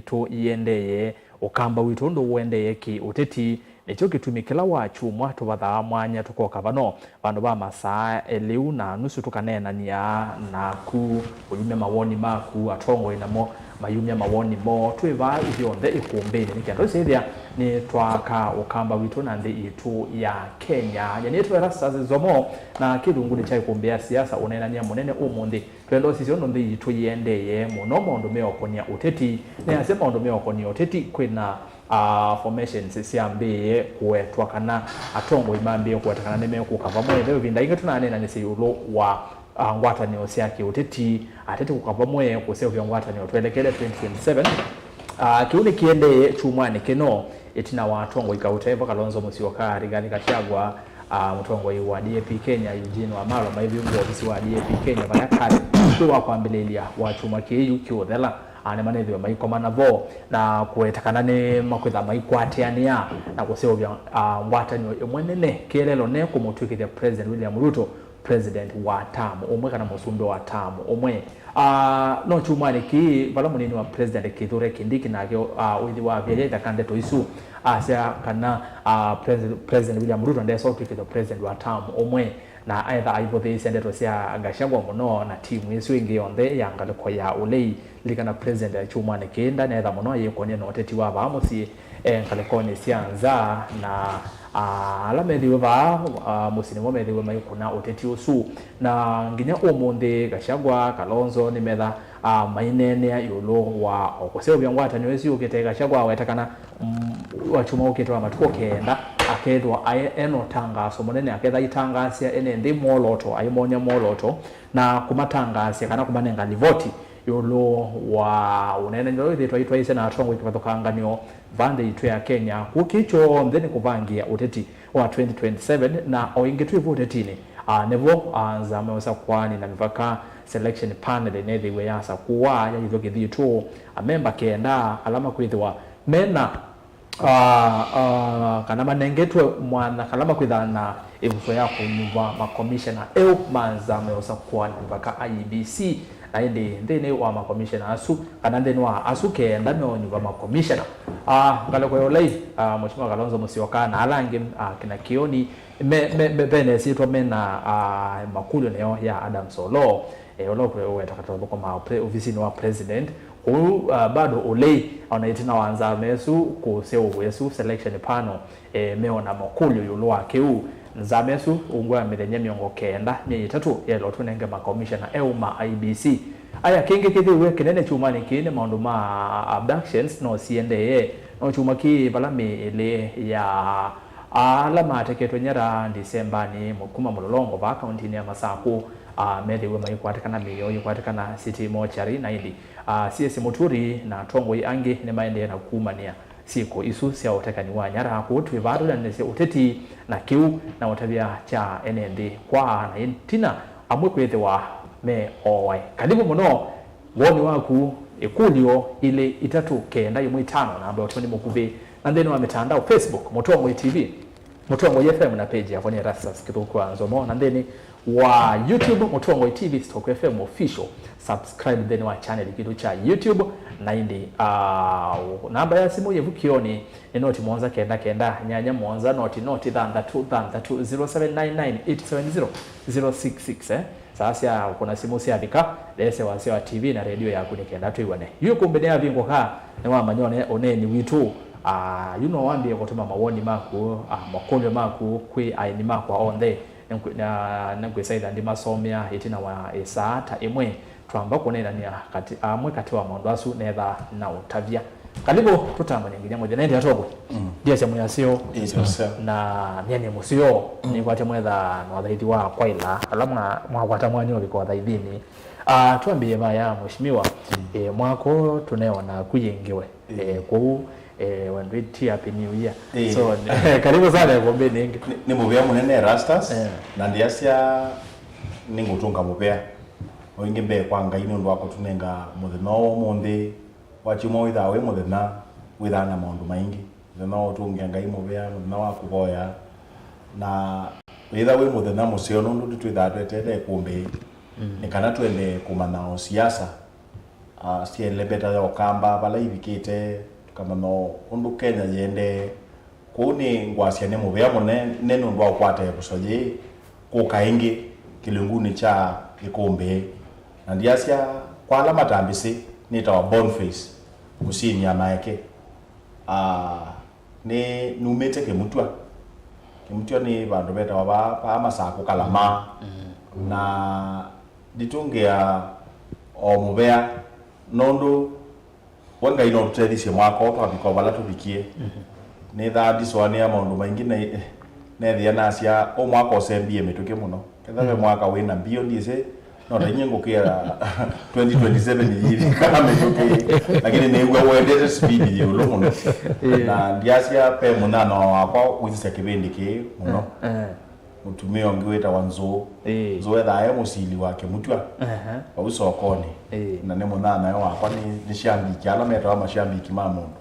itu iendeye ukamba witu ndo uendeye ki uteti nicho kitumikila wachumwa tubatha mwanya tukoka bano bandu ba masaa eliu na nusu tukanenania na ku uyume mawoni maku atongo inamo mayumya mawoni mo twiva ibyonthe ikumbeni nikendo sithia ni twaka ukamba witu na ndi itu ya Kenya yani twera sasa zomo na kirunguni cha ikumbea siasa unenania munene umundi twendo sisi ono ndi itu yendeye muno mondo meokonia uteti ne asema ondo meokonia uteti kwina formations siambiye kuetwa kana atongo imambie kuetakana neme kukava mwe binda inga tunanena ni siyulo wa ngwata ni osiaki uteti atete kukava mwe kuseo vya ngwata ni otwelekele 2027 kiuni kiende chumwani kino itina watongo ikauteva Kalonzo Musyoka Rigathi Gachagua mutongo wa DAP Kenya Eugene Wamalwa maivi ofisi wa DAP Kenya bayakale kwa kwambelelia wa chuma kiyu kiuthela ane manethio maikomana vo na kuetakana ne makwitha maikwatiania na kuseo vya ngwatanio imwenene kielelo ne kumutwikithia President William Ruto president wa tamu omwe kana musumbe wa tamu omwe no chumani ki bala munini wa president Kithure Kindiki nakyo withi wa vya candidate isu asa kana president William Ruto ndiye sokithia president wa tamu omwe na aitha aibothe sendeto sia Gachagua muno na timu isu ingi yonthe yangaliko ya ulei likana president ya chumani kenda na aitha muno yekonia no oteti wa bamusi ngalikoni sianza na alamediwe ba musini wamediwe maikuna oteti usu na nginya omonde Gachagua Kalonzo ni metha mainene yulo wa okoseo byangwata niwezi ukete Gachagua wetakana wachuma uketwa matuko kenda akedwa eno tangaso monene aketha itangasia ene ndi moloto aimonya moloto na kumatangasia kana kumanenga livoti yulo wa unene ndio itwa ise na atongo ikipathokanganio vande itu ya Kenya kukicho ndeni kuvangia uteti wa 2027 na oingetu ivutetini nevo zameweza kwani na mivaka selection panel nethiwe yasa kuwa ya hivyo kithitu member kenda alama kwithwa mena kana manengetwe mwana kalama kwithana ivuso ya kunyuva ma commissioner manza meweza kwani mivaka IEBC aende ndene wa ma commissioner asu kana ndene wa asu kenda meonyuva ma commissioner ngale kwa live mheshimiwa Kalonzo Musyoka na alange kina kioni bene sitwa mena makulu neo ya Adam Solo olokwe wetakatoa kwa ofisi wa president bado ulei onaitina wanza mesu kuseo wesu selection panel meona makulu yulo wake nzamesu ungwa milenye miongo kenda ni tatu yelo tunenge ma commissioner ma IBC aya kinge kithiwe kinene chumani kine maundu ma abductions no CNDA no chuma ki balami ile ya alama teketwe nyara December ni mukuma mulolongo ba county ya Masaku medewe maikwatikana miyo yikwatikana city mochari na ili CS Muturi na tongo yangi ne maende na kumania siko isu sia otekani wa nyara kutwe bado na nese uteti na kiu na otabia cha NND kwa na tina amwe kwetwa me owai kadibu muno woni waku ekulio ile itatu kenda yimwe tano na ambayo tuni mukube na then wa mitandao Facebook Mutongo TV Mutongo FM na page yavone rasas kitoko nzomo na then wa YouTube Mutongo TV Stock FM official subscribe then wa channel kitu cha YouTube na indi namba ya simu yevukioni ni noti mwanza kenda nyanya mwanza noti thanda 0799870066 sasa kuna simu sia vika lese wa TV na radio ya kunikenda tuiwane hiyo kumbe ya vingo ka ni wa manyone oneni witu wambie kutuma mawoni maku makonyo maku kwi aini maku onde na ngwesaida ndi masomya itina wa esata imwe twamba kunena ni kati amwe kati wa mondo asu netha na utavia kalibu tutamba nyingine moja nende atogwe dia semu yasio na nyane musio ni kwate mwetha no thaithi wa kwaila alamwa mwakwata mwanyo biko thaithini tuambie baya mheshimiwa mwako tuneona kuyengewe ku when we tea happy new year so karibu sana ngombe ningi ni mubea munene Rastas na ndiasia ningutunga mubea oinge be kwanga ino ndo wako tunenga muthena omundi wachimo withawe muthena withana maundu maingi muthena otunge ngai mubea muthena wa kuboya na withawe muthena mucio nundu twithatwetele kumbe ni kana twende kumanao siasa siele beta ya okamba bala ibikite kama no undu Kenya yende kuni ngwasia ne mubea mone neno ndwa kwata kusoje ko kaingi kilunguni cha ikombe na ndiasia kwala matambisi nitawa Boniface musini ya maeke ne numete Kimutwa ni bandu beta waba amasako kalama na ditungea omubea nondo wanga ino tradisi mwako twabiko bala tubikie ne tha diswane ya maundu maingi na thia nacia o mwaka osembie mituke muno kethabe mwaka wina mbio ndize no nyengo kia 2027 yiri kama mituke lakini ne uwe wendete speed yulo muno na ndiacia pe munana wakwa wizisa kibindi ki muno mutumio ngiweta wanzo zoetha ya musili wake Mutwa usokoni na ne munana yo wakwa ni shambiki ala meta wa shambiki ma mundu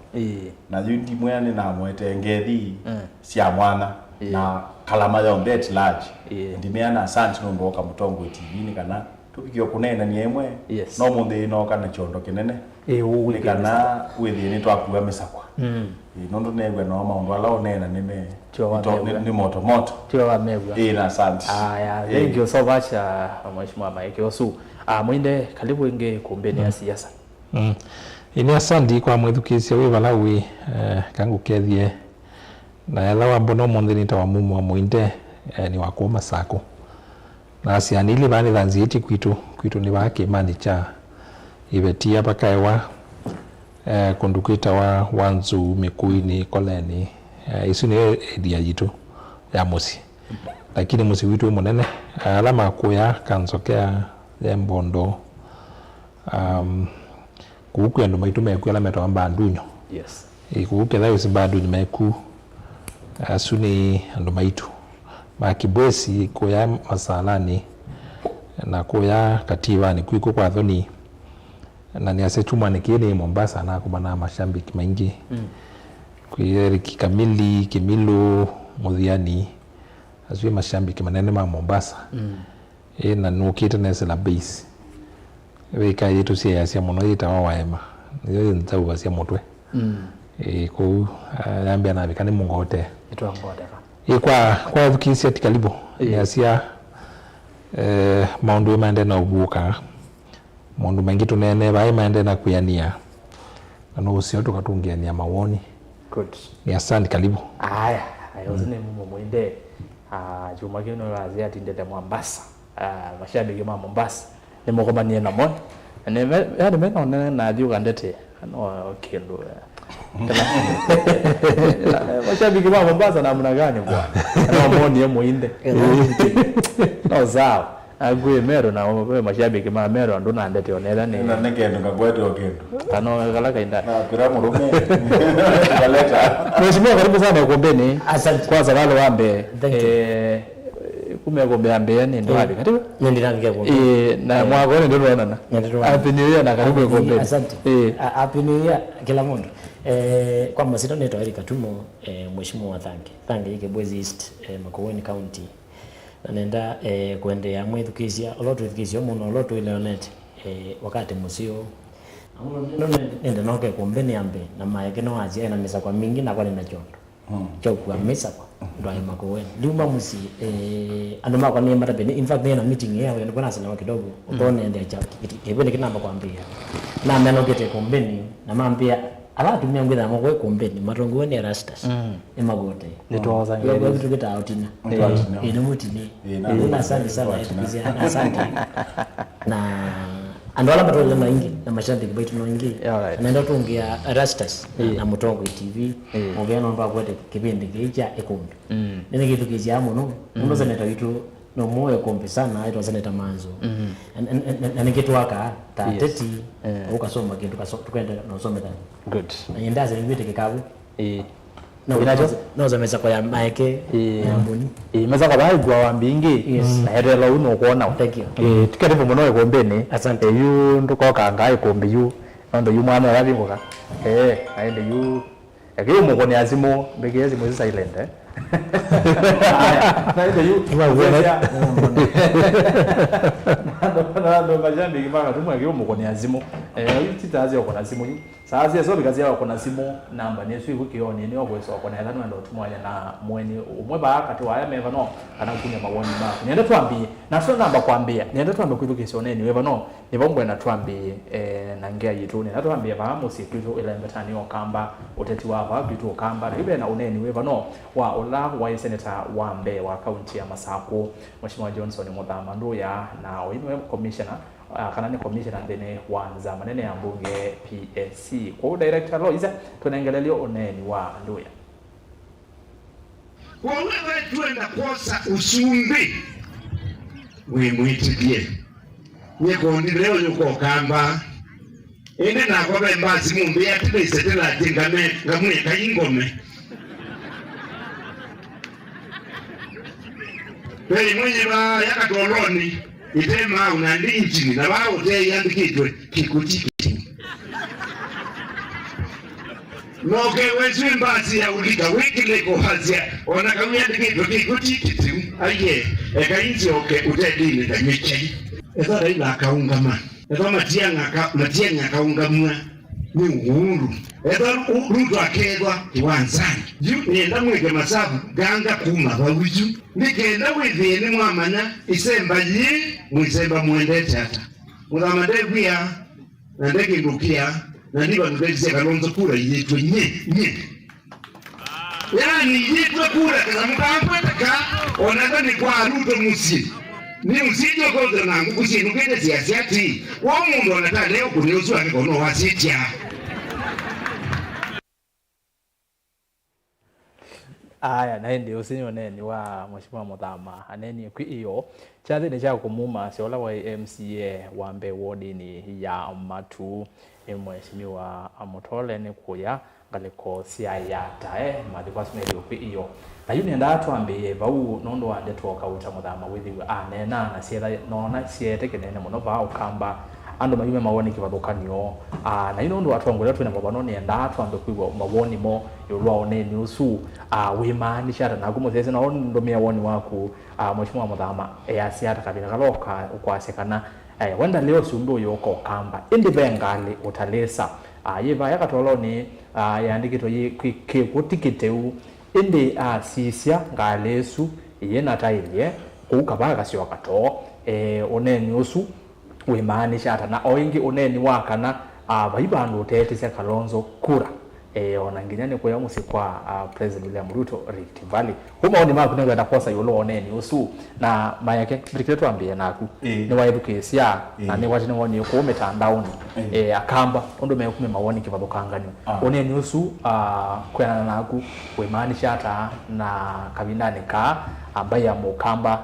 na yundi mwene na mwete ngethi cia mwana na kalama ya bet large ndimeana asante no ndoka Mutongo TV ni kana tupikio kunena ni emwe no munde no kana chondo kinene uli kana withi ni twakuwa misakwa nondo negwe no maundu ala onena nime ni moto tio wa megwa na asante thank you so much mheshimiwa Maeke Osu mwinde karibu inge kumbeni ya siasa ini asante kwa mwithukisia wi balawi kangu kethie na elawa mbono monde ni tawa mumu wa mwinde ni wako Masako na asianili bani dhanzieti kwitu ni wake mani cha ibetia bakaewa kondukita wa wanzu mikuini koleni isu ni edia jitu ya musi lakini musi witu munene alama kuya kanzokea mbondo kuku ya ndo maitu meku ala metoa mbandunyo kuku ya dhayo si mbandunyo meku asuni ndo maitu makibwesi kuya masalani na kuya kativani kuiku kwa dhoni na ni asetuma nikini Mombasa na kubana mashambiki maingi kuya Kamili Kimilo Mudhiani asui mashambiki manene ma Mombasa na nukita nese la base weka yetu sia yasia muno yitawa waema niyo ntawu wasia mutwe ko yambia na bikani mungote itwa ngote kwa vukisia tikalibo yasia maundu mande na ubuka maundu mengi tunene bai mande na kuyania no usio tukatungia ni mawoni good ni asante kalibu ayozine mumo mwinde juma kino lazia tindete Mombasa mashabiki ma Mombasa ni mokobanie na mon ne ya me no na diu gandete no kendo mashabiki ma Mombasa na mna gani bwana no moni mwinde no zao agwe mero na mashabiki ma mero ndo na ndete onela ni na ngendo ngagweto okendo kano kala kainda na kura murume baleta mheshimiwa karibu sana kuombeni asante kwanza wale wambe kumegombe ambe ni ndo hadi katibu nyendirange kwa na mwako ni ndo naona happy new year na karibu kuombeni asante happy new year kila mtu kwa masito neto Eric Katumo mheshimiwa thange Kibwezi East Makueni County na nenda kuendea mwithukisia oloto thukisia muno oloto ileonet wakati musio nenda noke kuombeni ambe na maeke no azia na mesa kwa mingi na kwa na chondo chokwa mesa kwa ndo ai Makueni liuma musi anoma kwa ni mara bene in fact na meeting yao ndo kuna sana kidogo utone ndia cha kibene kinamba kwambia na meno kete kuombeni na mambia ala tumia ngwitha mwe kuombeni matongo ni rastas emagote nitoza ngelo vitu kita outina ina mutini na asante sana asante na andola batola na ingi na mashabiki baitu no ingi naenda tuongea rastas na Mutongo TV ogeno ndo akwete kipindi kicha ekumbi nene kitu kizia muno ndo zaneta vitu no moyo kombe sana aitwa zaneta manzo na nikitu waka tateti ukasoma kitu tukaenda na usome tani good na ndaza nivite kikabu no zameza kwa Maeke ya mbuni meza kwa bai gwa wambingi na herela uno kuona thank you tikaribu muno kuombeni asante yu nduko kanga ikombe yu ndo yu mwana rabi ngoka aende yu akiyo mukoni azimo mbegezi mwezi silent Na ile yu ndo majambi kibanga tumwe kiyo mukoni azimu titazi yako na simu yu sasa yeso bikazi yako na simu namba ni swi kukioni ni ogweso wako na thanu ndo tumwanya na mweni umwe ba kati wa yameva no kana kunya mawoni ba niende twambie na sio namba kwambia niende twambie kwithukisha oneni weva no ni bombwe na twambie na ngea yitu ni twambie ba musi kwitu ile mbetani okamba uteti wa ba bitu okamba ribe na oneni weva no wa ola wa senator wa Mbe wa kaunti ya Masako Mheshimiwa Johnson Muthama Nduya na oinwe commissioner kana ni commissioner ndene wanza manene ya mbunge PSC kwa director Loiza tunaengelelio oneni wa Nduya wewe tuenda kosa usumbi mwitikie nyekondi leo yuko kamba ende na kwa mbazi Mumbe atile setela tingame ngamwe kayingome Peli mwenye ba yakatoloni itema unandi inchini na bao te yandikitwe kikutikiti Noke wezu mbazi ya ulika wiki leko hazia onaka uyandikitwe kikutikiti aye eka inchi oke utedini kanyuchi eza raila akaungama eza matianga akaungamua ni uhuru eza rutu akedwa kiwanzani yu nienda mweke masabu ganga kuma babuju nikenda withini mwamanya isemba yi mwisemba muendete hata Muthama kwia na ndekindukia na ndiba ndukaise Kalonzo kura yitwe nye yani yitwe kura kaza mukampataka onaga ni kwa Ruto musi ni usije koza nangu kusinukende siasiati wa mundu onata leo kuniosu akikono wasitia aya na ndio usinyo neni wa Mheshimiwa Muthama aneni kwi iyo chathi ni cha kumuma siola wa MCA wa Mbe ward ni ya Matu Mheshimiwa Amotole ni kuya ngaliko siayata mathikwa smedi kwi iyo na yuni nda twambiye bau nondo wa ndetoka uta Muthama withiwe nena na sietha nona siete kenene muno ba ukamba ando mayume mawoni kivathukanio na ino ndo atongole twina babano ni enda twambe kuigwa mawoni mo yolwa oneni usu wimani shata na kumuzese na ndo mia woni waku Mheshimiwa Muthama asiata kabila kaloka ukwasekana wenda leo sundo yoko kamba indi bengali utalesa yiva yakatoloni yandikito kikutikiteu indi sisya ngalesu yena tailie kukabaga sio kato oneni usu wimani shata na oingi oneni wakana baibandu utetesya Kalonzo kura onanginyane kwa yamusi kwa President William Ruto Rift Valley huma oni maku nenda kosa yulo oneni usu na mayake briketo ambie naku ni wa education na ni wati ngoni ko metandaoni akamba ondo mekume mawoni kivathukangani oneni usu kwena naku wimani shata na kabindani ka ambaye amukamba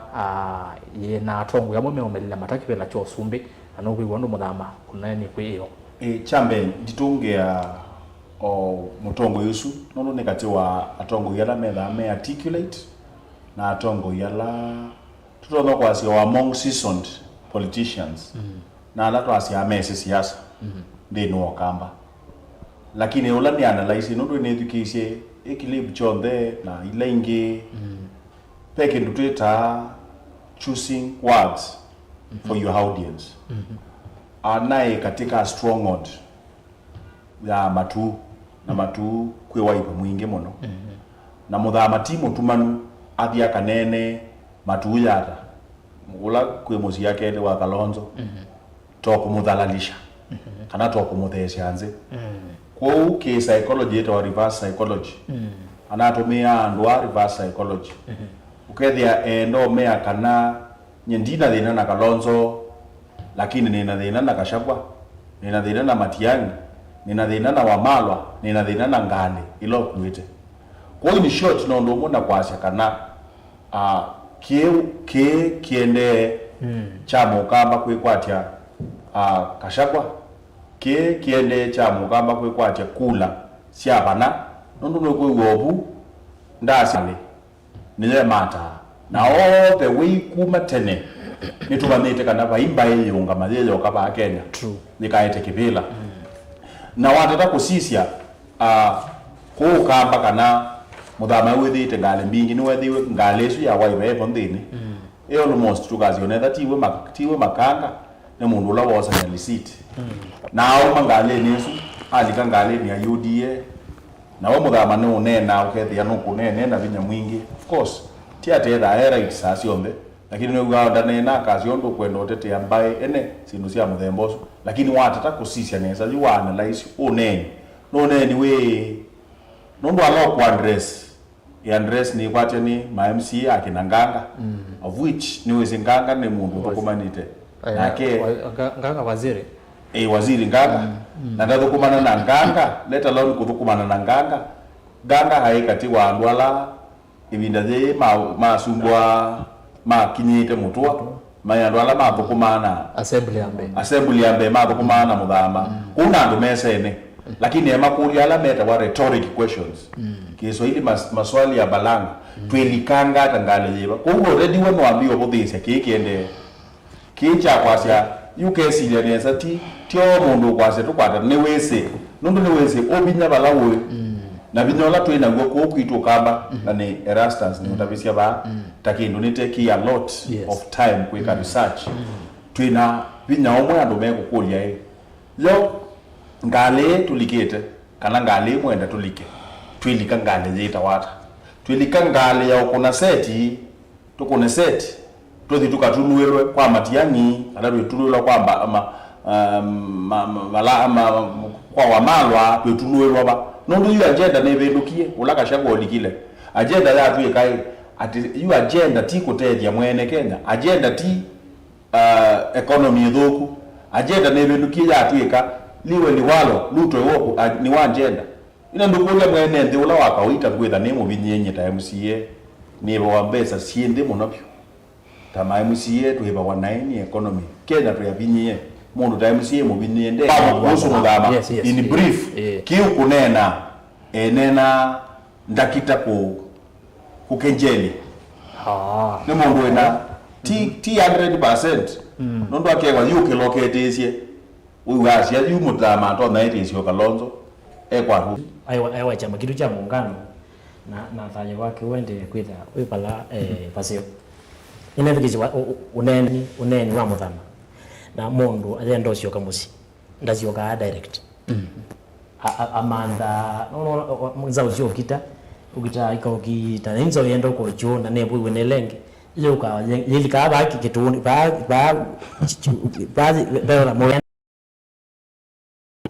yena tongo ya mume omelila matakipela cho sumbi anoku iwondo Muthama kunani kwiyo chambe nditungea mutongo yusu nono nekati wa atongo yala me articulate na atongo yala tutono kwa si wa among seasoned politicians na ala to asia mese siasa ndino kamba lakini ola ni analyze nono ne education ekilibu chonde na ilenge peke nduteta choosing words for your audience anaye katika stronghold ya Matu na Matu kwe waipa mwingi muno na Muthama timu tumanu athia kanene Matu yata ula kwe musi yake wa Kalonzo to kumudhalalisha kana to kumuthesha anze kwa uke psychology to reverse psychology anatumia andwa reverse psychology ukethia ndo mea kana nyendina thina na Kalonzo lakini nina thina na Gachagua nina thina na Matiang'i nina thina na Wamalwa nina thina na Ngani ilo kwite kwa hiyo ni short no ndo mona kwasha kana kiende chamo kamba kwikwatia Gachagua kiende chamo kamba kwikwatia kula siabana nondo no kwiwobu ndasale niye mata na all the way kuma tene nitubanete kana baimba yunga mathele okaba Kenya true nikaete kibila na watata kusisia kukamba kana muthama withite ngale mbingi ni wethiwe ngale su ya waiwe bondini almost tukazionetha tiwe makanga ne mundu la wosa na receipt nao mangale nesu alika ngale ni ya UDA nawe muthama ni unena ukethia no kunene na vinya mwingi of course tiatera era isasiombe lakini no ganda nena kazi ondo kwenda otete ambaye ene sindu cia muthemboso lakini watata kusisia nesa you analyze unene no nene we no ndo alo kwa address ni kwate ni ma MC akina nganga of which ni wezi nganga ne mundu dokumanite nake nganga waziri waziri nganga na ndathukumana na nganga let alone kuthukumana na nganga haikati wa ndwala ibinda the masumbwa makinyite mutwa mayandwala mathukumana assembly ambe mathukumana muthama kuna andu mesene lakini emakuria ala meta wa rhetoric questions Kiswahili maswali ya balanga twelikanga tangale yeba ko already wano ambio bothise kikiende kicha kwasya ukesilia nesa tio mundu kwase tukwata ne wese nundu ne wese obinya balawe na binyola twina ngoko kwitu kamba na ni Erastus ni utabisia ba takindu ni take a lot of time kweka research twina binya omwe andu mekukulia yo ngale tulikete kana ngale mwenda tulike twilika ngale yita wata twilika ngale ya ukona seti tukone seti tuthi tukatunuelwe kwa matiangi kana tutunuelwa kwamba kwa wamalwa tutunuelwa ba nundu yu agenda ne vendukie ulaka shago likile agenda ya tu kai ati yu agenda ti kutethia mwene Kenya agenda ti economy thoku agenda ne vendukie ya tu liwe liwalo lutwe woko ni wa agenda ina ndukulia mwene ndi ula wakawita kwetha ni mubinyenye ta MCA ni wa mbesa siende monopyo tama MCA tuiba wa 9 economy Kenya tu yabinye mundu ta MCA mubinyenye nde kuhusu muthama in brief kiu kunena enena ndakita ku kenjeli ni mundu ena ti 100% nundu akewa yuke loketesie uwasia yu muthama to na itisio Kalonzo kwa aiwa chama kitu cha muungano na thayo wake wende kwitha wipala pasio inethikizi uneni wa muthama na mundu agenda ucio kamusi ndacioka direct amanda no nza ucio ukita ikokita nzo yendo ko chona ne bwe ne lenge iyo ka yelika ba kituni ba bela mo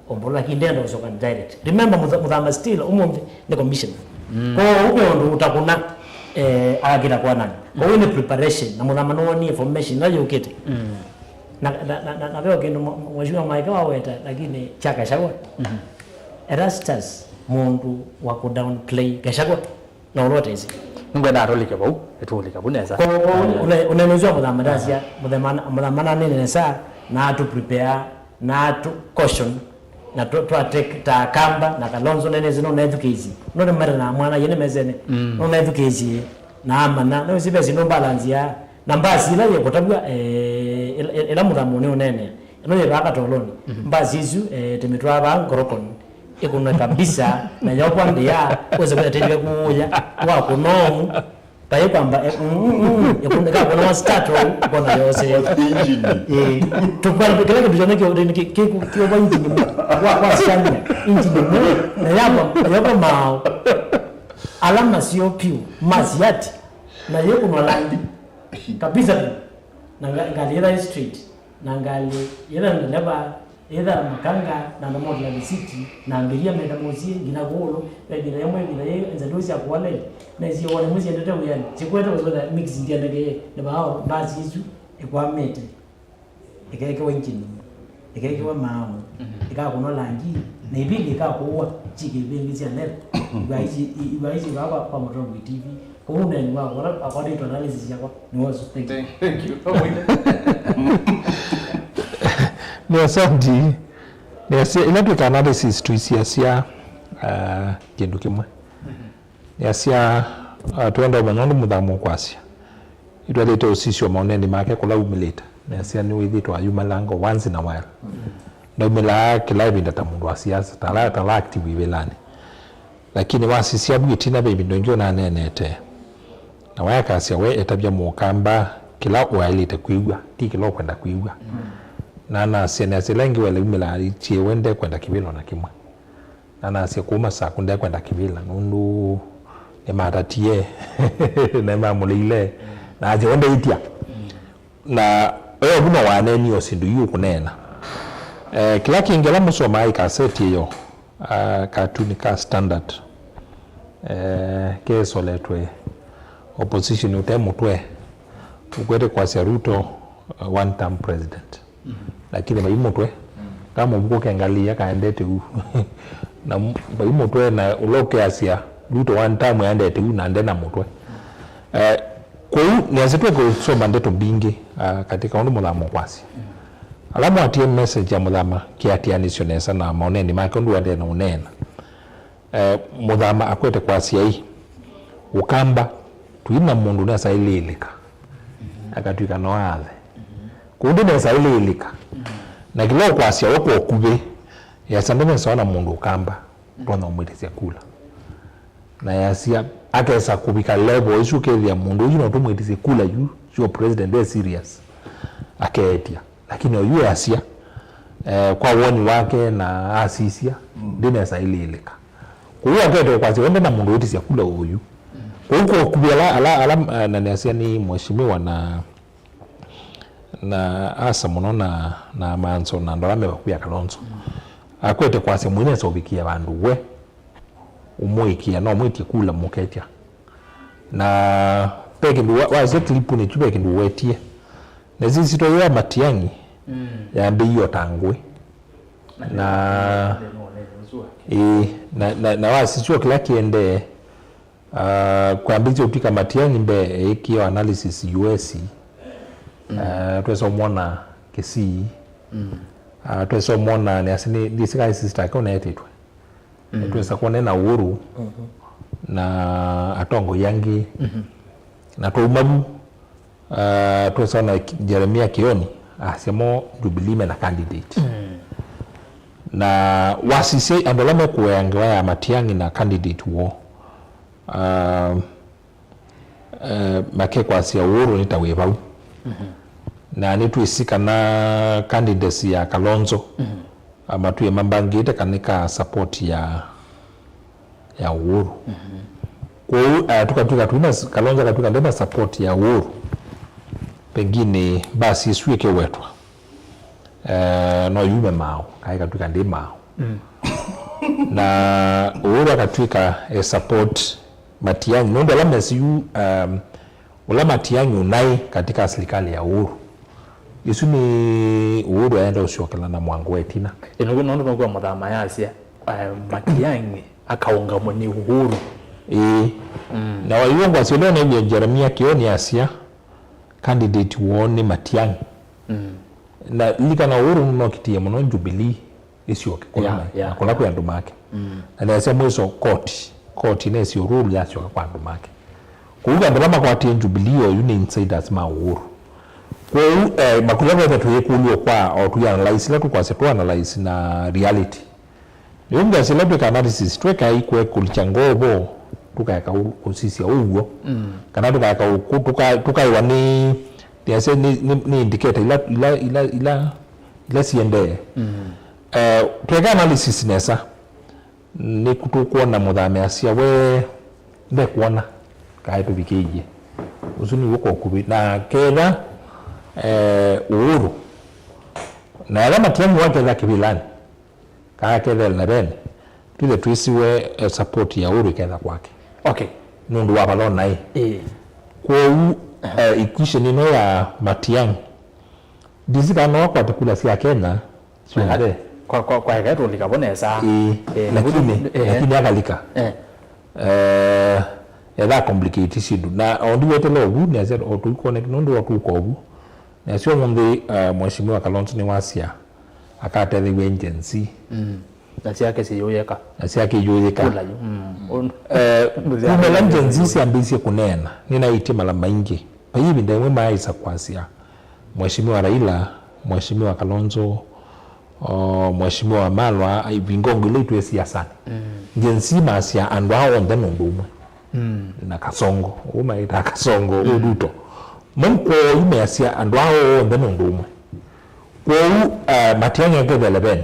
ombola kindendo ucio direct remember muthama still umumve ne commission ko ukondo utakuna agira kwa nani ko ni preparation na muthama no ni information na yukite na veo kindu mheshimiwa Mike waweta lakini chaka shagwa Erastus mundu wa ku downplay gashagwa na urote hizi ngwenda atolike bau etolika buneza unenezwa muthama dacia muthama nene sa na to prepare na to caution na to take ta kamba na Kalonzo nene zino na education no ne mara na mwana yene mezene no na education na amana no sibe zino balance ya nambasi ila ye kotabwa ela muthamo ne unene no ye baka toloni mbazi izu temitwa ba ngorokon ikuna kabisa na yopo ndia uweze kutetea kuja wa kunomu tayo kwamba ikuna kwa start kwa yose engine tukwana kile kitu chana kio kwa engine kwa sana engine na yapo mao alama sio piu masiati na yeko malandi kabisa na ngali street na ngali yera ndaba either makanga na ndo moja ya city na angelia menda mozie gina golo gina yamwe gina yeye nzadosi akwale na zio wale mozie ndoto yani sikweta uzoda mix ndia ndege na bao basi hizo ikwa mete ikeke wenjini ikeke wa mao ikaka kuno langi na ibili ikaka kuwa chiki bengi sia net ibaiji baba kwa moto TV kwa ni wao wala according to analysis yako ni wazo thank you ni asante ila tuka analysis tuisiasia kindu kimwe yasia tuenda manyondo muthamo kwasia itwalete usisio maoneni make kula umilita yasia ni withitwa ayumalango once in a while no mila kila ibinda ta mundu wa siasa tala active ivelani lakini wasisia bwitina baby ndonjo na nenete na wayakasia we etabya mukamba kila wailite kuigwa ti kila kwenda kuigwa na nasia lengi wale umela ichie wende kwenda kibilo na kimwe na nasia kuma saa kunde kwenda kibila nundu ni matatie na mamulile na aje wende itia na wewe buna waneni osindu yu kunena kila kiingela musoma ikaseti hiyo katuni ka standard keso letwe opposition utemutwe ukwete kwa Ruto one term president lakini baimutwe kama ubuko kiangalia kaendete na baimutwe na uloke asia Ruto one term yaendete na ndena mutwe kwa hiyo ni azitwe kusoma ndeto bingi katika ndo mulamo kwasi alamu atie message ya mulama kiatianisyo nesa na maoneni make ndu ande na unena muthama akwete kwasi hii ukamba tuina mundu nesa ililika akatuika no athe kundi nesa ililika na kilo kwasi wako okube ya sandene saona mundu ukamba tona umwitisia kula na yasia akesa kubika level isukelia mundu yuno tumwitisia kula you president is serious akeetia lakini oyu asia kwa woni wake na asisia ndine saililika kuwa akete kwasi wende na mundu witisia kula oyu huko kubela ala na asia ni mheshimiwa na asa muno na manso na ndolame bakuya Kalonzo akwete kwasi mwine sobikia bandu we umwikia no mwitie kula muketia na peke ndu waze klipu ni chubeke ndu wetie na sisi to ya Matiang'i ya mbiyo tangwe na wasijua kila kiende kwa mbizo utika Matiang'i mbe ikio analysis US tuweso mwona kesi tuweso mwona ni asini disika sister kwa netitwe tuweso kuone na Uhuru na Atongo Yangi na Toumabu tuweso na Jeremia Kioni asemo Jubilee na candidate na wasise andolame kuyangewa ya Matiang'i na candidate wo make kwa sia Uhuru nitawebau na nitwisika na candidacy ya Kalonzo amatuye mambangite kanika support ya Uhuru kwa hiyo tukatuka tuna Kalonzo katuka ndema support ya Uhuru pengine basi isweke wetwa no yume mao kaika tuka ndi mao na Uhuru akatwika support Matiang'i ndo la mesiu ula Matiang'i unai katika serikali ya Uhuru isu ni Uhuru aenda usiokela na mwangu wetina ino ndo kwa muthama yasia Matiang'i akaunga moni Uhuru na wayongo asiona na Jeremia Kioni asia candidate woni Matiang'i na lika na Uhuru no kitie muno Jubilee isioke kola kwa ndo make na asia mweso court ine sio rule ya sio kwa ndo make kuuga ndama kwa tie Jubilee o uni insiders ma Uhuru kwa hiyo makulava yetu yekulio kwa au tu analyze la kwa setu analyze na reality yunga celebrity analysis tweka ikwe kulichangobo tukayaka usisi ugo kana tukayaka iwani tiase ni indicator ila siende tweka analysis nesa ni kutukuona muthame asia we ndekuona kaitu bikije usuni uko kubi na kena Uhuru na ala Matiang'i wake za kibilani kakele na bene tule tuisiwe support ya Uhuru kenda kwake okay nundu wa balona nai kwa equation ino ya Matiang'i dizika no kwa tukula sia Kenya sio kwa hekato likabonesa lakini akalika that complicated sidu na ondu wetelo obu ni azer otu connect nundu watu ko obu na sio ngombe mheshimiwa Kalonzo ni wasia akatele agency na siake siyoyeka kumela agency si ambisi kunena ninaiti mala maingi pa hivi ndio maisa kwasia mheshimiwa Raila mheshimiwa Kalonzo Mheshimiwa Wamalwa ibingongo ile siasa jensima sia andu hao ndeno ndumwe na Kasongo umaita Kasongo uduto munko ime sia andu hao ndeno ndumwe kwa Matiang'i ngedelebeni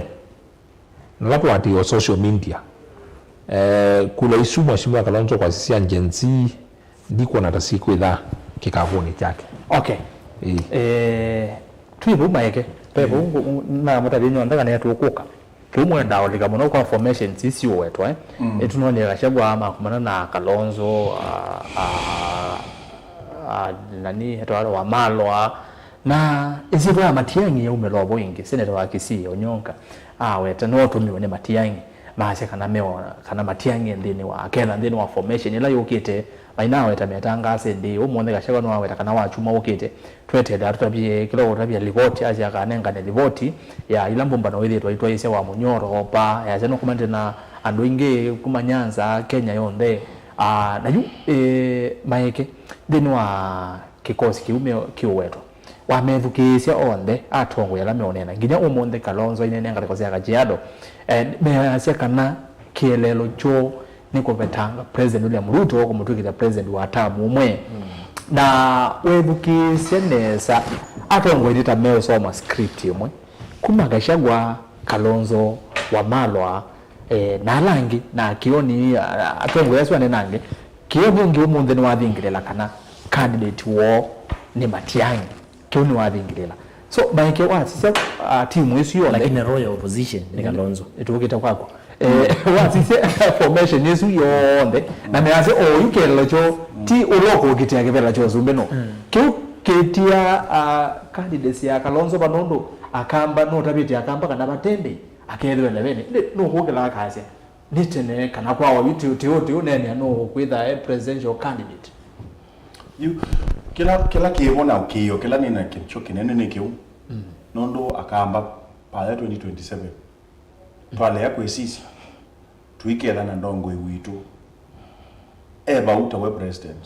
nalapo ati yo social media kula isu Mheshimiwa Kalonzo kwa sisi agency ndiko na tasiku idha kikavuni chake. Okay. Tuibu maeke pebu na mutarinyo ndaka ne tukuka tumwenda olika muno kwa formation sisi wetu etunone gashagwa ama kumana na Kalonzo nani hetwalo wa Malwa na izibwa ya Matiang'i ya umelobo ingi senator wa Kisii Onyonka weta no tumiwe ne Matiang'i maasha kana mewa kana Matiang'i ndini wa kela ndini wa formation ila yokite maina weta metanga sende umonde gashagwa no weta kana wachuma okite twete da tutabie kilo utabia ripoti aja kanenga ne ripoti ya ila mbumbano ile twaitwa ise wa Munyoro opa ya zeno kumande na andu inge kumanyanza Kenya yonde na yu maeke ndini wa kikosi kiume kiwetu wamethukisia onde atongo yala meonena nginya umonde Kalonzo inene ngale kozia Kajiado measia kana kielelo cho niko betanga president William Ruto kumutukira president wa tamu umwe na wethukisia nesa atongo idita meo soma script imwe kuma Gachagua Kalonzo Wamalwa na langi na kioni atongo yaswa nenange kioni ngi umonde ni wathingirela kana candidate wo ni Matiang'i kioni wathingirela so baike wa sisa timu yesu yo lakini royal opposition ni Kalonzo etukita kwako wa sisa formation yesu yonde na mease yukelo cho ti uloko kitia kivela cho zumbeno kiu ketia candidates ya Kalonzo banondo akamba no tabiti akamba kana batembe akelwe na bene no hokela kasia nitene kana kwa wa tio nene no kwitha presidential candidate kila kiona ukiyo kila nina kicho kinene nikiu nondo akamba pale 2027 pale yako isisi tuikela na ndongo iwitu eba utawe president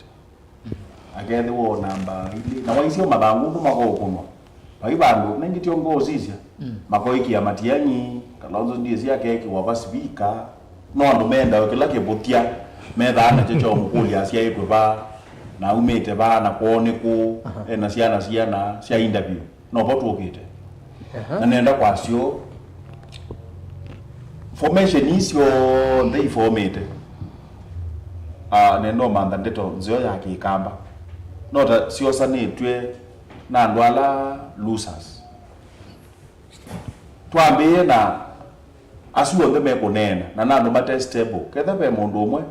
agende wo namba ile na waisio mabangu ndo magokuno baibangu nengi tiongozi cia makoiki ya Matiang'i Kalonzo ndiye cia keke wa basibika no ndo menda kila kibutia metha na checho mukuli asia yetu ba na umete ba na kuone ku na ciana cia interview no botu okite na nenda kwasio formation isio they formate nendo manda ndeto nzio ya kikamba nota sio sanitwe na ndwala losers twambie na asuo ndeme kunena na nando matestable ketha be mundu umwe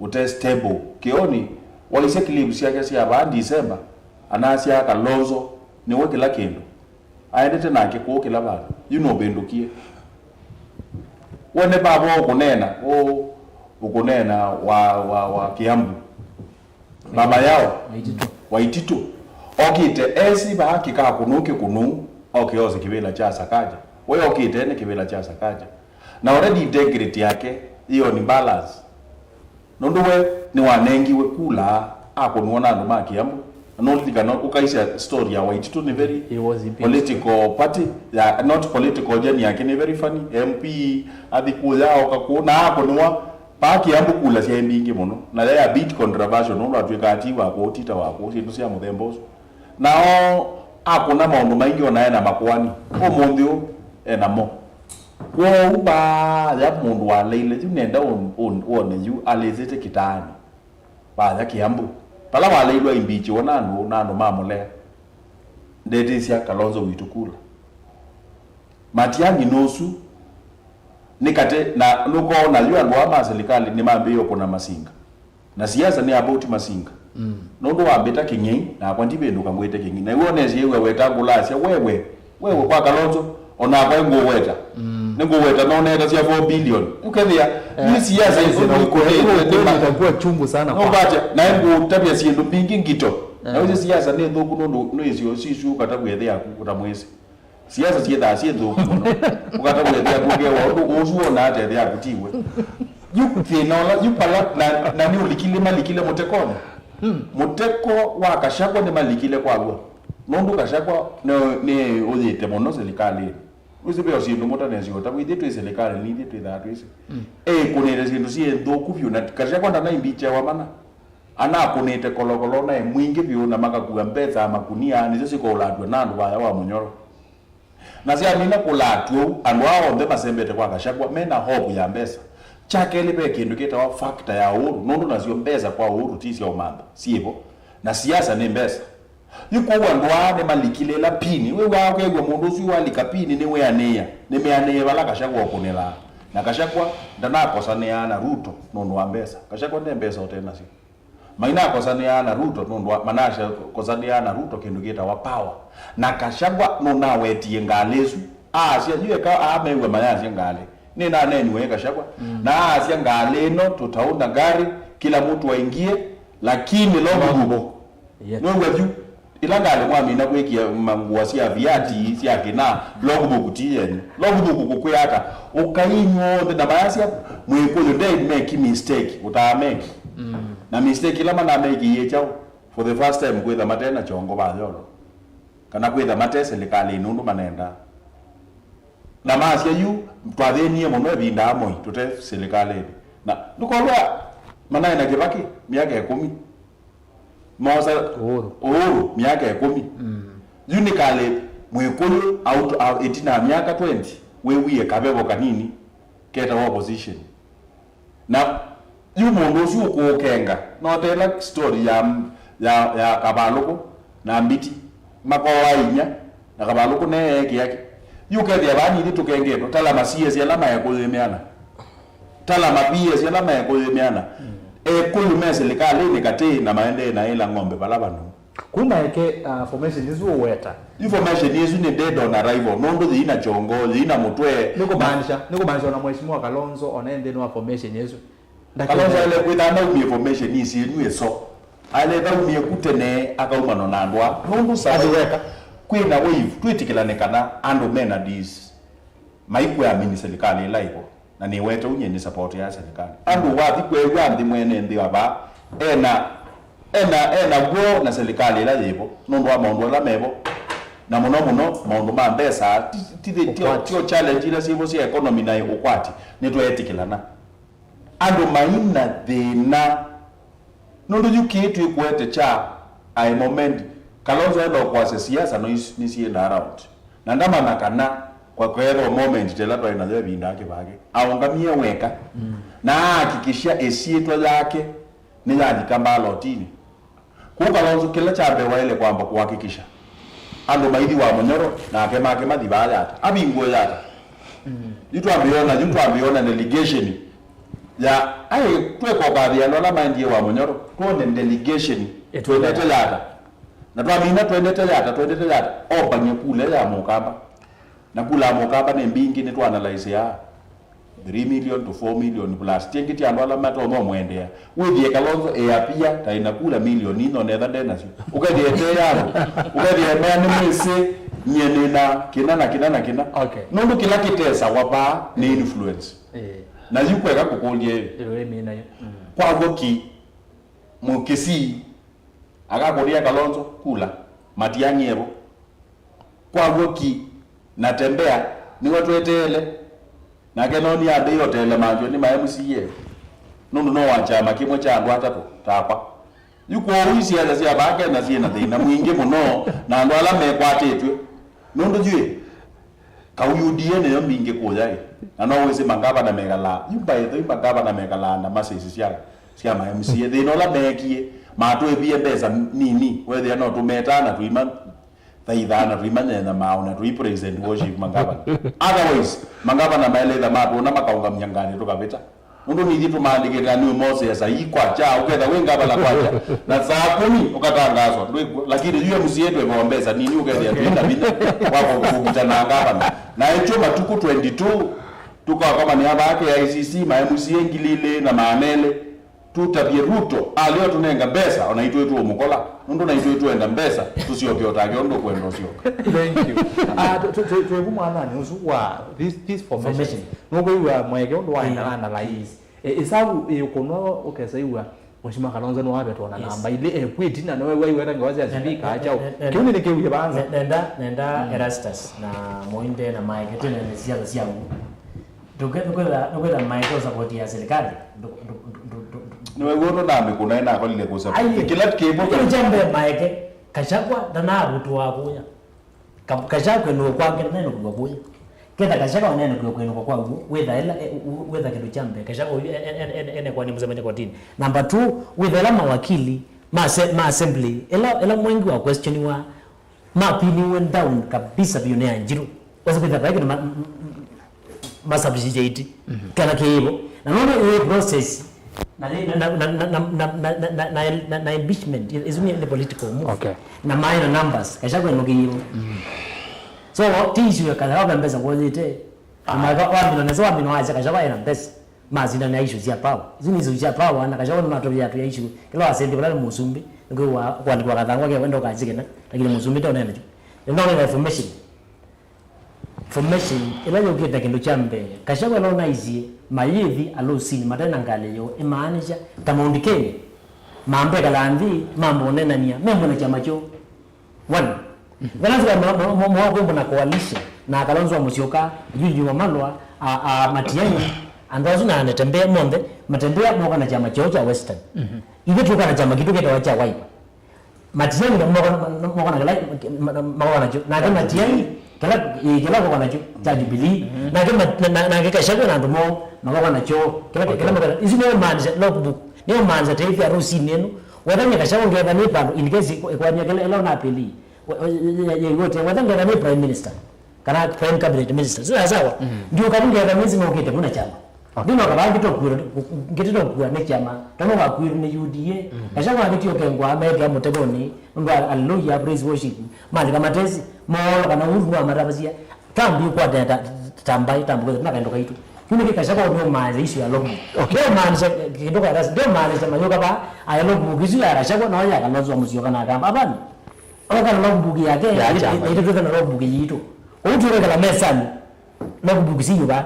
utestable kioni waise clips yake cia ba December anasia Kalonzo niwe kila kindu aendete nake ku kila bado bendukie wone babo kunena ukunena wa Kiambu baba yao Waititu okite esi ba hakika kunuke kunu okioze kibela cha Sakaja wewe okite ne kibela cha Sakaja na already integrity yake hiyo ni balance nondowe ni wanengiwe kula akunuona ndo Kiambu no ligano ukaisha story ya Waititu ni very political party ya not political journey yake ni very funny MP adikuya okakuna akunwa paki Kiambu kula cia mbingi muno na ya bit controversial no atwika ati wa ko tita wa ko sindu cia muthembo nao akuna maundu maingi ona na makwani omunthio enamo wo uba ya mundu wa leile tu nenda one yu alezete kitani ba ya Kiambu pala wa leilwa imbichi wona ndo mamule ndete cia Kalonzo witukula Matiang'i nosu nikate na nuko na liwa ngwa serikali ni mambio kuna masinga na siasa ni about masinga nondo wambeta kinyi na kwandibe ndo kangwete kinyi na uone zie wewe tangula cia wewe kwa Kalonzo ona kwa ngo weta ngo weta no nenda cia 4 billion ukethia ni siasa hizo ni itakuwa chungu sana kwa bacha na ngo tabia siendo bingi ngito na hizo siasa ni ndo kuno no hizo sisu katabwethe yaku kutamwezi siasa cietha ciethu ukatabwethia kuge wa uzuo na ate ya kutiwe yukthinola yupala na ni ulikile malikile mutekone muteko wa Gachagua ni malikile kwagwa nondu Gachagua ni uthite muno serikali usibe osindu mutanesi utakwithie twi serikali ni twi thatu isi kunire sindu sie nthuku biu na kacia kwanda na imbiche wa mana ana kunite kolokolo na mwingi biu na makakua mbeca makunia nicio cikolatwe na andu baya wa munyoro na cia nina kulatwe andu ao onthe masembete kwa Gachagua mena hope ya mbeca chakele be kindu kitawa factor ya uru nundu nacio mbeca kwa uru ti cia umamba sievo na siasa ni mbeca yuko wandu malikile la pini we wakegwa mundu ucio walika pini ni we ania ni meania bala Gachagua kunela na Gachagua ndanakosania na Ruto nundu wa mbeca Gachagua ndi mbeca otena cio maina kosania na Ruto nundu manasha kosania na Ruto kindu kitawa power na Gachagua nuna wetie ngalesu cia yue ka amewe mayasi ngale ni na neni we Gachagua na cia ngale no tutaunda gari kila mtu waingie lakini logo no wevu ilangale mwami na kwekia mangua cia viati cia kina logbook tiyeni logbook kukwata ukainyo na mayasi mwikuyo they make mistake uta make na mistake ila mana make yechao for the first time kwetha matena chongo bayolo kana kwetha matese likali nundu manenda na masia yu twathenie muno ebinda amwe tute serikali na dukolwa mana ina Kibaki miaka 10 Moza Uhuru miaka 10 unikale mwikulu out etina miaka 20 wewie kabebo kanini keta opposition na yumundu ucio kukenga no tela story ya Kabaluko na Mbiti makowa inya na Kabaluko ne yake yukethia bani ndi tukengeto tala masie cia lama ya kuthemiana tala mapie cia lama ya kuthemiana kulume serikali ni kati na maende na ila ng'ombe balabano kuma yake formation izu weta information izu ni dead on arrival nondo dhina chongo dhina mutwe niko banisha na mheshimiwa Kalonzo onaende no formation yesu Kalonzo ile kwithana umi information isi niwe so ale da umi kutene akauma no nandwa nondo sajiweka kwina wave twitikilane kana ando mena this maiku ya mini serikali ila ipo na ni wetu unye ni support ya serikali andu wathi kwegwa ndi mwene ndi waba ena go na serikali ila yipo nondo wa maundu la mebo na muno maundu ma mbesa tio challenge ila sibo cia economy na ukwati ni twetikilana andu maina thina nondo yukitu ikwete cha ai moment Kalonzo ndo kwa siasa no ni sie na around na ndama nakana kwa kwero moment tela twa ina leo binda yake bage aungamie weka na hakikisha esietwa yake ni yaji kamba lotini kwa Kalonzo kila chabe waile kwamba kuhakikisha ando maidi wa Munyoro na akema madibaya hata abingo yata jitu ambiona delegation ya tweko kadhi ndo la maindi wa Munyoro tuone delegation twendete yata na twamina twendete yata obanye kule ya mukaba na kula mukaba ne mbingi ni twanalize ya 3 million to 4 million plus tingiti andwala mato no mwendea withie Kalonzo apia taina kula million ino netha ndena si ukadiete yaro ukadiete ni mwese nyenena kina okay nundu kila kitesa wapa ni influence na yukwega kukulie mina kwa goki mukisi akakulia Kalonzo kula matiangero kwa goki natembea ni watu etele na kenoni ade yotele manjo ni MCA nundu no wachama kimwe cha andu atatu takwa yuko wisi ala cia bake na ciena thina mwingi muno na andu ala mekwatitwe nundu jwe kauyudie ne mbinge kuya na no wese mangaba na megala yumba yeto mangaba na megala na masisi cia MCA thina la mekie matwe bie beza nini wethe no tumetana tuima thaithana tuimanye na mauna tui present worship mangaba otherwise mangaba na maeleza mapo na makaunga mnyangani tukapita mundu nithi tumandikira ni Moses aikwa cha uketha wengaba la kwacha na saa 10 ukatangazwa lakini yule msiendwe bombeza nini uketha tuinda bila wako kukutana ngaba na echo matuku 22 tukawa kama ni abake ya ICC ma MCA ngilile na maanele tutabie Ruto leo tunenga mbesa onaitwe tu omukola ndo naitwe tu enda mbesa tusiopyo tage ndo kwendo sio thank you tu mwana ni usuwa this formation no go wa mwege ndo wa analyze isabu ikono ukesaiwa Mheshimiwa Kalonzo no wabe tona namba ile equity na wewe wera ngawazi azibika acha kiuni ni kiuye banza nenda Erastus na Moinde na Mike tena ni siasa siao ndokwenda Mike support ya serikali niwe gono nambe kuna ina kwa lile kusa kila kibo jambe Mike kashakwa dana butu wakunya kashakwa no kwange neno kubakunya kenda kashaka wanene kwenu kwa kwangu whether kitu chambe kashaka ene kwa ni mzamani kwa tini. Number 2 whether la mawakili ma assembly ela mwengi wa question wa ma pini went down kabisa bionea njiru wasa kwa sababu ma subsidiate kana kibo na nono ile process na impeachment is only the political move na minor numbers kashaka no kibo so tishu yakala mbeza kwozite amaga wamino nazo wamino acha kashaba ina mbeza mazina na issue ya power zini hizo ya power na kashaba ni mato ya issue kila asende kula musumbi ngo kwa ndwa kadangwa ke wendo kazikena lakini musumbi tona nacho ndio information ila yokita kindu chambe kashaba lona izi mayivi alosini matana ngaleyo imaanisha tamondikeni mambe kalandi mambo nenania membo na chama cho one Vanaza mwago na coalition na Kalonzo Musyoka juju wa Malwa Matiang'i andazo na anatembea monde matembea mwa na chama cha Western ile tuka na chama kitu kita wacha Wiper Matiang'i mwa na na kama Matiang'i kila kwa na cha Jubilee na kama na kashaka na ndo mwa na cho kila mwa izino manza logbook ni manza taifa ya Rusi neno wadanya kashaka ngeza ni pando in case kwa nyakela ela na apeli yeyote wadanga ni prime minister kana prime cabinet minister sawa ndio kabunge ya miezi mokete kuna chama ndio kabanga kitoko kwa ne chama tomo wa kwiru ni UDA kashaka ngitio kengwa amega muteboni ndo hallelujah praise worship mali kama tezi molo kana uru wa marabazia tambi kwa data tambai tambuko na kaendo kaitu kile kashaka ndio maana issue ya logo ndio maana kidoka rasa ndio maana sema yoga ba ayalogo gizu ya kashaka na ya Kalonzo Musyoka na kamba abani okana logbook yake ile tuzo na logbook yitu uture kala mesani logbook si yuba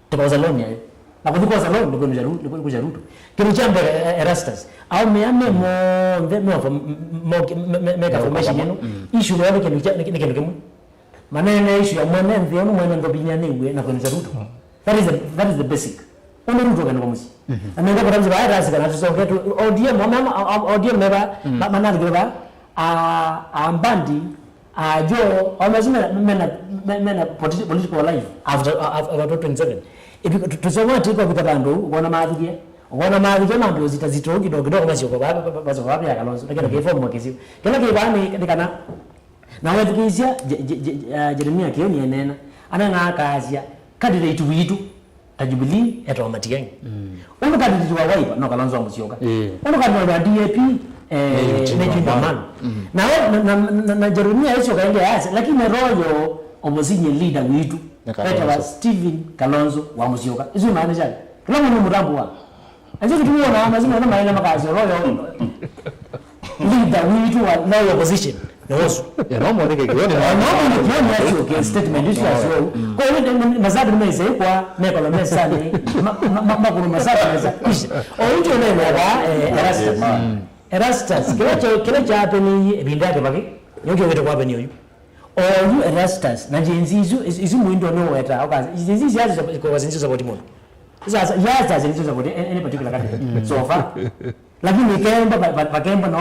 tukoza loan yae na kudikoza loan ndiko njaruto kile chambe Erastus au meame mo mega formation yenu issue yake ni kile manene issue ya mwana ndio mwana ndo binyane ngwe na kwenye ruto that is the basic ono ruto kana komusi amenda kwa sababu Erastus kana tusonge tu ODM meba manali gaba ambandi jo amazina mena political life after 27 if tusoma tiko vitabando uona maadhike mambo zitazito kidogo masiko baba ya Kalonzo lakini kwa form wakizio kila kibani nikana na wewe tukizia Jeremia kioni enena ana kaazia candidate witu Jubilee eto Matiang'i uno candidate wa Wiper no Kalonzo Musyoka uno candidate wa DAP Nejindamano na Jeremia hicho kaende yase lakini royo omozinye leader witu kata Stephen Kalonzo wa Musyoka hizo maana yake kila mtu mrambo wa aje tumeona amazima na maana makazi royo leader witu wa no opposition noso ya nomo ndike kione na hiyo ke statement hizo sio kwa hiyo mazadi meze kwa neko la mesani makuru mazadi meza ojo nene ya Erastus kile cha hapeni bindake baki yoke wetu kwa hapeni yoyo oyu Erastus na jinzizu izu muindo no weta okazi jinzizu yazo kwa wazinzizo support mono sasa yaza zinzizo support any particular candidate so far lakini kemba bakemba na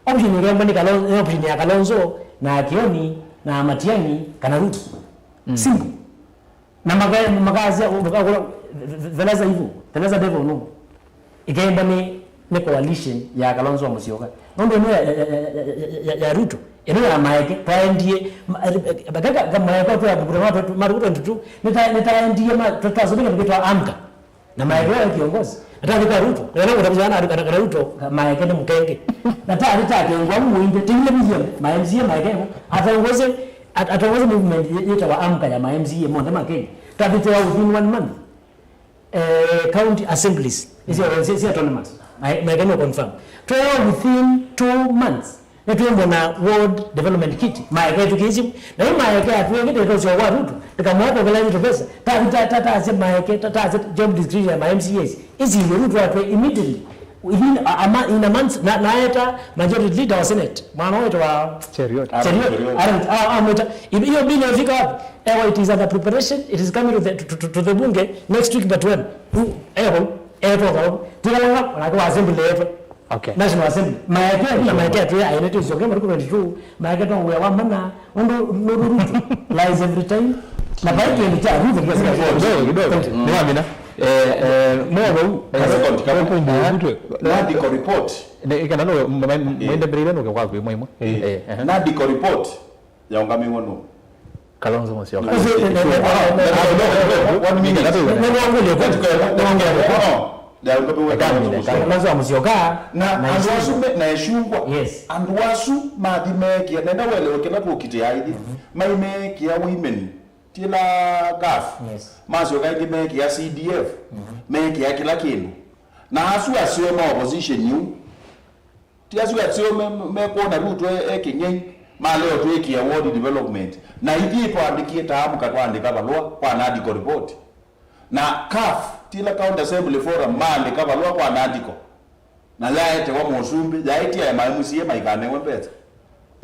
option kemba ni Kalonzo option ya Kalonzo na Kioni na Matiang'i kana Ruto simple na magazi velaza hivyo velaza devil no ikemba ni coalition ya Kalonzo Musyoka ndio ya Ruto eneo la Maeke taendie badaka kama Maeke kwa watu maruto tu nitaendie tutazobika tukitoa amka na Maeke wa kiongozi nataka Ruto leo utabizana na Ruto Maeke ni mkenge nataka ngwa muinde tingle vision MCA Maeke ataongoze movement yetu wa amka ya MCA monda Maeke tabitoa within 1 month county assemblies is autonomous Maeke no confirm to within 2 months netuombo na World Development Kit Maeke tukizi na Maeke atuenge teto wa Ruto tukamwapo kala hizo pesa tata Maeke tata job description ya MCAs hizi Ruto atu immediately within in a month naeta majority leader wa Senate mwana wetu wa Cheriot hiyo bill inafika wapi? It is under preparation, it is coming to the bunge next week, but when kwa assembly level. Okay. National Assembly. Maekea tu ya INET is okay, Mariko 22. Maekea tu wa mana ndo lies every time. Na bali tu nita hivi kwa sababu kidogo. Ni amina. Nadico report. Kana no mwende mbele no kwa muhimu. Nadico report ya ungami wono. Kalonzo Musyoka. What mean? Kalonzo Musyoka na eshungwa. Yes. And wasu madimeki nenda wele okena kukiti aidi. Maimeki ya women. Tila gaf. Yes. Musyoka ngimeki ya CDF. Meki ya kila kindu. Na asu asio ma opposition you. Tiasu asio meko na ruto ekinye. Maleo tuweki ya ward development. Na hivi ipo andikie taamu katwa andika balua kwa Nadico report. Na CAF tila county assembly forum mandika balua kwa Nadico. Na yaete wa Musumbi yaiti ya MCA maikane wempeta.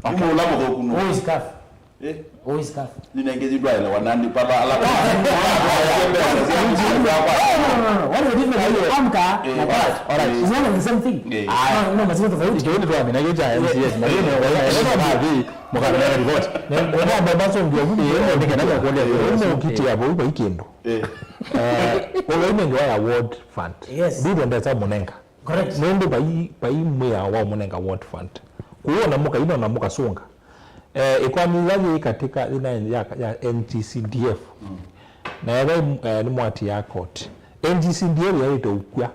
Okay. Imo ulamo dokuno. Who is CAF? Who is CAF? Ninengezi dwa ile wanandi pala ala. What is the difference? Amka na CAF. Alright. It's not the same thing. No, mazito tofauti. Kioni tu amina geja MCS. Marino wale mukabala report. Ndio babaso ndio ndio kuonea kiti ya boibo ikendo. Wewe ndio ya award fund. Yes. Ndio ndio munenga. Correct. Ndio bai mwe wa munenga award fund. Kuona muka ino na muka songa. Ekwamizaje katika ina ya NGCDF. Na yale ni mwati ya court. NGCDF yaito ukya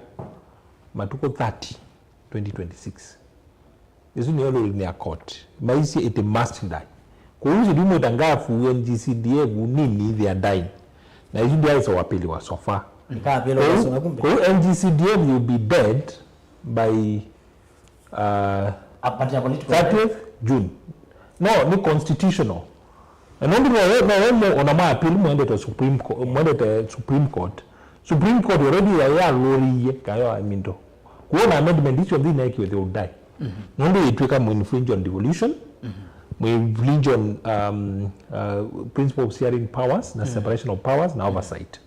matuko 30 2026. Yesu ni yolo ni ya court. Maisi it must die. Kuhusu dimu tangafu NGCDF nini they are dying. Na hizo ndio hizo wapili wa sofa. Nikapelo wasonga kumbe. Kwa NGCDF will be dead by apart ya political 30th June. No, ni constitutional. Ndio no ona ma appeal mwende to Supreme Court, mwende to Supreme Court. Supreme Court already ya lori kayo amindo. Kuona amendment hicho ndine yake they will die. Ndio itweka mu infringe on devolution. Mu infringe on principle of sharing powers na separation of powers na oversight.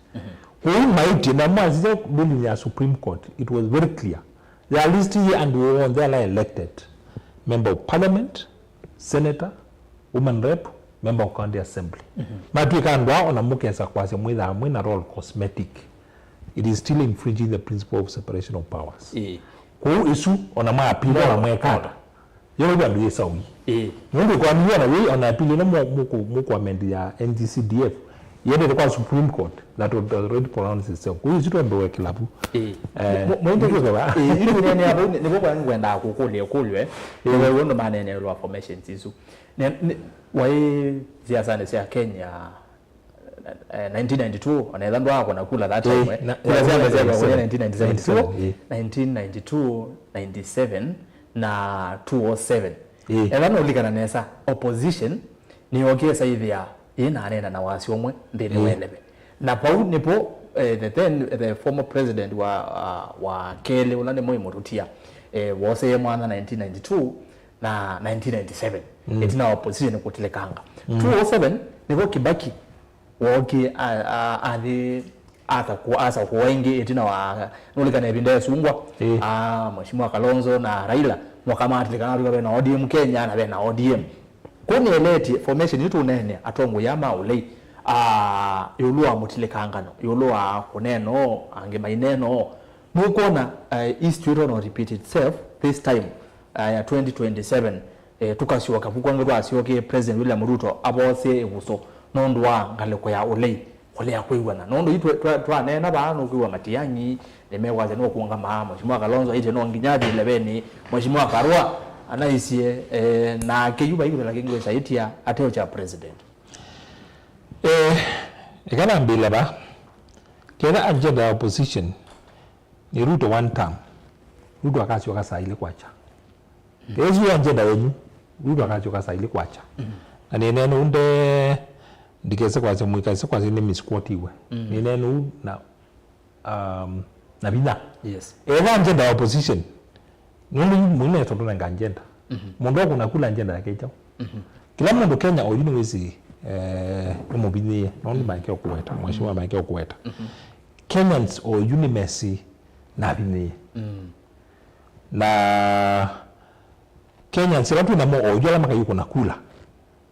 Kwa maiti na mwazizo building ya Supreme Court, it was very clear. They are listed here and we were there elected member of parliament, senator, woman rep, member of county assembly. Matwika ndwa ona mukesa kwase mwina role cosmetic. It is still infringing the principle of separation of powers. Kwa isu ona ma appeal na mwekata. Yoro bwa ndiye sawi. Ndio kwa mwana we ona appeal na muko amend ya NGCDF. Yende kwa Supreme Court that would already pronounce itself. Kwa hiyo ndo kilabu. Mwende kwa ili nene hapo ni kwa ngwenda kukulwe. Wewe ndo maana nene lo formation zizu. Wai siasa ya Kenya 1992 anaweza ndo wako nakula that time. Kuna siasa za 1997, 1992, 97 na 207. Elano ulikana nesa opposition ni ogesa hivi ya ina anena na wasi omwe ndene welebe. Na pau nipo the former president wa Kele ulane moyo motutia wose mwana 1992 na 1997 itina opposition kutilekanga 207 nipo Kibaki woki asa kuwengi itina wa nulikana ebinde sungwa mheshimiwa Kalonzo na Raila mwakamatilikana na ODM Kenya na na ODM kuni eleti formation yitu nene atongo yama ulei yulua mutilekangano yulua kuneno ange maineno mukona East will not repeat itself this time ya 2027 tukasiwa kapukwangerwa asiyoke President William Ruto abose ebuso nondwa ngaleko ya ulei kole yakwiwana nondo yitu twanena bano kwiwa matiyanyi nemekwaze no kuonga mama mheshimiwa Kalonzo ite no nginyabi lebeni mheshimiwa Karua anaisie na keyuba hiyo la kingwe saitia ateo cha president ikana mbele ba kena agenda opposition ni Ruto one term Ruto akasi wakasa ile kwacha ezu agenda wenyu Ruto akasi wakasa ile kwacha na neno unde ndikese kwaze mwikase kwaze ni misquotiwe neno na na bina yes agenda opposition nundu mwine tondona nga agenda mundu kuna kula agenda yake chao kila mundu Kenya oyini wezi umubini noni maike okuweta mheshimiwa maike okuweta Kenyans oyini Messi na bini na Kenyans watu na mo ojola maka yuko na kula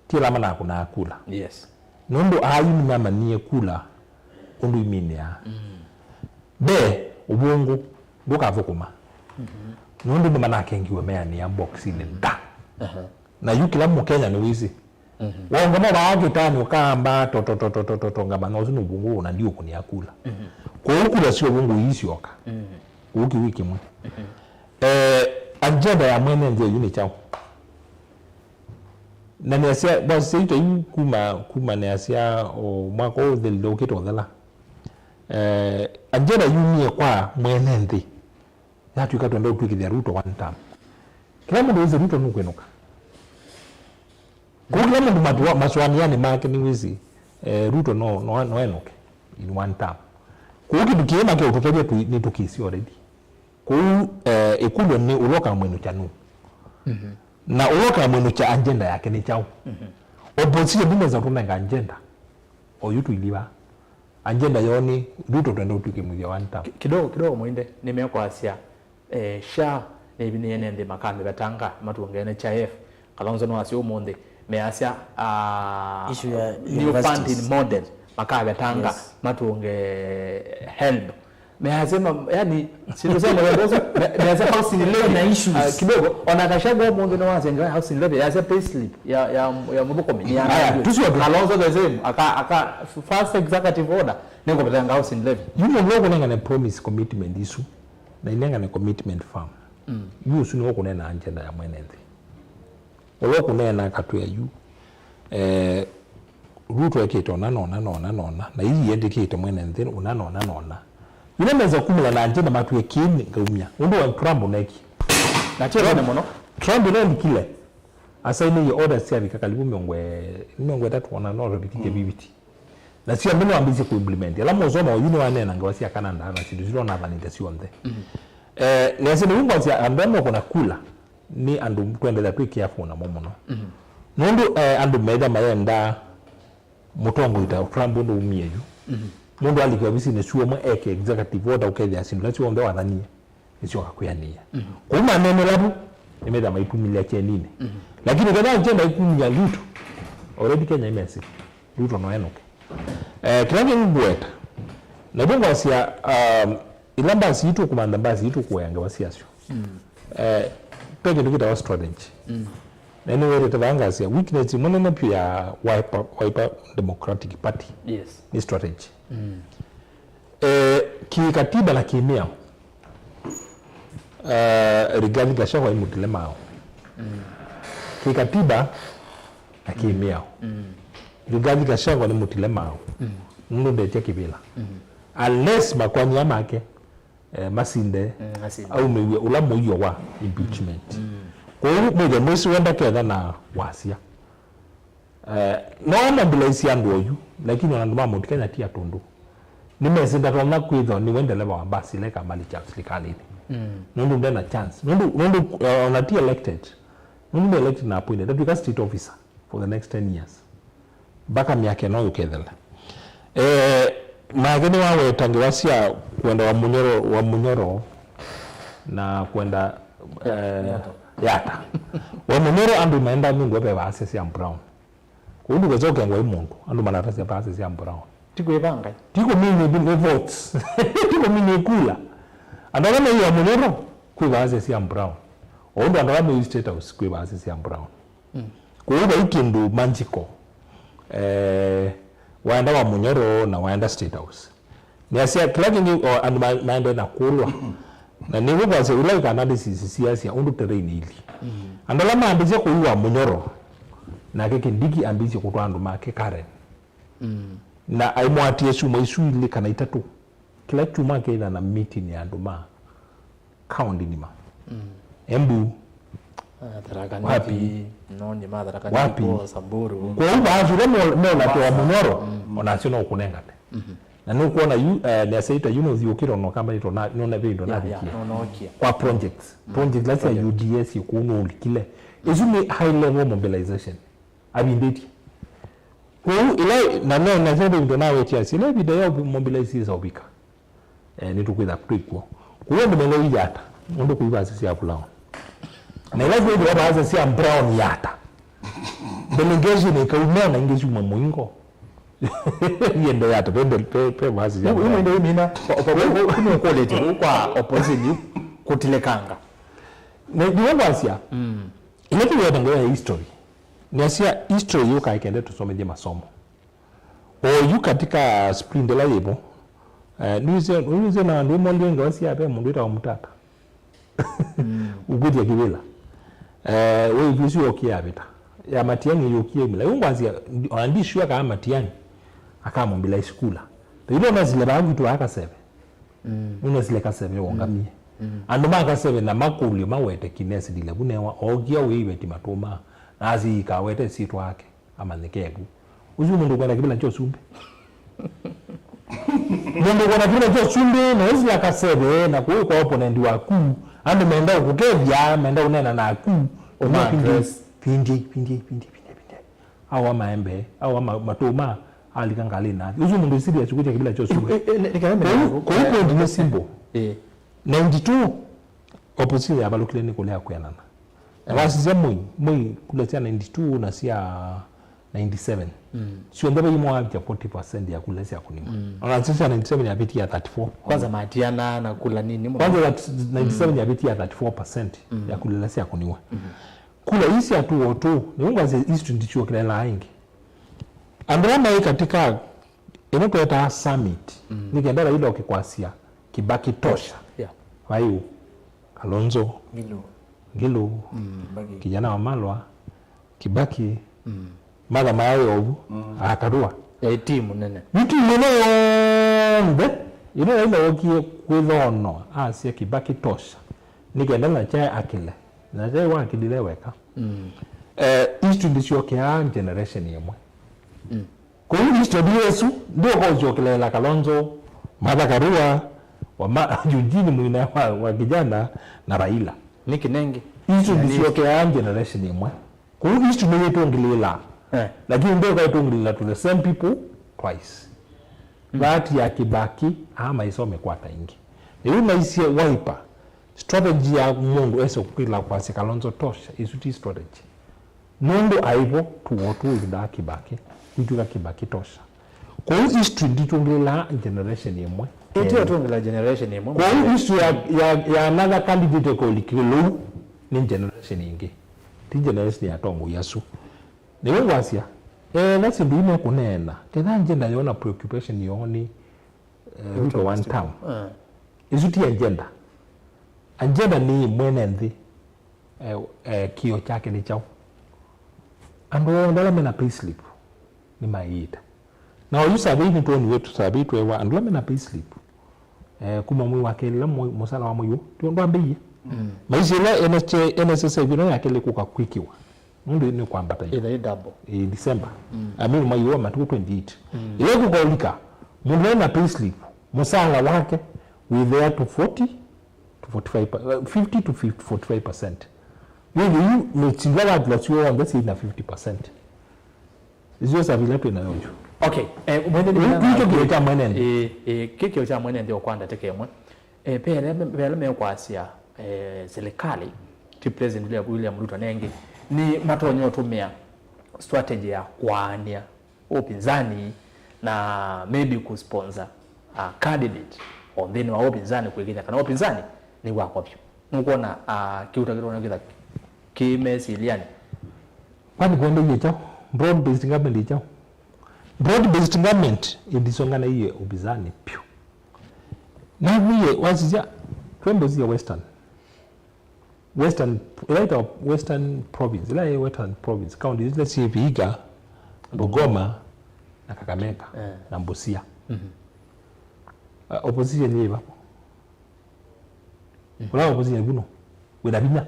tila mana kuna kula yes nundu ayini mama niye kula undu iminia be ubungu nduka vukuma nundu ndo manake ngiwe mea ni unbox ile nda na yu kila Mkenya ni wizi wongo no baage tani ukamba to ngaba no zinu ubungu na ndio kuniakula kwa ukula sio ubungu isi oka uki wiki mwe agenda ya mwene ndio yuni chao na nesia boss sito yu kuma nesia o mwako o del lokito dala agenda yuni kwa mwene ndi ya tuka ndo tukithia Ruto one time kila mundu wizi Ruto nukwenuka kwa kila mundu maswaniani make ni wizi Ruto no enoke in one time kwa kitu kiema ke utokeje tu ni tukisi already kwa ikulo ni uloka mwenu chanu na uloka mwenu cha agenda yake ni chao opposition bime za tumenga agenda o yutu iliwa agenda yoni Ruto twende utuke mwezi one time kidogo mwinde nimekwasya sha nebini yenende makambi batanga matuongene chaef kalonzo no asyo monde me asya issue ya new funding model makambi batanga matuonge help me asema yani sinosema wewe naweza housing levy na issues kidogo onakashaga monde no wasenga housing levy asya pay slip ya mbuko mini ya tusio kalonzo the same aka first executive order nengo batanga housing levy yumo logo nenga ne promise commitment isu na inenga ne commitment farm yusu ni okunena agenda ya mwenende olokunena katu ya yu Ruto yake nona na hizi yendikite mwenende unanona yunameza kumula na agenda matu ya kini ngaumya undu wa Trump neki na chero ne mono Trump ne kile asaini ya order sia bikakalibu mongwe tatu wana no bitike bibiti na sio mbona ambizi ku implement ala mozoma yuni wanena ngawasi akana ndana siduzilo na vanita sio onde nese ni ngo sia andamo kuna kula ni andu twendela twikiafu na momono nundu andu meda mayenda mutongo ita Trump ndo umieju mundu alikwa bisi ne suo mo eke executive order ukethia sindu sio onde wathanie sio akuyania kuma nene labu imeda maitumilia chenine lakini kada agenda ikumya Ruto already Kenya imesi Ruto no enoke kirage ngweta na bongo asia ilamba situ kumanda basi itu kuyenga wasiasyo pege ndikita wa strategy nene were tabanga asia weakness monene pia Wiper Democratic Party yes ni strategy kikatiba la kimia Rigathi Gachagua imudilemao kikatiba la kimia Rigathi Gachagua ni mutilemao nundetia kibila unless makwani yamake masinde au mewe ula moyo wa impeachment kwa hiyo moja mwezi wenda kedha na wasia no ambulance yangu oyu lakini wananduma mtu Kenya tia tundu nimesinda tona kwitho ni wende leba wa basi leka mali cha serikali nundu ndena chance nundu onatia elected nundu elected na appointed that because state officer for the next 10 years baka miaka no ukethela mageni wawe tangiwasia kwenda wa munyoro na kwenda yata wa munyoro andu maenda mingu be baasesi ya Brown kundu gozoke ngwa imundu andu manatasi ya baasesi ya Brown tiko ibanga tiko mimi bin votes tiko mimi kula andana na ya munyoro kwa baasesi ya Brown ondo andana na state house kwa baasesi ya Brown kwa hiyo ikindu manjiko waenda wa munyoro na waenda state house ni asia klagingi and maende na kulwa na niwe baze ulai analysis siasa undu terrain ili andala maambize ko wa munyoro na keke ndiki ambize ko twandu make Karen na aimwatie suma isu ile kana itatu kila chuma keina na meeting ya nduma county nima embu wapi noni madharaka ni Samburu kwa hiyo baadhi leo na kwa munyoro onasio kunengate na nukuona ni asaita thiukiro no kamba ito na no na bindo na bikia kwa projects lazima UDS yukuno ulikile izumi high level mobilization abindeti kwa ile na zendo ndo nawe tia sile video ya mobilize obika nitukwida kwikwo kwa ndo melo yata ndo kuiba sisi hapo lao na ile video baadhi si brown yata delegation ikaumana ingezu mwamuingo yendo yata pe baadhi ya wewe ndio mina kuna quality kwa opposition kutilekanga na ndio wasia ile tu ya history niasia history yuka ikende tusomeje masomo o yu katika sprint la yebo niuze na ndio mondo ngosi ape mundu ita omutaka ugudi akibela wewe visi yokia beta ya matiani yokia mila ungwazi andishu ya kama matiani akama mbila iskula ile nazile bangu tu aka 7 unazile ka 7 wongamie andoma ka 7 na makuli mawete kinesi dile bunewa ogia wewe timatoma nazi kawete situ wake ama nikegu uzu mundu kwa kibila cho sumbe mundu kwa kibila cho sumbe na hizi la kasebe na kwa opponent waku ando menda ukutevya menda unena na aku ona pindi awa maembe awa matoma alikangali na uzu mundu serious kuja kibila cho sumbe kwa hiyo ndio simbo 92 opposition ya balukile ni kulea kuyanana Wasi moi kuletea 92 na sia 97. Sio ndio yimo hapo 40% ya kuletea kunima. Sasa 97 ya biti ya 34. Kwanza matiana na kula nini? Kwanza 97 ya biti ya 34% ya kuletea kuniwa. Kula hisi ya 202 ni ungaze history ndicho kile la ingi. Andrama hii katika inaitwa summit. Nikaendelea ile ukikwasia Kibaki tosha. Yeah. Kwa hiyo Kalonzo Ngilo kijana wa Malwa Kibaki mara mayo obu akarua ya timu nene mtu mbe ile wokie kwithono asia Kibaki tosha nigenda na cha akile na cha wa akile weka history ndicho kia generation yemwe kwa hiyo history yesu ndio hojo kile la Kalonzo mara karua wa jujini mwina wa kijana na Raila Niki nengi hizo ndizo kwa generation imwe kwa hiyo hizo ndio tuongelea lakini ndio kwa tuongelea to the same people twice that ya Kibaki ama isome kwa taingi hiyo maisi wiper strategy ya Mungu eso kila kwa Kalonzo tosha isuti strategy Mungu aivo tuotu ida Kibaki kujuka Kibaki tosha kwa hiyo history ndio tuongelea generation imwe ndio tuongelea generation imwe kwa hiyo history ya another candidate kwa likilo ni generation ingi ti generation ya Tongo Yasu niwe wasia nasi ndime kunena tena agenda yona preoccupation yoni ruto one town izuti agenda ni mwene nthi kio chake ni chao ando ndala mena payslip ni maita na usabe ni to ni wetu sabe to ewa ando mena payslip kuma mwi wake la musala wa moyo to ndo ambiye maisha NSS vino yake ile kuka kwikiwa ndio ni kwamba ta ile double December amini mayo matu 28 ile kukaulika mundu na payslip musala wake we there to 40 to 45 50 to 45%. Wewe ni chingala tulasio anga si na 50%. Hizo savile tu inayojo. Okay, mwende ni kitu kileta mwenende. Kiki cha mwenende okwanda tekemwe. Pele mekwasia serikali ti president William Ruto nengi ni matonyo tumia strategy ya kuania upinzani na maybe kusponsor a candidate on then wa upinzani kuigiza kana upinzani ni wako pio nukuona kiuta kirona kitha kimesiliani kwani kwende yecho broad based government yecho broad based government indisongana iye upinzani pio na wiye wasija twembo zia western province ile western province county zile si Vihiga Bungoma na Kakamega na Busia opposition ni hapo kuna opposition buno wena binya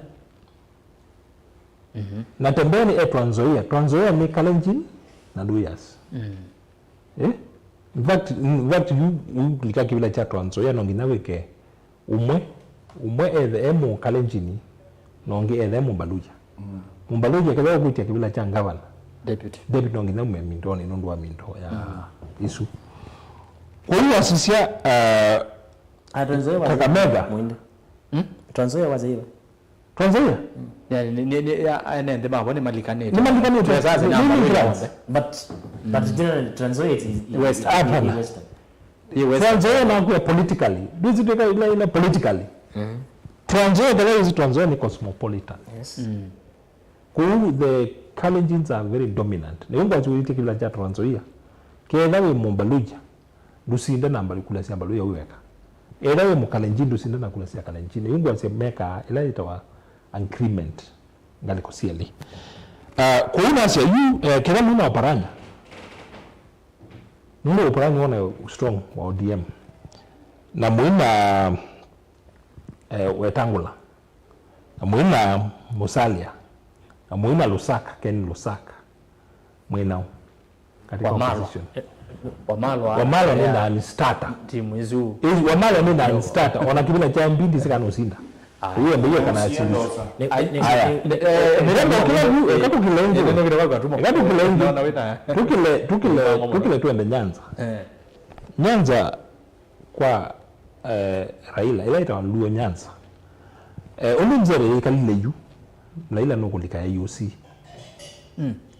na tembeni Trans Nzoia ni Kalenjin na Luyas in fact you lika kibila cha Trans Nzoia no ngina weke umwe ethe emu Kalenjini no ngi ethe emu Mbaluja Mbaluja kaza kutia kibila cha Ngavana deputy no ngina umwe Mindoni nondu wa Mindo ya isu kwa hiyo asisia Trans Nzoia Kakamega Trans Nzoia waziwa Trans Nzoia nende mambo ni malikane but generally Trans Nzoia is West Western. Trans Nzoia na kwa politically this is ile politically Trans Nzoia the Trans Nzoia ni cosmopolitan. Yes. The Kalenjins are very dominant. Ni ngo tuite kila cha Trans Nzoia ketha we Mbaluja dusinde na Mbaluja sia Mbaluja uweka era we Mukalenjin dusinde na kula sia Kalenjin ngo asemeka ila itawa agreement ngali kosieli kwa hiyo nasi kila mwana oparanya ndio oparanya wana strong wa ODM na mwina Wetangula na mwina Musalia na mwina Lusaka Ken Lusaka mwina katika opposition Wamalo nenda ni starter timu hizo Wamalo nenda ni starter ona kibila cha mbindi sika no sinda hiyo ndio kana asili mirembo kile katu kilengo ndio ndio kwa tumo katu kilengo na weta tukile tuende Nyanza Nyanza kwa Raila ila ita Luo Nyanza olumzere kalile yu Raila no kulika ya UC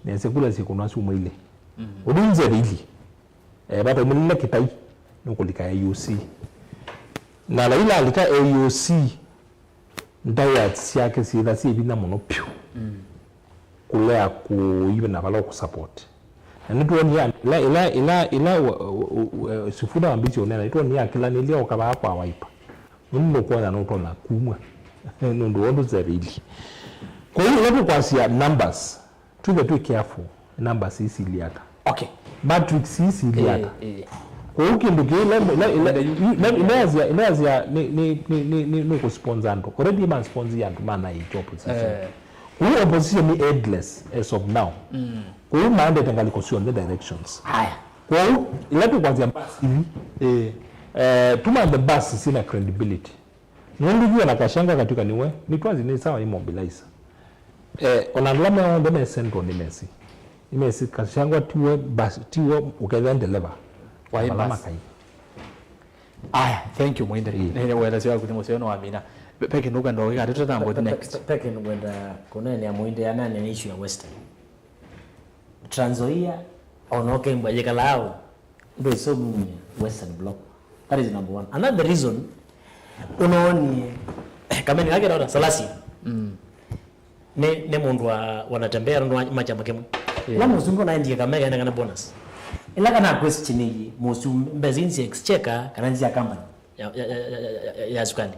ne sekula siku nasu mwile olumzere ili bata mulile kitai no kulika ya UC na Raila alika AUC ndaya siake sida si bina muno pyo kulea ku even na balo ku support na ndio ni ila sifuna ambicho nena ito ni akila ni leo kaba hapa waipa ndio kwa na ndio na kumwa ndio ndo zarili kwa hiyo lepo kwa sia numbers tuwe tu careful numbers hizi liata okay matrix hizi liata kwa hiyo kindukile inaweza ni kusponsor ndo already man sponsor yandu maana hiyo opposition kwa hiyo opposition ni headless as of now kwa hiyo mandate ngali kusion the directions haya kwa hiyo ilapo kwanza basi hivi tuma the bus sina credibility ndio na kashanga katika niwe ni twazi ni sawa immobilize onalama ndo central ni Messi kashangwa tiwe basi tiwe ukadha deliver wa makai thank you Mwinderi nene wela siwa kuti museno wa mina peke nuka ndo ga tutambo next peke ngwenda kunene ya Mwinde ya nane ni issue ya Western Trans Nzoia onoke mbaje kalao ndo isomu Western block that is number one. Another reason unaoni kama ni yake na Salasi ne mundu wanatembea ndo machama kemu la muzungu na ndiye kama yana kana bonus ila kana question hii musu mbezinzi exchequer kana nzia company ya sukali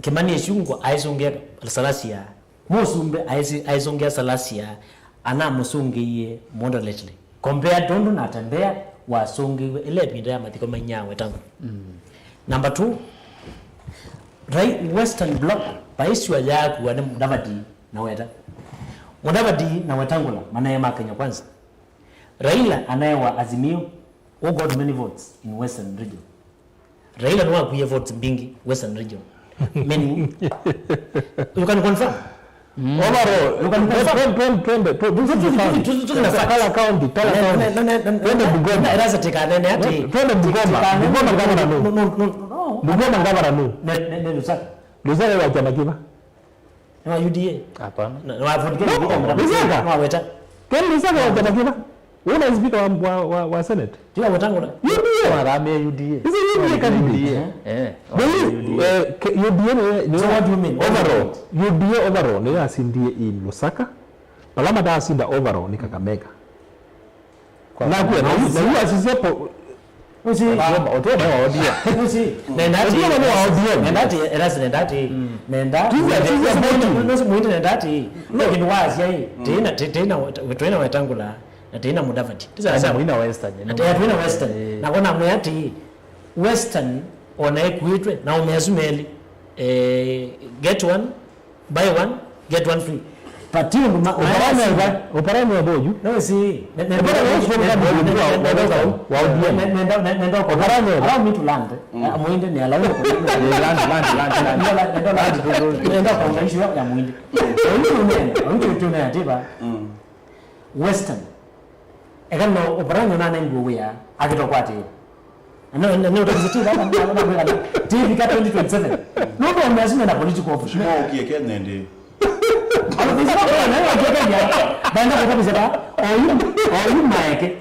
kimani shungu aizongea Salasia musumbe aizongea Salasia ana musungiye moderately compare tondo na tembea wasongiwe ile pinda ya matiko manyawe tangu number 2 right Western block paiswa yaku wana Mudavadi na Wetangula maana yema Kenya kwanza Raila anayewa Azimio who got many votes in Western region Raila ndio akuye votes bingi Western region many you can confirm overall you can confirm Tala county Bugoma eraza tekana ati Bugoma ngabara no ne Lusaka wa chama kiba na UDA hapana na wafuatike bila na weta Lusaka wa chama kiba una speaker wa senate tiwa Wetangula UDA marame UDA is UDA candidate UDA no what do you mean overall UDA overall ni asindie in Lusaka palama da asinda overall ni Kakamega na kwa na asisepo usi otoma wa odia usi nendati nendati erase nendati nendati no muite nendati lakini wazi yai tena Wetangula na tena Mudavadi sasa muina Western na tena Western na kona mwati Western onaikuitwe na umezumeli get one buy one get one free patio oparani wa boju no si nenda kwa oparani allow me to land amuinde ni allow land nenda kwa maisha ya muinde ndio tunena tiba western ekano oparani nana nguwe ya akitokwati no takizitika na TV ka 2027 no ndo mnazima na political office shimo ukieke nende banda kwa kabisa oyu maeke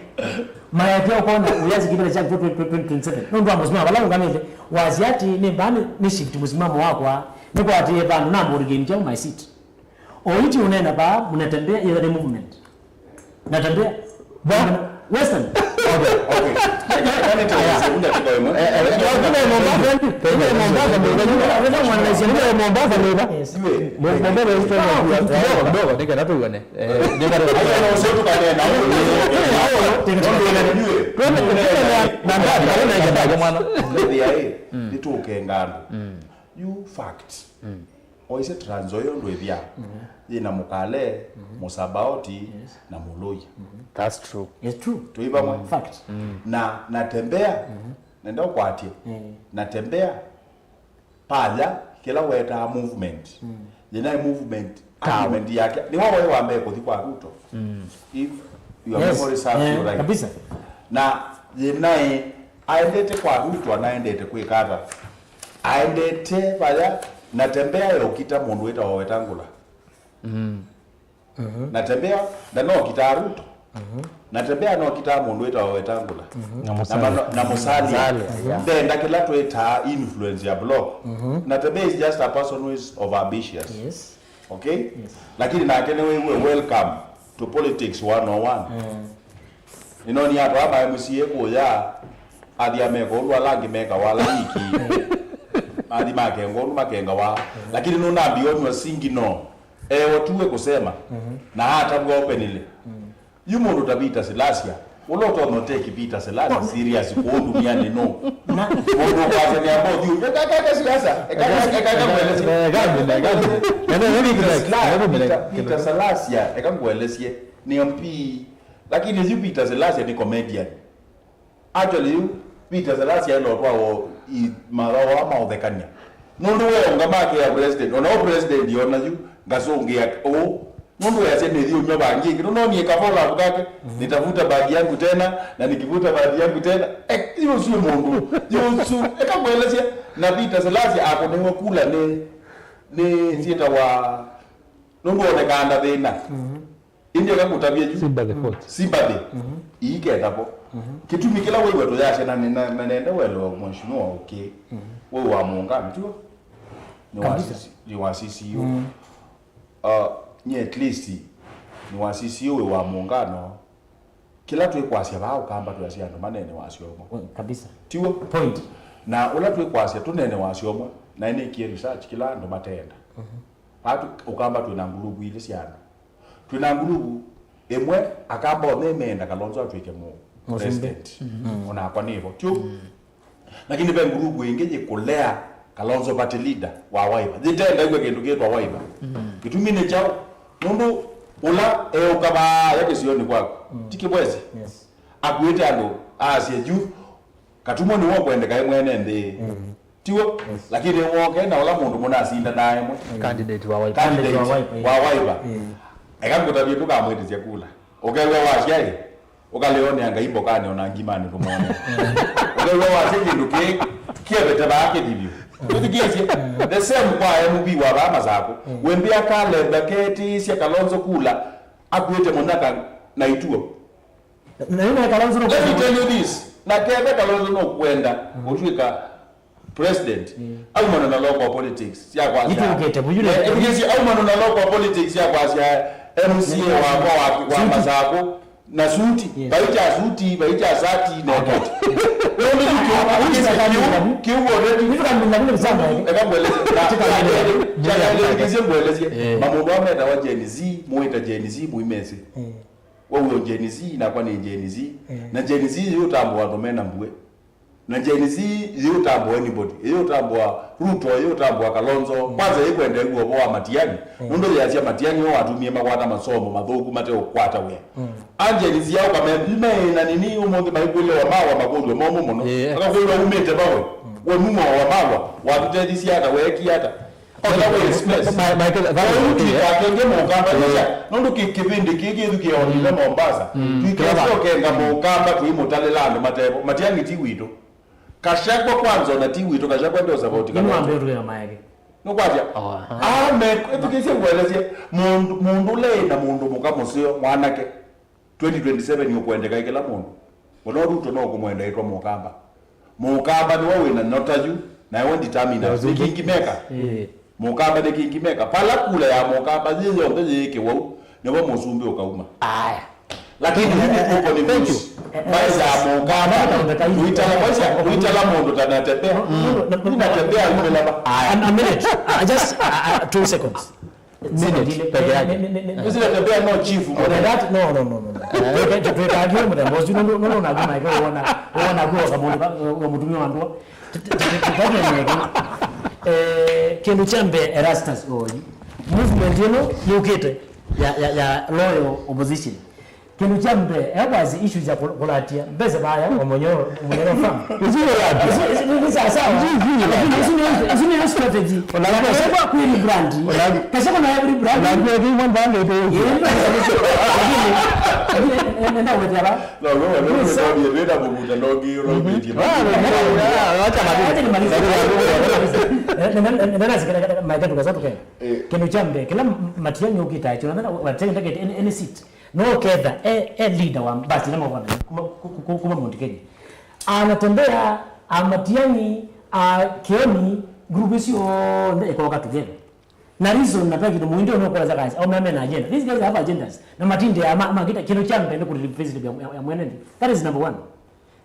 ukona uyazi kibele cha 2027 ndo ndo amazima wala ngameze waziati ne bani ni shift msimamo wako ni kwa ati bandu na board game cha my seat oiti unaenda ba mnatembea ile movement natembea western okay kama tu sekunda kidogo you fact oise transoyo ndo ebya yina mukale musabaoti na muloya. That's true. It's true. Tuiba mwe Fact. Na natembea nenda kwatie natembea pala kila weta movement yina movement yake ni wao wao ambao kwa kwa Ruto if your memory serves you right kabisa na yinae aendete kwa Ruto anaendete kwikata aendete pala natembea ukita mundu weta wetangula natembea ndano kita Ruto natembea no kita mundu weta wetangula na musali then ndakila tweta influence ya block natembea is just a person who is of ambitious okay lakini na kene we welcome to politics 101 ni hapa hapa MCA kuya adia meko lwa langi meka wala hiki adi makenga wa lakini nuna bioni singi no watuwe kusema na hata bwa open ile yumo ndo tabita Selasia uloto no take Peter Selasia serious ko duniani no na ndo kwa ni ambao juu kaka siasa Peter Selasia ekangwelesie ni MP lakini Peter Selasia ni comedian actually Peter Selasia ndo kwa marawa maudhekania nundu we ngamake ya president ona president yona yu ngasongia nundu ya sene dio nyoba ngingi no ni kafola bukake nitafuta baadhi yangu tena na nikivuta baadhi yangu tena hiyo sio mundu yusu ekamwelezea na Peter Selasia hapo ni kula ni sieta wa nundu onekanda thina india kakutabia juu sympathy iiketapo kitumi kila wewe to yashe na nenda welo mheshimiwa okay wewe wa muungano tu ni wasisi ni at least ni wasisi wewe wa muungano kila tu kwasia bao kamba tu yasia ndo manene wasio kabisa tiwo point na ula tu kwasia tunene wasio na ine ki research kila ndo matenda atu ukamba tu na ngulubu ile siana tuna ngulubu emwe akamba omemenda Kalonzo atwike mu president ona kwa nivo tu lakini be ngulubu ingeje kulea Kalonzo party leader wa Wiper zitenda igwe kindu kitwa Wiper kitumine chao nundu ula ukaba yake sioni kwako tikibwezi akwete ando asie juu katumo ni woko ende kai mwene ndi tiwo lakini woke na ula mundu muna asinda naye candidate wa Wiper ekakutabia tukamwete kula ukewe washai ukaleone angaimbo kane ona ngimani kumona ukewe washai nduke kiebete baake divyo tukigiye the same kwa MB wa bama zako wembia kale baketi sia Kalonzo kula akwete monaka na ituo na ina Kalonzo no let me tell you this na kebe Kalonzo no kwenda utwika president au mwana na local politics ya kwa ito ngete bujule ebigenzi au mwana na local politics ya kwa MCA wa mazako na suti baita zati na kote kiugo ready nifika mimi mzamba ekamweleze katika mweleze mamundo amenda wa Gen Z muita Gen Z muimeze wewe Gen Z na kwa ni Gen Z na Gen Z yotambo wa domena mbwe na jenisi yutambo anybody yutambo Ruto yutambo Kalonzo kwanza ikwende guo wa Matiang'i mundu yacia Matiang'i o atumie magwata masomo mathuku mate ukwata we anjenisi yao kama na nini umonde maigule wa mawa magodo momo muno akagodo umete bawe we mumo wa mawa watutethisia hata weki hata nundu kivindi kiki thukiona Mombasa twikesokenga mukamba twimutalela matebo Matiang'i ti witu Kashagwa kwanza na ti witu Kashagwa ndio support kama niwaambie tu kama yake nokwaja tukise kuelezea mundu le na mundu mukamusio mwanake 2027 yokwendeka kila mundu bona Ruto no kumwenda itwa mukamba ni wewe na notaju na wewe determine nikingimeka mukamba nikingimeka pala kula ya mukamba zizo ndezike wao ne wa musumbi ukauma aya lakini huko ni vitu baisa mukamba uitala mundu tanatembea ninatembea yule laba a minute just 2 seconds Usinatembea no chief no tukagiwe mda mbozi no naguma iko ona go kama mutumio wandu kenu chambe Erastus oyi movement yeno yukite ya loyal opposition kenu chambe ebazi issues za kulatia mbeze baya omonyo fam ni sasa isini strategy kwa kweli brand kasha kuna every brand na every one brand nenda wetara no ndio bubuta ndogi robiti acha nenda sikana maikatu kasatoke kenu chambe kila Matiang'i ukitacho nenda watenda get any seat no kedha leader wa basi lama bwana kuma Mount anatembea Matiang'i Kioni group sio ndio kwa wakati gani na reason nataka kidogo muende no kwa kazi au meme na agenda these guys have agendas na matinde ya magita kino chambe ndio ku president ya mwenendo that is number 1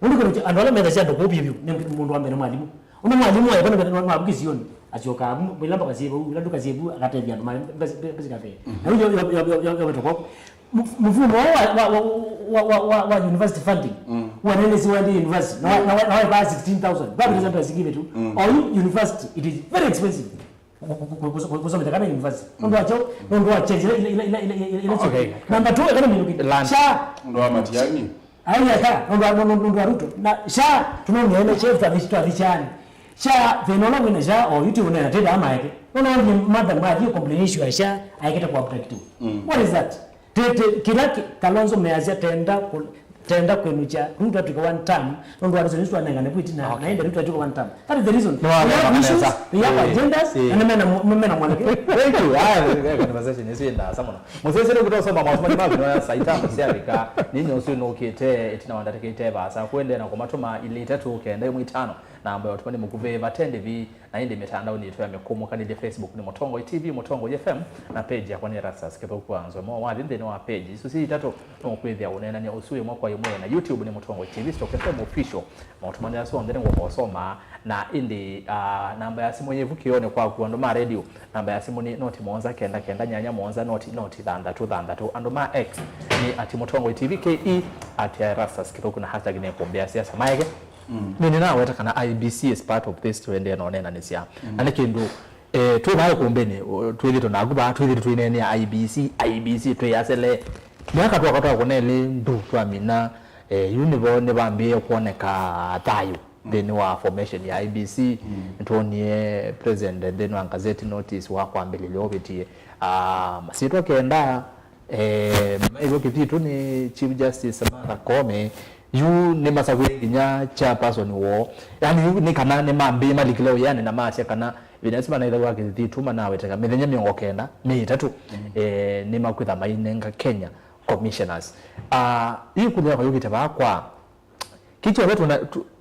ndio kwa andola meza ndo kwa bibi ni mundu wa mbere mwalimu una mwalimu wa bwana mwabukizioni achoka bilamba kazibu bilando kazibu akatebia ndo basi kafe na hiyo yametoka mfumo wa university funding wanaende si wende university na wao basi 16000 bado example asikive tu or university it is very expensive kusoma kama university ndo acho ile number 2 kama ni sha ndo Matiang'i ayata ndo Ruto na sha tunaona chef tavichani sha venola wena sha o yuti una tenda ama yake unaona ni madam maji complain issue ya sha aiketa kwa practice what is that kila Kalonzo meazia tenda kwenucha Ruto atuka one term ndo alizonishwa nangana kwiti na naenda Ruto atuka one term that is the reason we have agendas na mena mwanake thank you conversation is in da samona musesere kutosoma masomani mavi no saita msiarika nini osino kete etina wandatekete basa kwende na komatoma ile 3 kende mu 5 na ambayo tupande mukuve batende vi na inde mitandao ni tuya mekomo kanile Facebook ni Mutongo TV Mutongo FM na page ya kwani Erastus kepo kwanzo mo wadi ndene wa page susi tatu no kwethia unena ni usuye mwako yemwe na YouTube ni Mutongo TV Stock FM official mautumani yaso ndene ngo osoma na indi namba ya simu yevu kione kwa kuandoma radio namba ya simu ni noti monza kenda nyanya monza noti thanda andoma X ni @Mutongo TV KE @Erastus kepo na hashtag ni pombea siasa maige nini na weta kana IBC is part of this tuende na onena nisia anakindu tu bayo kumbeni twilito naguba twilito twinene ya IBC twiyasele mwaka twakatoa kunele ndu twamina univo ne bambie kuoneka tayo then wa formation ya IBC ntonie president then wa gazette notice wa kwambelele obetie sitwa kenda hivyo kitu ni Chief Justice Martha Koome yu ne masagwe nya chairperson wo yani ni kana ne mambe malikilo yani na macha kana binasima na ilawa kithituma nawe teka mithenya miongo kenda mitatu ni makwitha mainenga Kenya commissioners hii kulia kwa yugite bakwa kicho wetu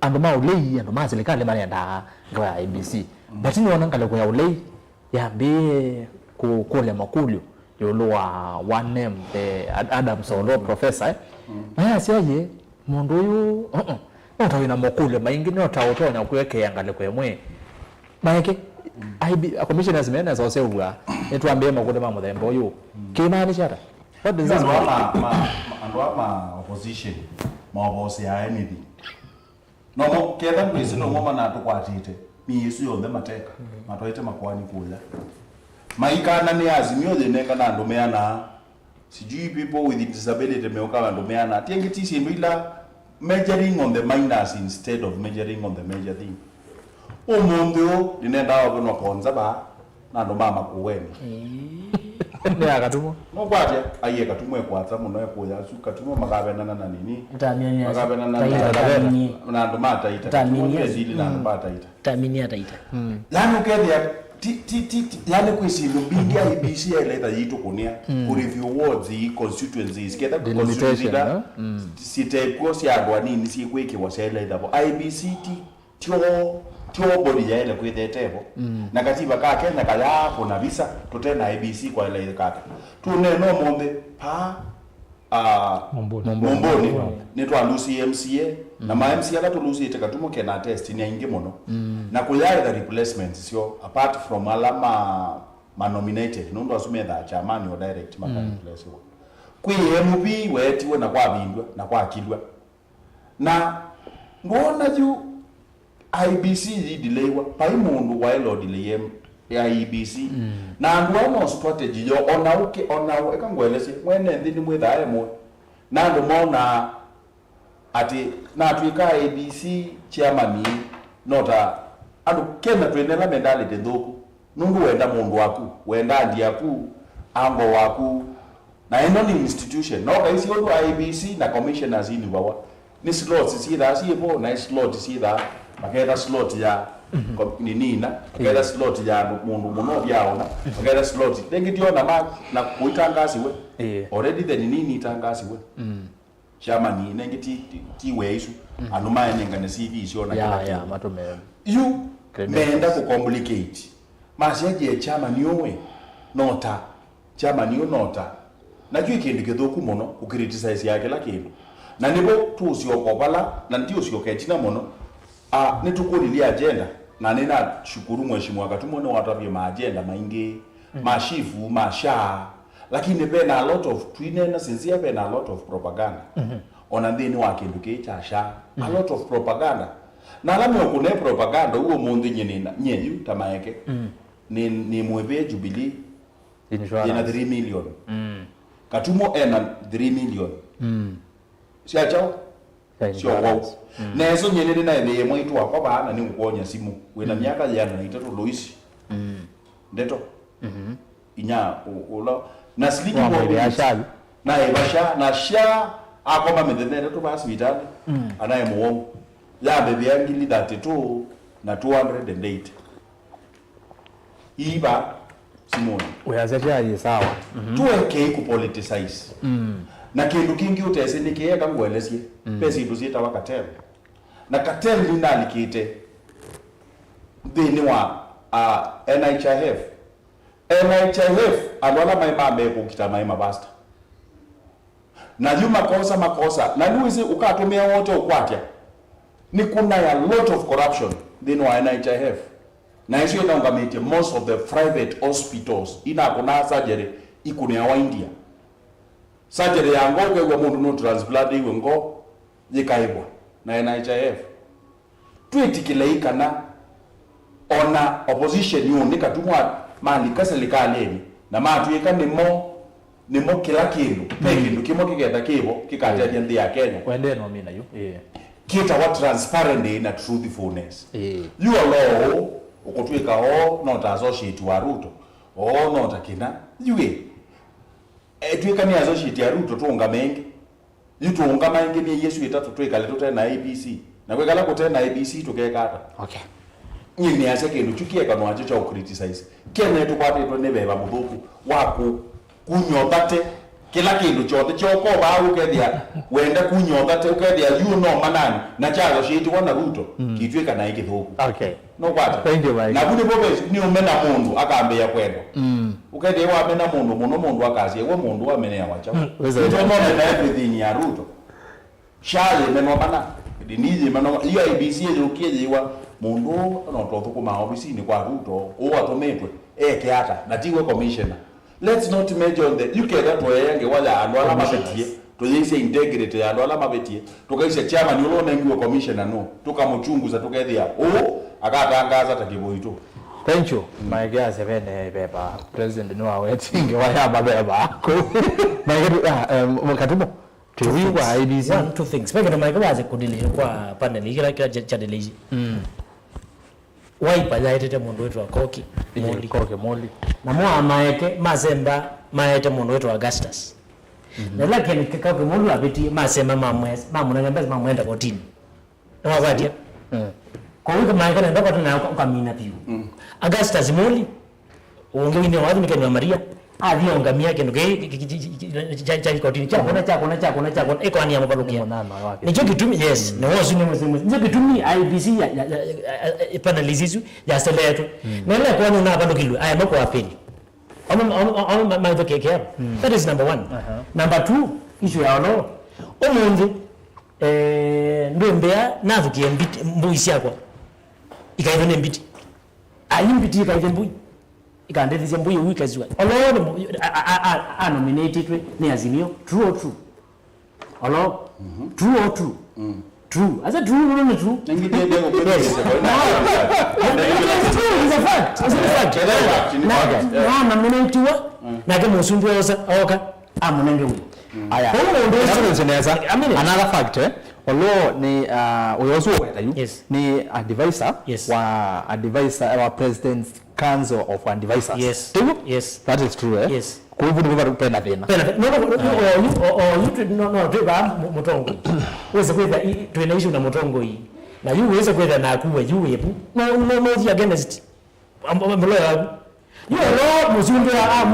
andoma ulei andoma serikali marenda ngwa IBC but ni wana ngale kwa ulei yambie kule makulio yolwa one name Adam Solo professor siaje mundu yu utawina mokule maingi no tawutonya kuwekea ngale kwemwe maike commissioners mena zo sewa etwambie makule mamuthembo yu kimani chata what does this mean? And what my opposition, my boss, anything. no ketha kwisi no mama na tukwatite miisu yothe mateka matwaite makwani kuja maikana ni azimio theneka na andu meana sijui people with disability meoka andu meana tiengiti sindu ila measuring on the minors instead of measuring on the major thing umundo ninenda wabonwa konza ba na andu mama kuweni ni akatumo no kwatia aiye katumwe kwatsa muno ekuya su katumo magabenana na nini Tamini magabenana na andu mataita tamini zili na andu mataita tamini ataita yani ukethia yani kwisindu mbingi IBC ilaitha yitu kunia ku review wards i constituencies ketha constituency da sitepwo cia andu anini ciikwikiwa cia ilaitha bo IBC tio body ya ile kwithetebo na katiba ka Kenya kaya kuna visa tutena IBC kwa ile kaka tuneno mombe pa Momboni ni twa Lucy MCA na ma MCA la to Lucy tekatumo kena test ni aingi muno na kuyari the replacements sio apart from alama nominated ndo asume that chairman or direct ma replace kwi MB wetiwe na kwa bindwa na kwa kilwa na ngona ju IBC dileiwa pai mundu wa ilo delay ya IBC na andu ano strategy yo ona ekangwelese mwene ndini mwithae mwe na andu mona ati na twika IBC chairman nota andu kena twenela mentality thuku nundu wenda mundu waku wenda ndi yaku ango waku na eno ni institution no kaisi ondu IBC na commissioners ini bawa ni slots sitha sipo na slot sitha makenda slot ya nina makenda slot ya mundu muno byaona makenda slot dengitio na kuitangasiwe already the nini itangasiwe chairman nengiti tiwe isu anuma enengane CV siona ya matume you menda ku complicate masyaje chairman yowe nota chairman yo nota na juu kindu githuku muno ukriticize yake la kindu na nibo tusio kopala na ndio sio ketina muno nitukulilia agenda na nina shukuru mheshimiwa Katumone watavye maagenda maingi mashifu masha lakini bena a lot of twinena sincere bena a lot of propaganda ona ndini wakindu kichasha a lot of propaganda na lamwe kune propaganda uwo mundi nyenina nyeyu tamaeke ni mwebe Jubilee ina 3 million Katumo ena 3 million sia chao sio wao na hizo nyenene na ile mwitu wako bana ni kuonya simu wena miaka yana na itatu Lois ndeto inya ulo na sliki kwa biashara na ebasha na sha akoma medene to basi vitani anaye muongo ya bebe yangi 32 na 208 iba Simoni uyazaje sawa tuweke ku politicize na kindu kingi utese nikiye kangwelesie pesa induzita wa cartel na cartel linalikite thini wa NHIF alwala maimambe kukita maima basta na yuma makosa na nuizi ukatumia wote ukwatya ni kuna ya lot of corruption thini wa NHIF na hizo inaungamite most of the private hospitals ina kuna surgery ikune ya India surgery ya ngoge kwa mundu no transplant iwe ngo yikaibwa na NHIF twitikileika na ona opposition yundi katumwa mali kaserikali na matuika nimo kila kindu kindu kimo kigenda kibo kikajaja nthi ya Kenya kwende no mina yu kita wa transparent na truthfulness you allow ukutwika not associate wa Ruto not kina yue twika ni associate ya Ruto tuunga mengi yutuunga mengi ni Yesu itatu twika leto tena ABC na kwekala kutena ABC tukekata okay nyini ase kindu chukie kanu acho cha criticize kene tukwatitwe ne beba muthuku waku kunyotate kila kindu chote choko ba ukethia wenda kunyotate ukethia you know manani na chalo shiti wana Ruto kitwika na ikithuku okay no kwata thank you Mike na kuni bobe ni umena mundu akambe ya kwenda ukethia wa mena mundu mundu akazie we mundu wa mena ya wacha na everything ya Ruto shale meno bana ndinije meno hiyo IBC ile ukiyewa mundu no tothuku ma office ni kwa Ruto o atometwe kiata na tiwe commissioner let's not major on the you get that way yange wala andu ala mabetie tuziise integrity ya ndola mabetie tukaise chairman ulona ingiwe commissioner no tukamuchunguza tukethia akatangaza takiboito. Thank you. My guys have beba president no awetinge waya baba ko my katibu tuwiwa IBC one two things peke ndo maikabaze kudilisha kwa panel kila chadelishi waipa yaitete mundu wetu wa koki moli na mwa maeke mazemba maete mundu wetu wa Augustus na lakini kikoki mundu abiti mazemba mamuna nyambezi mamwenda kotini na wabadia kwa hiyo maeke na ndoko tuna ukamina piu Augustus moli ungewini wadu nikeni wa Maria aviongamia kindu cha kotini chako eko ani amabalukia nicho kitumi yes no wazi nicho kitumi IBC ya panelizizu ya seleto nele kwa nuna balukilu aya mako apeli ama maito keke that is number 1 number 2 issue ya ono omundu ndombea navukie mbuisi yako ikaitwa ne mbiti ayimbiti ikaitwa mbui ikandethisia mbuyi wikaziwa olo nominated ni Azimio true or true olo true or true true as a true no true Ngitende ko yes it's a fact na nominatiwa na kama usumbu osa oka amunenge wi aya another fact olo ni we also yes. ni advisor yes. wa advisor our president's council of advisors yes Tibu? yes that is true yes kwa hivyo ndivyo tupenda tena no tuba mutongo uweze kwenda tuena issue na mutongo hii na yu uweze kwenda na kuwe yu yepu no against ambulo ya you know muzungu ya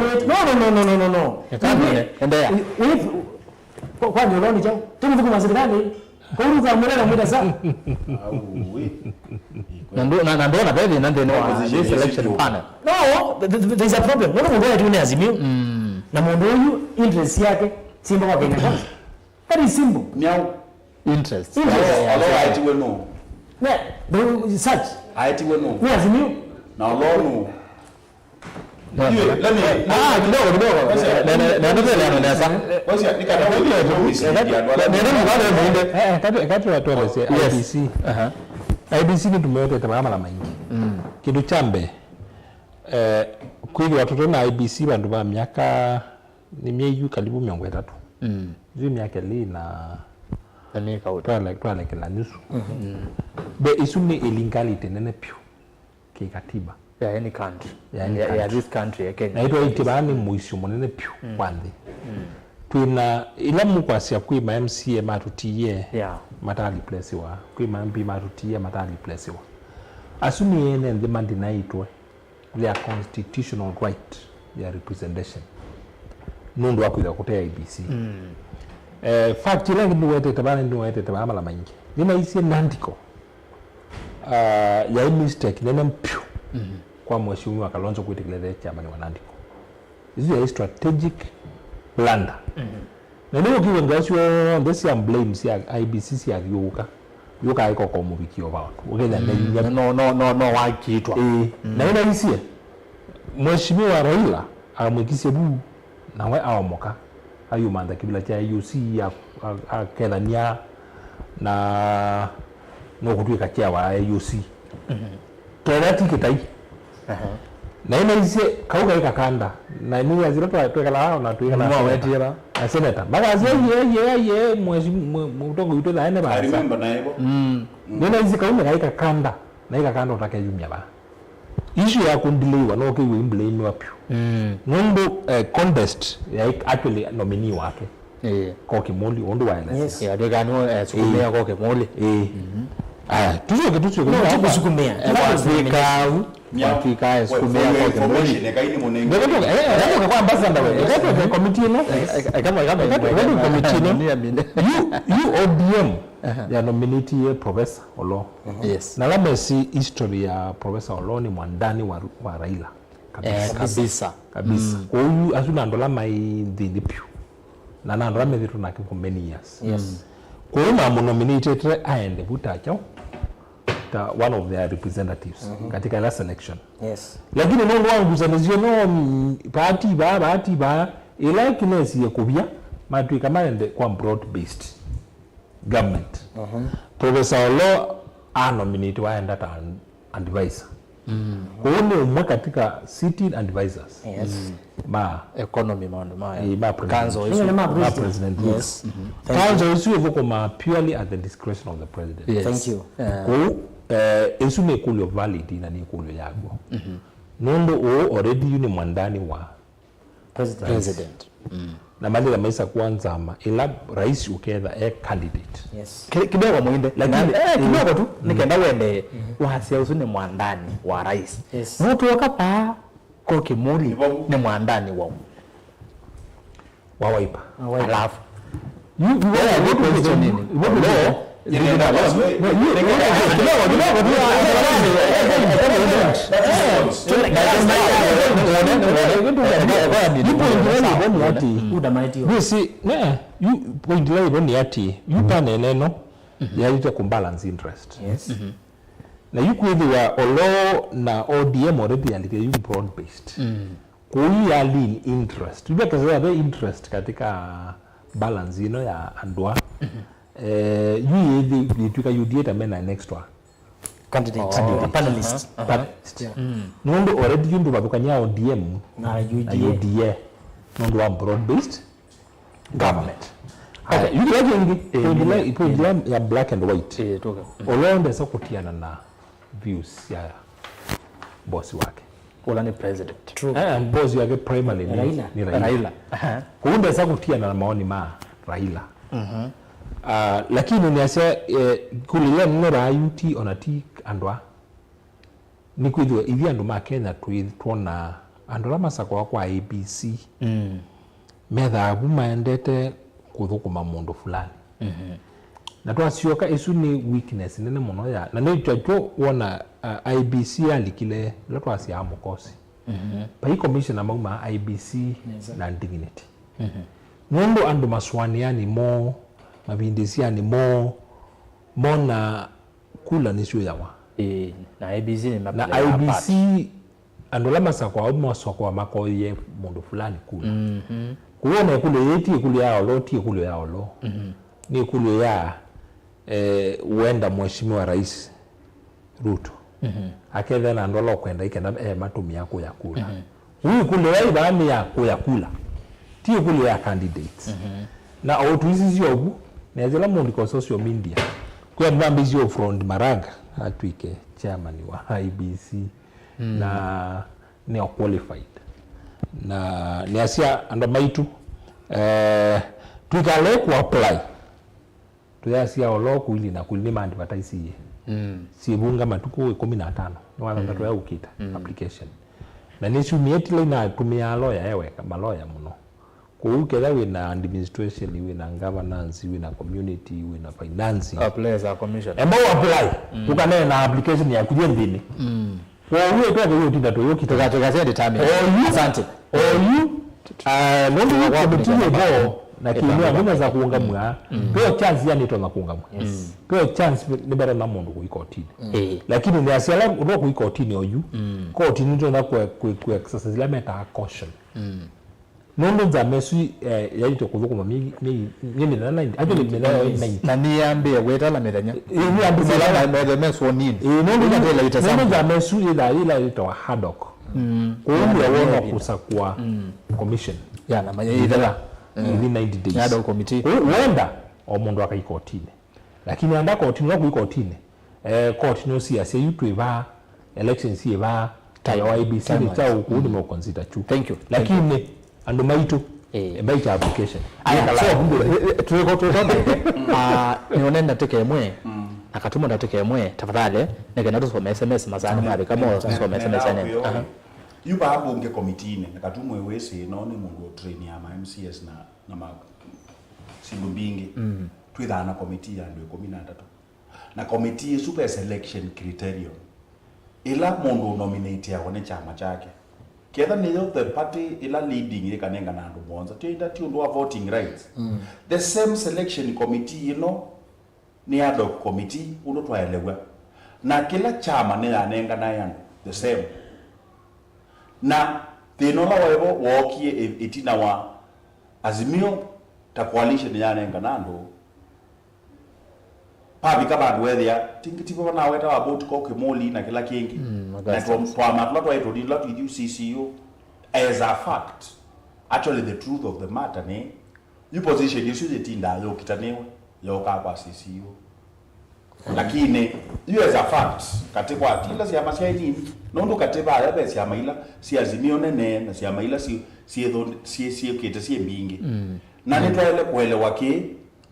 no endea kwa nini unaona chao tumu tuko mazirikani kwa hiyo mwana mwenda sana na ndo na baby na ndio this election panel no there is a problem no mwana tu ni Azimio na mwana huyu interest yake simba kwa Kenya kwanza very simple miao interest alo aitiwe no do search aitiwe no ni Azimio na olo no kidogo na ndio leo ndio sasa basi kati watu wa IBC IBC ni tumeyote tamama la maingi kitu chambe kwili watoto na IBC bandu ba miaka ni mieyu karibu 300 hiyo miaka li na ni twala kila nusu be isuni illegality nene pio kikatiba ya any country ya this country ya Kenya na ito itibani muisho munene pio kwandi twina ila mukwasia kwima MCA matutiye matali place wa kwima MP matutiye matali place wa asuni ene ndimandi naitwe their constitutional right ya representation nundu wakwira kutea IBC fact ile ndu wete tabana la maingi nina isi nandiko ya mistake nene mpyo kwa mheshimiwa Kalonzo kuitekeleza chama ni wanandiko this is a strategic blunder na leo kiwe ngasyo ndesi am blame si IBC si yuka iko kwa mubikio ba ukenda no wakitwa na ina hisia mheshimiwa Raila amwikise bu na we aomoka ayu manda kibila cha UC ya akedania na no kutuika cha wa UC kera tikitai na ina hisia kauka ikakanda na ni azira twekala na twekala mwa wetira a senator bagaze ye mheshimiwa mutongo yuto la ene ba I remember na hivyo nina hisia kauka ikakanda na ikakanda utakayumya ba issue ya kundiliwa no ke we blame wapyo ngondo contest ya actually nominee wake kwa Kimoli ondo wireless ya degano sukumea kwa Kimoli tusuke kusukumea Afrika sukumea kwa Kimoli nekaini munenge ndio kwa ambassador wewe ndio committee no kama committee no you ODM ya nominate ye Professor Olo yes na labda si history ya Professor Olo ni mwandani wa Raila kabisa kwa hiyo asuna ndola mai ndipyo na ndola mevitu na kwa many years yes kwa hiyo mamu nominated aende butacho ta one of their representatives katika ile selection yes lakini mungu wangu zanizio no party ba ila kinesi ya kubia matuika maende kwa broad based government. Professor Olo nominate waenda ta advisor. Kuone umwe katika sitting advisors. Yes. Ma economy maondo kanzo president. Yes. Kanzo isu evoko ma purely at the discretion of the president. Yes. Thank you. Isu ne kulio valid na ni kulio yago. Nondo o already yuni mwandani wa President. Na mali la maisa kwanza ama ila rais uketha candidate. Yes. Kidogo mwinde lakini kidogo tu nikaenda wende wahasia usune mwandani wa rais. Yes. Mtu wakapa kwa kimuli ni mwandani wa Wiper. Alafu na yuko wa Olo na ODM already alikuwa broad based. Kui ya lean interest. Yuko kaza the interest katika balance ya andwa. Tuka UDA mena next one. Candidate. Panelist. Nondo already yundu babukanya ODM na UDA. Nondo wa broad based government. Okay, you like ipo ya black and white. Olonde sasa kutiana na views ya boss wake. Ola ni president. True. And boss wake primarily ni Raila. Kuunda sasa kutiana na maoni ma Raila. Lakini ni asa kulile nno ra UT onati andwa ni kwithwe ithi andu ma Kenya tuona andora masako kwa ABC. Metha bumaendete kuthukuma mundu fulani. Na twasioka isu ni weakness nene muno ya na ni twacho wona IBC alikile la twasia amukosi. Pa commissioner mauma IBC na dignity. Nondo andu maswaniani mo mabindisiani mo na kula nisio yawa. Na IBC ni na IBC andu la masako masako makoye mundu fulani kula. Kuona kule yeti kule yao loti kule yao lo. Ni kule ya uenda mheshimiwa rais Ruto. Aketha na ndolo kwenda ikenda matumi yako ya kula. Huyu kule ya bami ya kula. Ti kule ya candidates. Na otuizi ziogu na zela mundi kwa social media. Kwa mbambi zio front Maraga atwike chairman wa IBC na ni qualified. Na ni asia ando maitu tukale ku apply tuyasia oloku ili na kulima advertise ye sibunga matuko 15 no wala ngatu ya ukita application na nisu mietile na tumia lawyer yewe kama lawyer muno kuukela we na administration we na governance we na community we na finance apply as a commission apply tukane na application ya kuje ndini kwa hiyo kwa hiyo tindato yo kitaka determine asante nondo wa committee bo na kimya mbona za kuunga mwa kwa chance yani to na kuunga mwa kwa chance ni bara na mundu ku ikotini lakini ni asiala ndo ku ikotini oyu kotini ndo na ku exercise la meta caution nondo za mesu yali to kuthukuma mimi na nine actually mimi na niambie weta la medanya ni ambi la mesu onini nondo za mesu ila to haddock kwa hiyo wao kusakwa commission ya na mayidala within 90 days ya do committee wenda omundu akaikotine lakini anda kotini no kuikotine kotini si ase yutweva elections yeva tayo IBC ni chao kuudi mo consider chu thank you lakini andu maitu mbaita application tuko nione ndateke mwe akatuma ndateke mwe tafadhali nikaenda tusome SMS mazani mali kama usome SMS nene yuba abunge committee ne akatumwe wese no ni mungu train ya MCS na ma sindu bingi twithana committee ya ndio 13 na committee super selection criterion ila mundu nominate ya one chama chake ketha ni the party ila leading ikanenga na andu bonza tenda ti ndo voting rights the same selection committee ni ad hoc committee uno twaelewa na kila chama ne anenga na yangu the same na thinola wewo wokie itina wa Azimio ta coalition yanenga nando pabi kabandu wethia tingitipo na weta about ko kemoli na kila kingi na kwa matla to ito dilo to CCU as a fact actually the truth of the matter ne you position you should tinda yo kitanewe yo ka kwa CCU lakini you as a fact katikwa atila si ama sia nini nondo kateba ya besi ama ila si azimio nene na si ama ila si kete si mbingi na nitwele kuelewa ki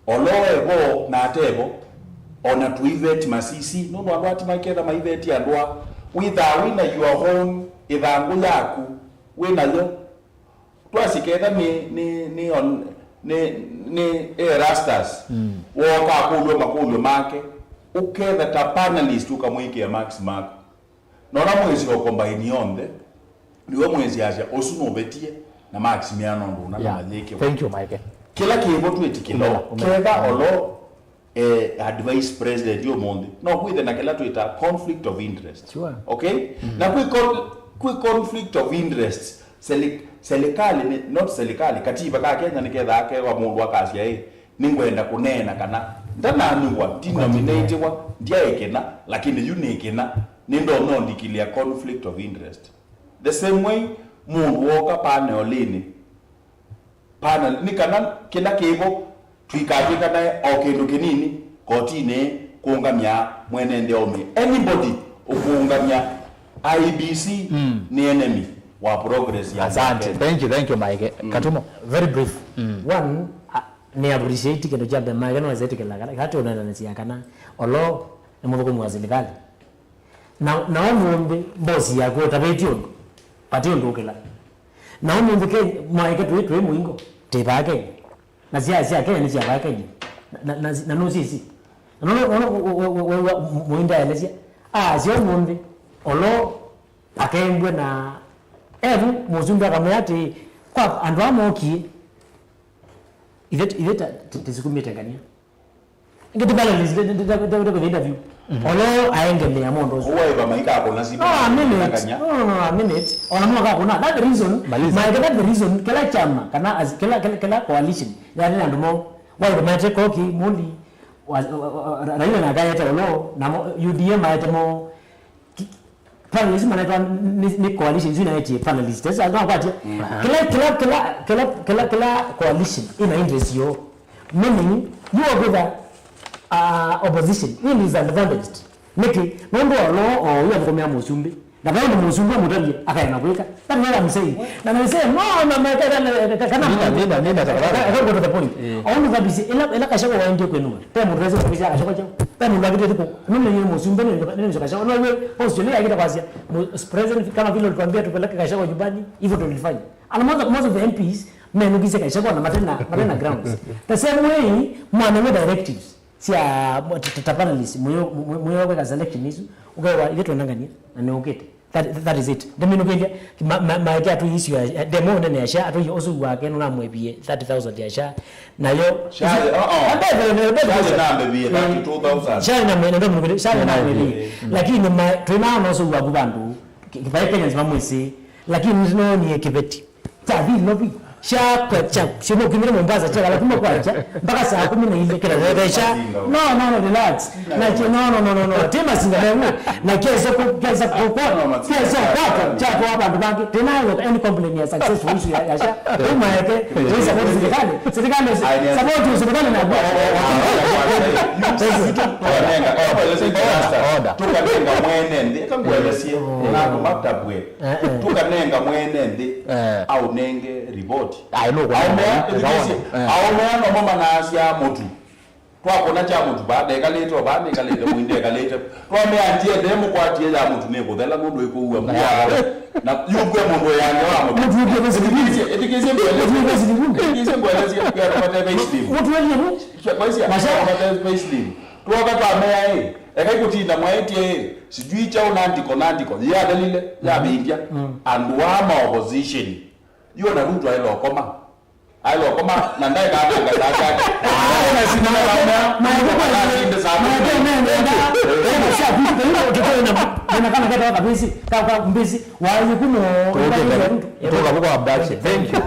oloego na atebo ona tuivet masisi no ndo ati maketha maiveti andwa wina your own ithangu yaku wina yo twasiketha ni rastas woka kulwe make uketha ta panelist ukamwikia max mark nona mwezi okombaini yonde niwe mwezi acha osuno betie na maximiano ndo na maleke. Thank you Mike. Kila kibo twetikilo kega olo advice president yo monde no kwithe na kila tuita conflict of interest. Sure. Okay? Na kwi conflict of interest serikali not serikali katiba ka Kenya niketha ake wa mundu akacia ningwenda kunena kana ndananwa denominate wa ndiaekena lakini unikena nindo no ndikilia conflict of interest. The same way mundu woka panel ni kana kila kibo twikajika naye okindu kinini kotine kuungamia mwenende ome anybody ukuungamia IBC ni enemy wa progress ya asante. Thank you Mike. Katumo very brief. One ni appreciate kendo jambe Mike no zeti kila hata unaanzia kana olo ni mudhuko mwa serikali na omumbe boss yako tabetio patio ndukela na omumbe ke Mike tu muingo tebake na sia Kenya ni sia bake na no sisi no muinda elesia sio omumbe olo akembwe na ebu muzumbe akamwati kwa andu amoki iveta tisikumite ngania ngeti balance the interview olo aengele ya mondo owa iba maika akona sibi no minute ona mwaka kuna that the reason the reason kila chama kana kila coalition yani andu mo why the matter koki mundi Raila na gaya olo na UDM ayetemo panelist manaitwa ni coalition zina eti panelist sasa ndio kwati kila coalition ina interest yo meaning you are with the opposition in is advantaged meki mambo lo o yo komea musumbi na bado musumbi mutalie akaenda kuweka that what I'm saying na I'm saying no kana nenda go to the point only that is ila kashako waende kwenu pe mureze kubisha kashako chao pe murage tuko mimi ni musumbi ni kashako no wewe position ya kita kwasia president kama vile ulituambia tupeleke kashako nyumbani hivyo tulifanya and most of the MPs menugise kashako na matena grounds the same way mwana directives sia panelist moyo weka selection hizo ukawa ile tunangania na neokete that is it ndemino kwenda maika tu issue ya demo ndene ya sha atu osu wake no namwebie 30,000 ya sha na yo sha na mbebie 32,000 sha na mwene ndo mwene sha na mwebie lakini tunao osu wa kubandu kipae Kenya zimamwisi lakini no ni kibeti tabi lobi shaka sio kimira Mombasa cha lakini kwacha mpaka saa 10 na ile kila wewe sha no relax no tema singamu na kesa kwa cha kwa hapa bangi tena any complaint ya successful issue ya sha kama yake ni support serikali serikali na tukanenga mwenende kangwelesie na matabwe tukanenga mwenende au nenge report aumea mama nasia mutu twakona cha mutu baada kalete mwinde kalete twamea ntie demo kwa tie ya mutu ne kuthela mundu ikuwa mwa na yugwe mundu yange wa mutu yugwe zilibizi etikeze ngwelezi kwa kupata payslip mutu wewe kwa kupata payslip twakatwamea ekaikutinda mwaetie sijui cha nandiko ya dalile ya bingia and wama opposition yo na ruto ailo koma Ayo kama nandai ka anga sasa. Na sina mama. Ndio sababu. Ndio sababu na kana kata kabisa kama mbizi wale kuno kutoka kwa abduction. Thank you.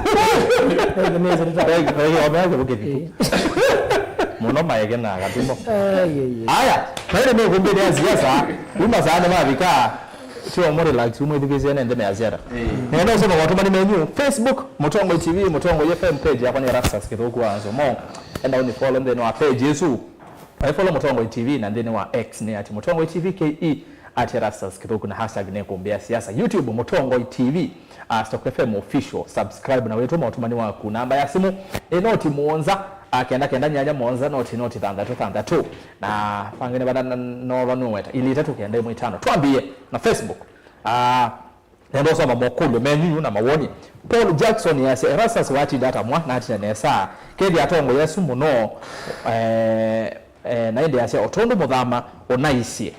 Muno maege na gatumo. Aya, pale ni kumbele ya siasa, uma sana mabika. Sio more like sumo education and then azera. Ndio sema watu mani menu Facebook, Mutongo TV, Mutongo FM page hapa ni Rastas kidogo kwanza. Mo enda uni follow then wa page Yesu. I follow Mutongo TV na then wa X ni ati Mutongo TV KE ati Rastas kidogo na hashtag ni kumbea siasa. YouTube Mutongo TV. Stock FM official subscribe na wetu mautumani waku namba ya simu enoti muonza kenda nyanya muonza noti thandatu na pangine bada no vanweta ili tatu kenda mu 5 twambie na Facebook ndio soma mokulu menu na mawoni Paul Jackson ya Erastus wati data mwa na ati nesa kedi atongo yesu muno na inde ya otondo muthama onaisie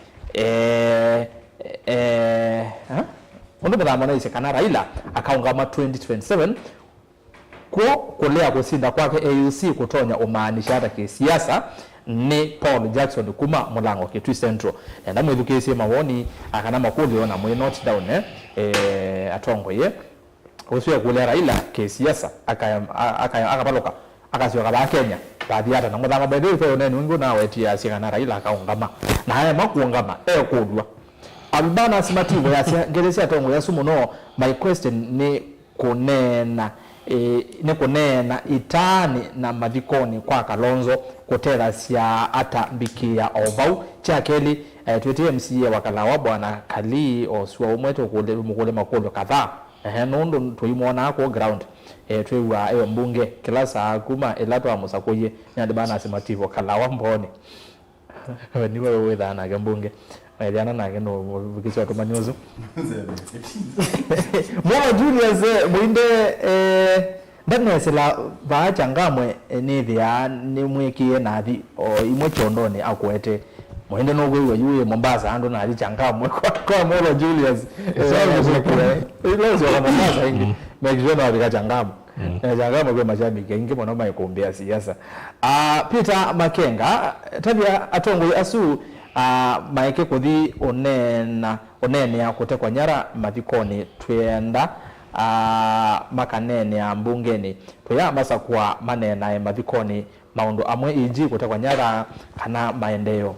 Ondo mudhama na kana Raila akaungama 2027 kulea kusinda kwake AUC kutonya umaanisha hata kisiasa ni Paul Jackson kuma mulango Kitui Central na mwithukisi mawoni akana makuli na mwe note down atongo ye usiwe kulea Raila kisiasa akapaloka akasiwa kaba Kenya baadhi hata na mudhama bado kwa nene ngo na wetia asikana Raila akaungama na haya makuungama kudwa Albana simativo ya ngeresia tongo ya sumuno my question ni kunena itani na mavikoni kwa Kalonzo kutera sia ata mbiki ya ovau chakeli twetie MCA wakalawa bwana Kali oswa umweto kule makolo kadhaa nondo tuimona ako ground twewa mbunge kila saa kuma elatwa musakoye nyandibana simativo kalawa mbone niwe wedana gambunge Eliana na geno vikiswa tumanyozo Mwa Julius muinde ndane sela baacha ngamwe ni thia ni mwekie na thi o imwe chondone akwete muinde no gwe yuye Mombasa ando na ali changamwe kwa Mwa Julius Ilezo kama Mombasa ingi mekijona wabika changamwe changamwe kwa mashabiki ingi mbona maikumbia siasa Peter Makenga tabia atongo asu maike kuthi onene ya kutekwa nyara mathikoni twenda makanene ya mbungeni tuya masa kwa manena ya mathikoni maundu amwe iji kutekwa nyara kana maendeleo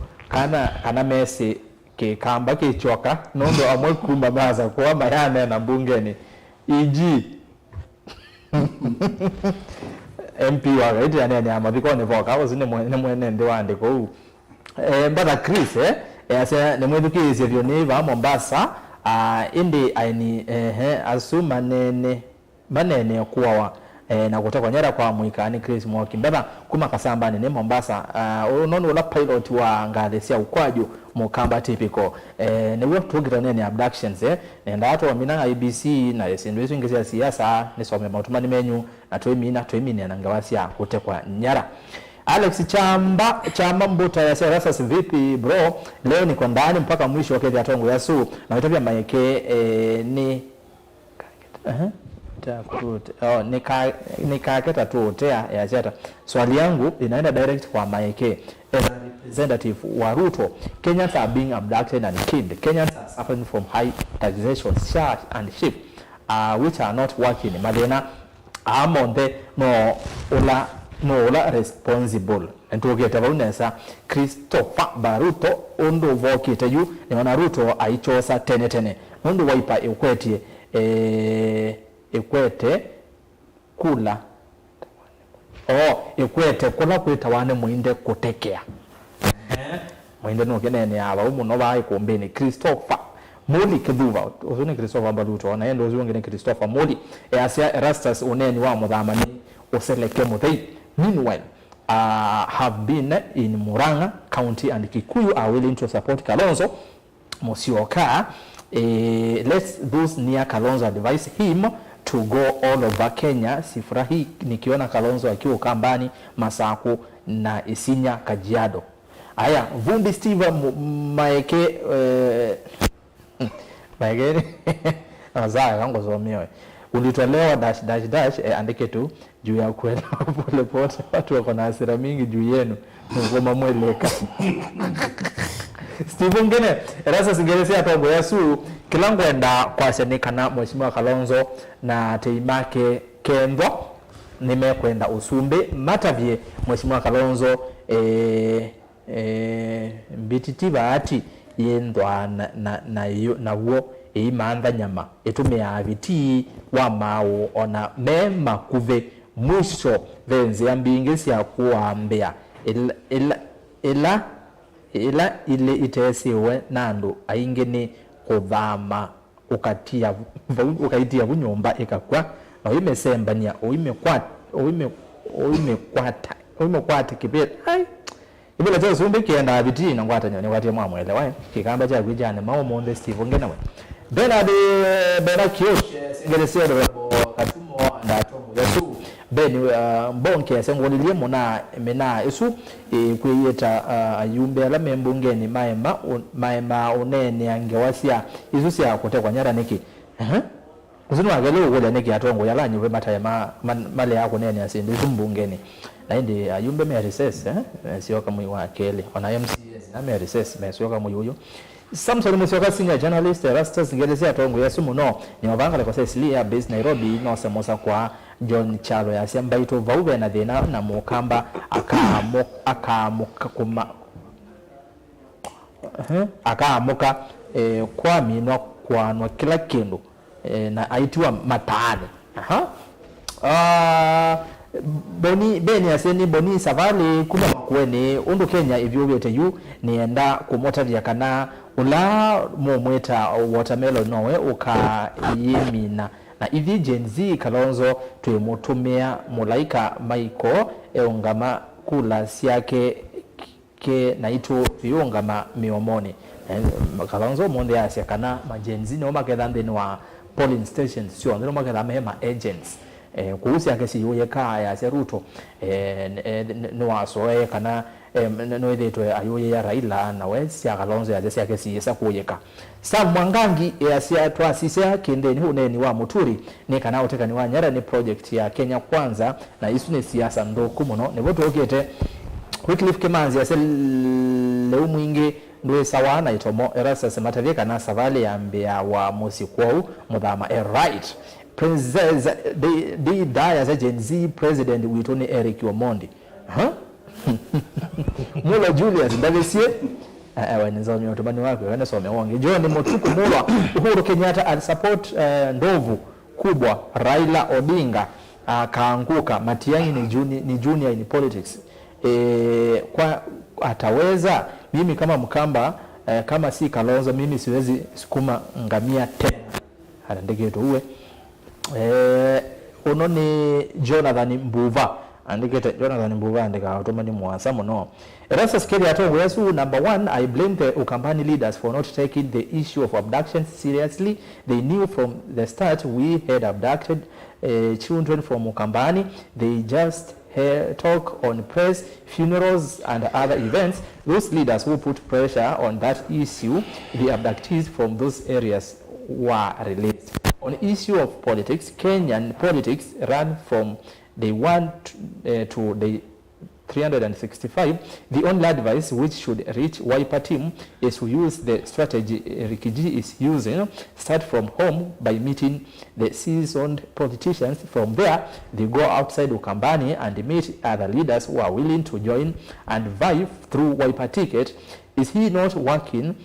kana mesi kikamba kichoka nondo amwe kuma baza kwa mayane na mbungeni iji MP wa iti ya mathikoni voka uzine mwene ndi wandiko huu mbada Chris ase ne mwedukise vyoni va Mombasa indi aini asuma manene kuwa na kutoka nyara kwa mwikani Chris Mwoki mbada kuma kasamba ne Mombasa unono la pilot wa ngalesia ukwaju mukamba typical ne we tugira ne abductions nenda ato wamina IBC na yesindu ingezia siasa ne some mautumani menyu na toimina na ngawasia kutekwa nyara Alex Chamba Mbuta ya Erastus vipi bro leo niko ndani mpaka mwisho wa kedi atongo yasu na utapia maeke ni nikaketa tu otea ya chata swali yangu inaenda direct kwa maeke representative wa Ruto Kenyans are being abducted and killed Kenyans are suffering from high taxation charge and shift which are not working madena amonde no ola responsible entogeta baunesa Christopher Baruto ondo vokita yu ni wana Ruto aichosa tene ondo waipa ekwete kula ekwete kula kwita wane muinde kutekea muinde no kenene aba umuno ba ikombeni Christopher Moli Keduva uzune Christopher Baruto na endo uzune Christopher Moli asia Erastus oneni wa mudhamani oseleke muthei. Meanwhile, have been in Murang'a County and Kikuyu are willing to support Kalonzo Musyoka. Let's those near Kalonzo advise him to go all over Kenya. Sifurahi nikiona Kalonzo akiwa kambani Masako na Isinya Kajiado. Aya, Vundi Steve Maeke Maeke azaya kango zomiwe. ulitolewa dash andike tu juu ya kwenda pole pole, watu wako na hasira mingi juu yenu ngoma mweleka. Steve Ngene Erastus Ngeresi atongo yasu kilango enda kwa senekana Mheshimiwa Kalonzo na teimake Kendo nimekwenda usumbe matavye Mheshimiwa Kalonzo mbititi baati yendwa na wo imanda nyama etume ya viti wa mao ona mema kuve mwisho venze ambingesi ya kuambia ile itesiwe nandu aingeni kuthama ukaitia bunyumba ikakwa na imesembania uimekwata kibet ai ibile tso sumbe kienda viti na ngwata nyone kwatie mwamwele wa kikamba cha kwijane mao monde Steve Ngene we Bernard Kiosh Ngeresi ndo katumo ndatongo yasu beni mbonke asengolilie mona mena esu kwiyeta ayumbe ala membungeni maema unene angewasia isusi akotekwa nyara niki uzini wagele ugola niki atongo yalanyu we mataya male yako nene asindi mbungeni na ndi ayumbe me recess sio kama iwa kele ona MCS na me recess me sio kama yuyo Samson Musioka senior journalist Erastus Ngeresi atongo yasumu no ni wabanga kwa Cecilia based Nairobi no semosa kwa John Chalo ya semba ito vauve na thina na mukamba akamuka kwa minwa kwa kila kindu na aitiwa matane beni aseni boni savali kuma kweni undu Kenya ivyo vyote yu nienda kumota kana ula mweta watermelon nowe ukayimina na ivi Gen Z Kalonzo tuimutumia mulaika Michael eungama kula siake ke na itu viungama miomoni Kalonzo monde asia kana ma Gen Z no maketha ndeni wa polling stations sio ndeno maketha mema agents kuhusi yake si yoye kaya ya Ruto no asoe kana no edetwe ayoye ya Raila na wesi ya Kalonzo ya jesi yake si yesa kuyeka Sam Mwangangi ya siya tuasisia kendeni huneni wa Muturi ni kana uteka ni wanyara ni project ya Kenya Kwanza na isu ni siasa ndoku muno ni votu okete Wycliffe Kimanzi ya leu mwingi ndwe sawa na itomo Erastus Matavika na savali ya mbea wa musi kwau mudhama right Princess the die as a Gen Z president with only Eric Omondi Mula Julius Davisie wanizo ni otobani wake wana some wange John Motuku Mula Uhuru Kenyatta al support ndovu kubwa Raila Odinga kaanguka Matiang'i ni junior in politics kwa ataweza mimi kama Mkamba kama si Kalonzo mimi siwezi sukuma ngamia tena hata ndege tu uwe uno ni Jonathan Mbuva andikete Jonathan Mbuva andika automani mwasa muno Erastus Keri atongo yasu number 1 I blame the Ukambani leaders for not taking the issue of abduction seriously. They knew from the start we had abducted children from Ukambani. They just talk on press, funerals and other events. Those leaders who put pressure on that issue, the abductees from those areas were released. On issue of politics, Kenyan politics ran from day 1 to day 365. The only advice which should reach Wiper team is to use the strategy Rikiji is using. Start from home by meeting the seasoned politicians. From there, they go outside Ukambani and meet other leaders who are willing to join and vie through Wiper ticket. Is he not working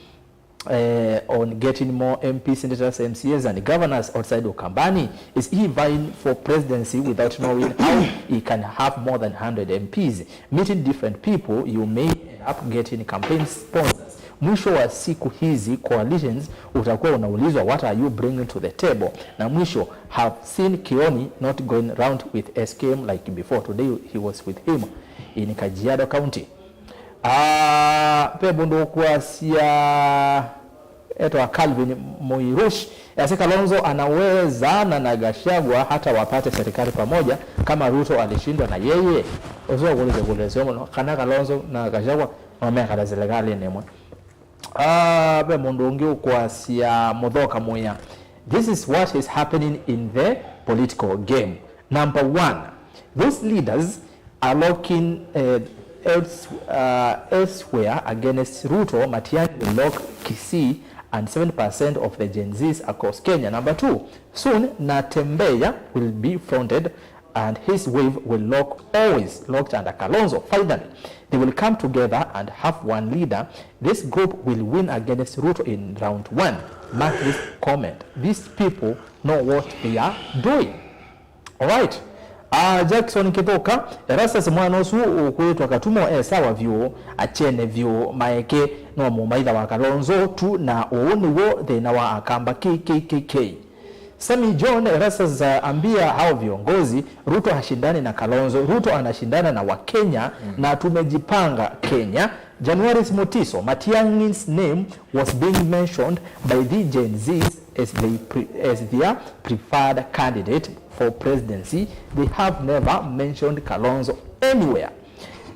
on getting more MP, senators, MCAs and governors outside Ukambani? Is he vying for presidency without knowing how he can have more than 100 MPs? Meeting different people, you may end up getting campaign sponsors. Mwisho wa siku hizi coalitions utakuwa unaulizwa what are you bringing to the table. Na mwisho have seen Kioni not going round with SKM like before. Today he was with him in Kajiado County. Pebundu kuasia eto Calvin Moirush yase Kalonzo anaweza na Gachagua hata wapate serikali pamoja kama Ruto alishindwa na yeye ozo kueleza kana Kalonzo na Gachagua wameka serikali nemwe pebundu ngi kuasia modhoka moya. This is what is happening in the political game. Number one, those leaders are looking elsewhere against Ruto. Matiang'i will lock Kisii and 7% of the Gen Zs across Kenya. Number two, soon Natembeya will be fronted and his wave will always locked under Kalonzo. Finally, they will come together and have one leader. This group will win against Ruto in round one. Mark this comment. These people know what they are doing. All right. Jackson Kithoka Erastus mwana usu kwetwa katumo sawa vyo achene vyo maeke no mumaitha wa Kalonzo tu na uoni wo thina wa akamba KKK. Sami John Erastus ambia hao viongozi Ruto hashindani na Kalonzo, Ruto anashindana na Wakenya na tumejipanga Kenya. January Motiso, Matiang'i's name was being mentioned by the Gen Zs as their preferred candidate for presidency. They have never mentioned Kalonzo anywhere.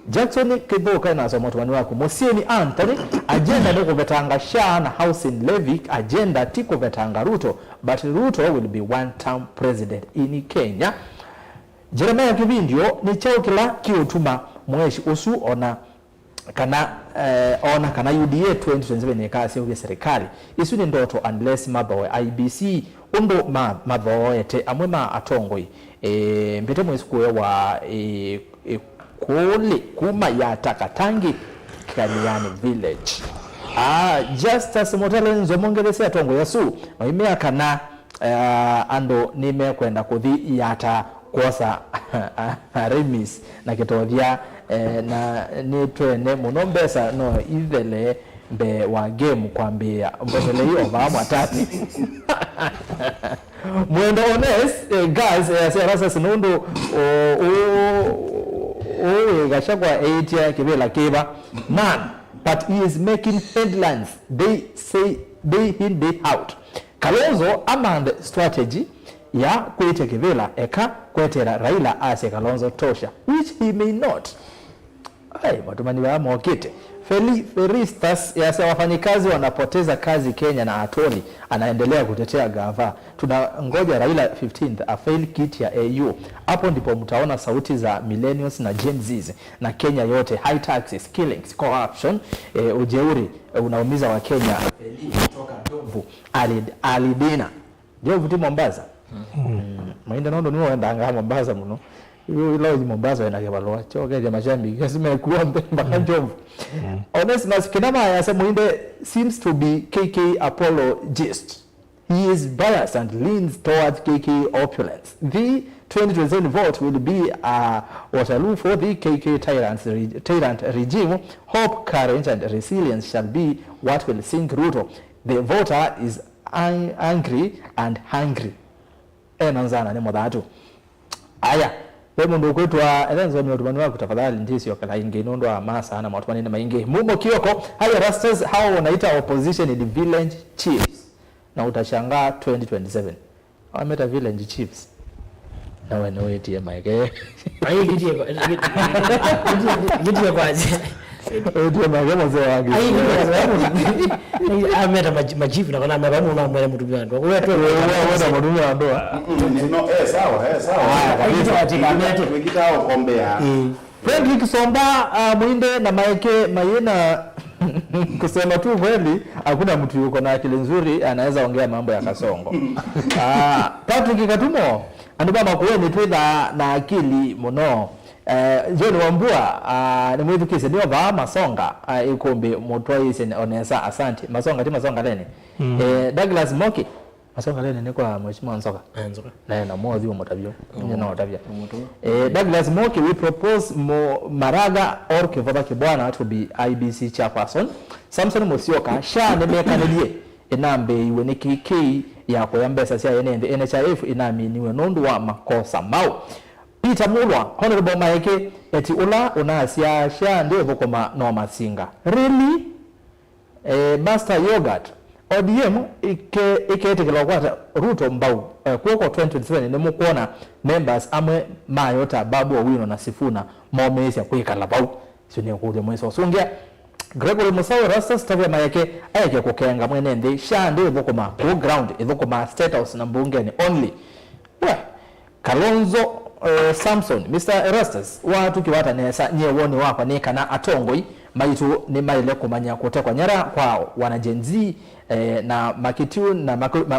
Jackson Kithoka na somoto wako Mosieni Anthony agenda ndiko vetanga Sha na housing levy agenda tiko vetanga Ruto, but Ruto will be one-term president in Kenya. Jeremiah Kivindio ni chao kila kiutuma mweshi usu ona kana UDA 2027 nekasi ya serikali isu ni ndoto unless mabawe IBC undo mabawe ete amwema atongoi mbete mwesikuwe wa kule kuma ya Takatangi Kaliani village. Justice Motalenzo mongelese atongo yasu imea kana ando nime kwenda kuthi yata kosa remis na kitoria na nitwene muno mbesa no ithele mbe wa game kwambia mbele hiyo bamu atati mwendo honest guys rasa sinundo Gachagua 8 ya kibela kiba man, but he is making headlines. They say day in day out. Kalonzo amand strategy ya kuite kibela eka kwetera Raila ase Kalonzo tosha, which he may not. Matumani wa mwakite Feristas ya wafanyikazi wanapoteza kazi Kenya na Atoli anaendelea kutetea gava. Tunangoja Raila 15th a fail kit ya AU. Hapo ndipo mtaona sauti za millennials na Gen Zs na Kenya yote. High taxes, killings, corruption, ujeuri unaumiza wa Kenya. Kutoka Ndovu alidina Ndovu ti Mombasa. Mainda nondo niwo endanga Mombasa muno. Ilo Mombasa ina kebalwa choke ya mashambi kasime kuwa mpaka Ndovu. Onesimus Kinama yasa Muinde seems to be KK apologist. He is biased and leans towards KK opulence. The 2027 vote will be a Waterloo for the KK tyrant regime. Hope, courage and resilience shall be what will sink Ruto. The voter is angry and hungry. Nanzana ni modatu. Aya. Wemo ndo kwetwa elenzo miotumani wako tafadhali ndisi wakala inge nondo wa masa na matumani na mainge Mumo Kioko. Hayo Rastas hao wanaita opposition in the village chiefs na utashangaa 2027 wameta village chiefs na wewe tie maike ai gitie kwaje ndio magemo zao wangi ai ameta majifu na kana mbamu na mbele mtu bando wewe tu wewe mtu wa ndoa no sawa kabisa katika ameto wengitao kombea Fredrick Kisomba Muinde na maike mayena kusema tu kweli hakuna mtu yuko na akili nzuri anaweza ongea mambo ya Kasongo. Patrick Katumo andibama kuweni twitha na akili muno. John Wambua ni mwitu kise niwa ba Masonga ikumbi mutwaise onesa asante Masonga ti Masonga leni. Douglas Moki Masonga leni ni kwa mheshimiwa Nsoka. Nsoka. Na mwozi wa motabio. Nyina motabia. Douglas Moki we propose Maraga or Kivotha Kibwana to be IBC chairperson. Samson Musyoka Sha nemekanedie enambe iwe ni KK ya kwa mbesa sia yenende NHIF inaminiwe nondu wa makosa mau. Peter Mulwa Honorable Maeke eti unasia Sha ndio vokoma no masinga. Really? Master Yogurt ODM iketekela kwata Ruto mbau kuoko 2027 nemu kuona members amwe mayota babu Owino na Sifuna momesi ya kuikala bau sio kule mweso sungia Gregory Musawo Rasta Stavia Mayeke ayake kukenga mwenende Sha ndio vokoma ku ground ivokoma state house na mbungeni only Kalonzo Samson Mr. Erastus watu kiwata nesa nye woni wapa ni kana atongoi maitu ni maile kumanya kutekwa nyara kwa wanajenzi na makitu na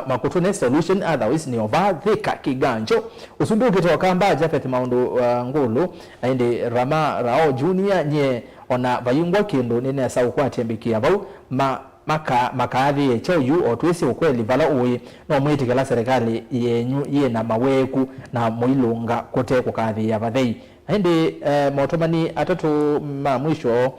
makutune solution otherwise ni over thika kiganjo usumbi ukitoka kamba Japhet Maundu Ngulu ende Rama Rao Junior nye ona bayungwa kindu nene sa ukwatembikia bau makaadhi echoyu otwisi ukweli vala uwi no mwitikela serikali yenyu ye na maweku na muilunga kote kukadhi ya vathei hindi motomani atatu mwisho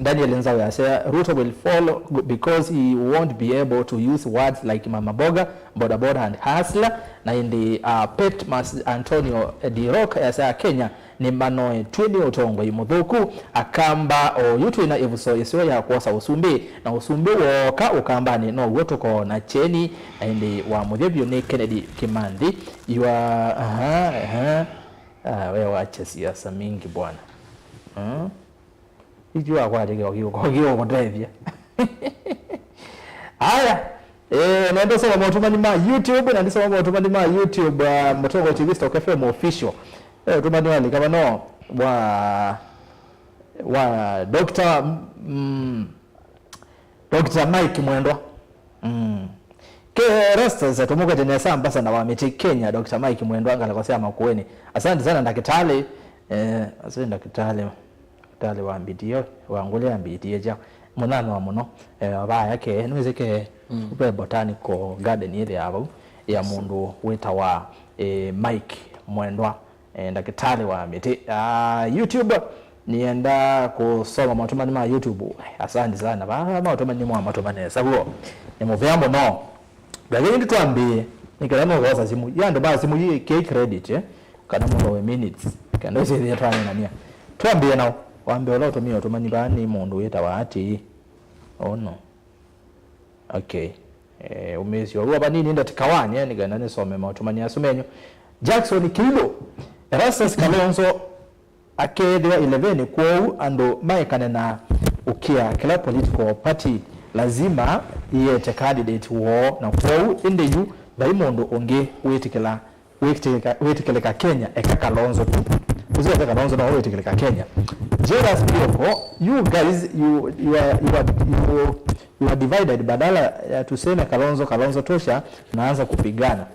Daniel Nzao yase Ruto will fall because he won't be able to use words like mama boga, boda boda and hustler. Na indi Petmas Antonio Dirok yase Kenya ni manoe twini utongo imudhuku akamba o yutu ina ivuso yasiyo ya kuwasa usumbi na usumbi woka ukambani no wotoko na cheni na indi wa mudhebyo ni Kennedy Kimandi iwa wewe wache siasa mingi bwana ijua kwa hiyo kutevya haya naenda soma motumani ma YouTube na ndisoma motumani ma YouTube Motongo TV Stock FM official tumani wali kama no wa Dr. Mike Mwendwa ke Rastas tumuka tena samba sana wa Miti Kenya Dr. Mike Mwendwa ngala kwa sema kuweni asante sana ndakitale asante ndakitale tale wa mbidio wangule ambitie ja munano wa muno aba yake nwezeke upe botanical garden ile abo ya mundu wita wa Mike Mwendwa ndakitale wa Miti YouTube nienda kusoma matumani ma YouTube asante sana ba matumani mwa matumani sabuo ni muvyambo no bageni nditwambie nikalamo kwa simu yando ba simu hii ke credit kana mu minutes kana sisi ya twana nania twambie nao wambe wala utumia utumani bani mundu wita wati no okay umezi wa bani ninda tikawani yani gana nisome matumani asumenyo Jackson Kilo Erastus Kalonzo akedwa 11 kwao ando maikane na ukia kila political party lazima yete candidate wo na kwao inde yu daimondo onge wetikela Kenya eka Kalonzo tu uziwa Kalonzo na wetikela Kenya Jeras Bioko you guys you are divided badala tuseme Kalonzo tosha naanza kupigana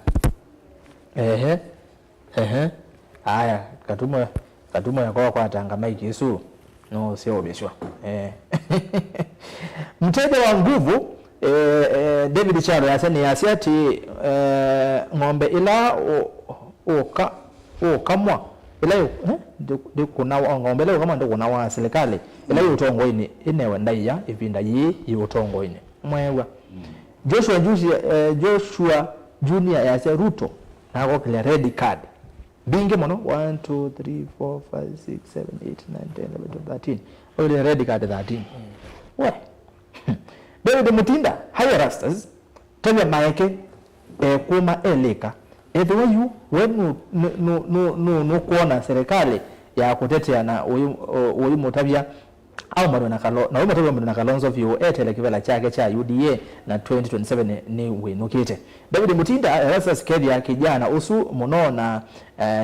haya katumo ya kwa tanga Mike Yesu no sio obeshwa mteja wa nguvu David Chalo yaseni yasiati ngombe ila kamwa ila kuna ngombe ila kama ndo kuna wa serikali ila utongo ini inewe ndaiya ivinda yi utongo ini mwewa Joshua Junior yase Ruto nako kile red card binge mono 1 2 3 4 5 6 7 8 9 10 11 13 ole red card 13 we David Mutinda haya Rastas tena maeke kuma eleka edwe yu wenu no kuona serikali ya kutetea na uyu mutabia au maro na uyu na Kalonzo vyo etele kivela chake cha UDA na 2027 ni winukite David Mutinda Rastas kedi ya kijana usu muno na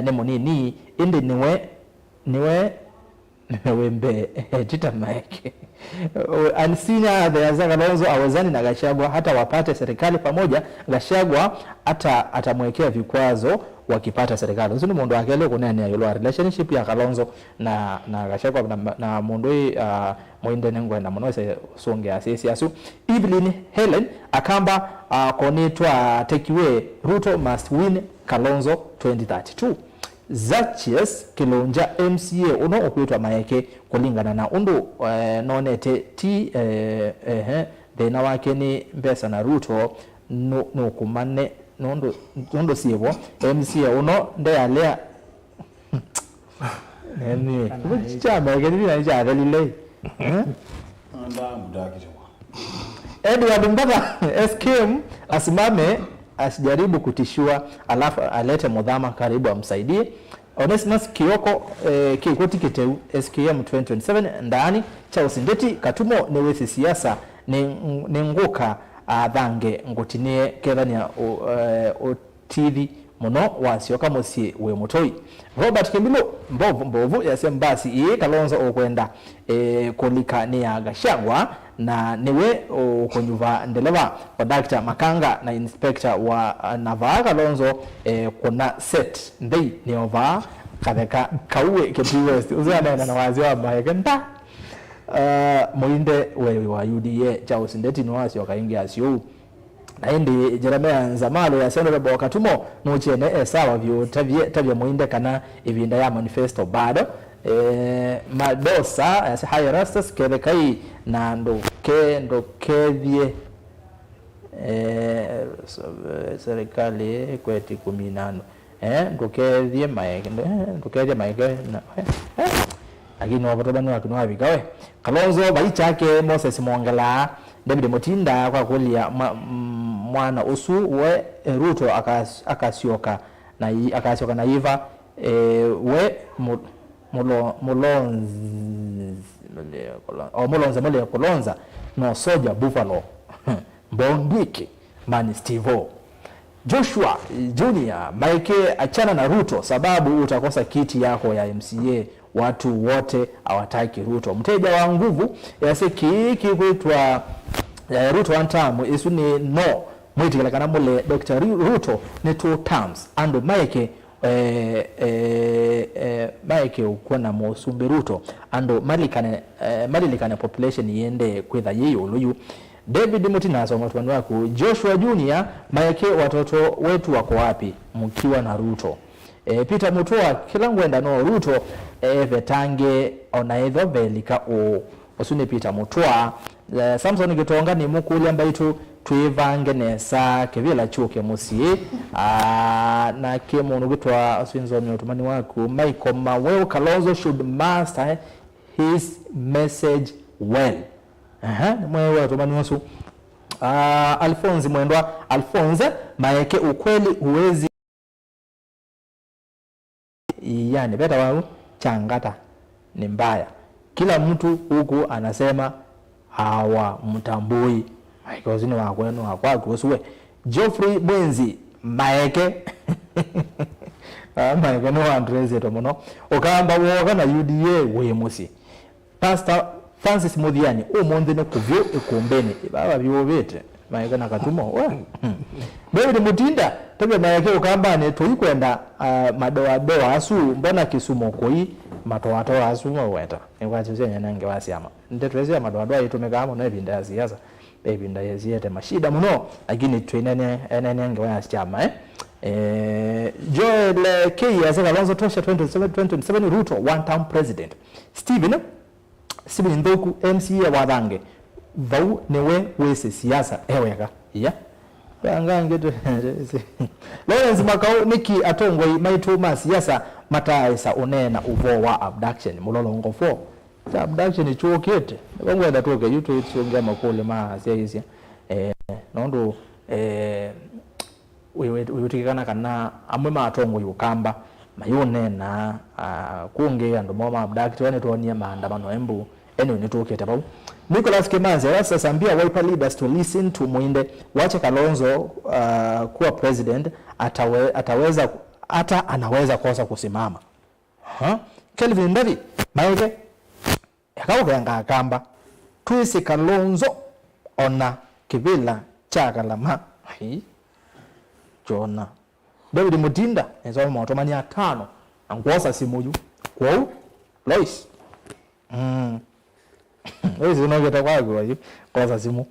nemonini indi niwe wembe tita Mike ansina the Kalonzo awazani na Gachagua hata wapate serikali pamoja Gachagua hata atamwekea vikwazo wakipata serikali usini mundu akele kunene ya relationship ya Kalonzo na Gachagua na mundu muinde nengwe na mnose songe asisi asu Evelyn Helen akamba konetwa take away Ruto must win Kalonzo 2032 Zachies Kilonja MCA uno okwitwa Mayeke kulingana na undu nonete thina wake ni mbesa na Ruto no kumane nondo siebo MCA uno ndeyalea nani kuchama ngeni na jada lile anda mudaki Edward Mbaka SKM asimame asijaribu kutishua alafu alete Mudhama karibu amsaidie Onesimus Kioko Kikoti Kiteu SKM 2027 ndani cha usindeti katumo newesi siasa ni nguka dhange ngutinie kedhania otidi muno wasioka musi we mutoi Robert Kembilo mbovu yasembasi iye Kalonzo okwenda kolika ni ya Gachagua na niwe okunyuva ndeleva wa Dr. Makanga na inspector wa Nava Kalonzo kuna set ndei ni ova katheka kauwe Kempi West uzana na wazi wa mahekenta muinde wewe wa UDA Charles Ndeti no wasio kaingi asio na indi Jeremiah Nzamalo ya Senator Bokatumo nuchene esawa vyo tabia muinde kana ibinda ya manifesto bado madosa ya high rastas kebekai na ndokevye serikali kweti 15 ndokevye maeke na lakini wapatobanu wakinwa bikawe Kalonzo baichake Moses Mwangala David Mutinda kwa kulia mwana usu we Ruto akasioka na Iva we Mulonza Kolonza no soja Buffalo Mbondwiki Mani Stevo Joshua Junior Mike achana na Ruto sababu utakosa kiti yako ya MCA watu wote hawataki Ruto mteja wa nguvu yaseki kuitwa Ruto antamu isu ni no mwitikala kana mule Dr. Ruto ni 2 terms and Mike ukona musumbi Ruto ando malilikane population yende kwetha yeyo luyu David Mutina so mtu wako Joshua Junior Mike watoto wetu wako wapi mkiwa na Ruto Peter Mutua kila ngwenda no Ruto vetange onaidho velika osune Peter Mutua Samson Gitonga ni mukuli ambaitu tuivange nesa kevila chuke musie na kemu gitwa osinzo myotumani wako Michael Maweo Kalonzo should master his message well mwewe watumani wasu Alphonse Mwendwa Alphonse maeke ukweli huwezi yani beta wao changata ni mbaya kila mtu huku anasema hawa mtambui maikozini wakwenu wakwako usiwe Geoffrey Benzi maeke maeke no andreze to mono okamba woga na UDA we musi Pastor Francis Mudhiani umonde no kuvyo ekumbeni baba byobete maeke nakatumo we David Mutinda tobe maeke okamba ne toyikwenda madoa asu mbona Kisumo koi matoa asu weta ekwachize nyanange wasiama ndetweze madoa yitumekamo na ebinda ya siasa ebinda yeziyete mashida muno lakini twinene enenge wasiama Joel K as Kalonzo tosha 2027 Ruto one term president Stephen Ndoku MCA wadange vau newe wese siasa eweka ngange Lawrence Makau Niki atongwe maitu siasa mataisa unena uvo wa abduction mulolongo 4 abduction chuo kete ngwe ndatoke yuto itsonga makole ma siasa nondo uyotikana kana amwe matongwe yukamba mayonena kunge ando mama abduction wane tonia maandamano embu eno nitokete bau Nicholas Kemanzi wasasambia Wiper leaders to listen to Mwinde wache Kalonzo kuwa president anaweza kosa kusimama Kelvin Ndavi maike yakauka akamba tuisi Kalonzo ona kivila chaka lama Jona David Mutinda ezo motomani 5 angwosa simuju kwao Lois Wewe unogeta kwako hiyo kwa simu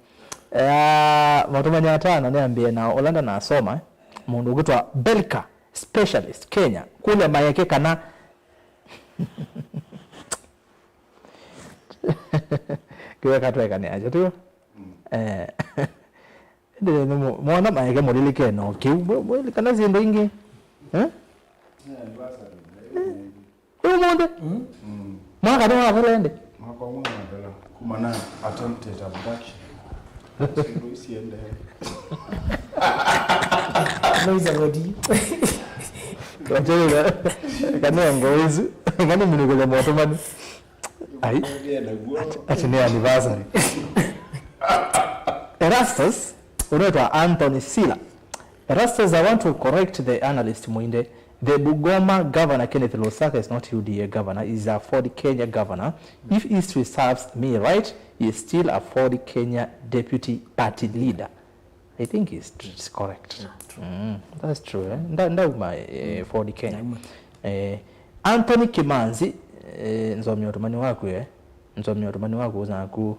matumani 5 niambie na Orlando na asoma mundu gutwa Belka specialist Kenya kule mayeke kana kiwe katweka ni aje tu ndio mwana mayeke modilike no kiwe kana zindo ingi mwaka ndo wapelende mwaka mwana ndala kumana attempted abduction sio isiende Noiza ngodi Kajela kana ngoizi kana minigole moto mani ai atene anniversary Erastus unaitwa Anthony Sila Rastas, I want to correct the analyst Mwinde. The Bungoma governor, Kenneth Lusaka, is not UDA governor. He's a Ford Kenya governor. If history serves me right, he is still a Ford Kenya deputy party leader. I think it's correct. That's true. That's my Ford Kenya. Anthony Kimanzi, nzomi otomani waku nzomi otomani waku uzaku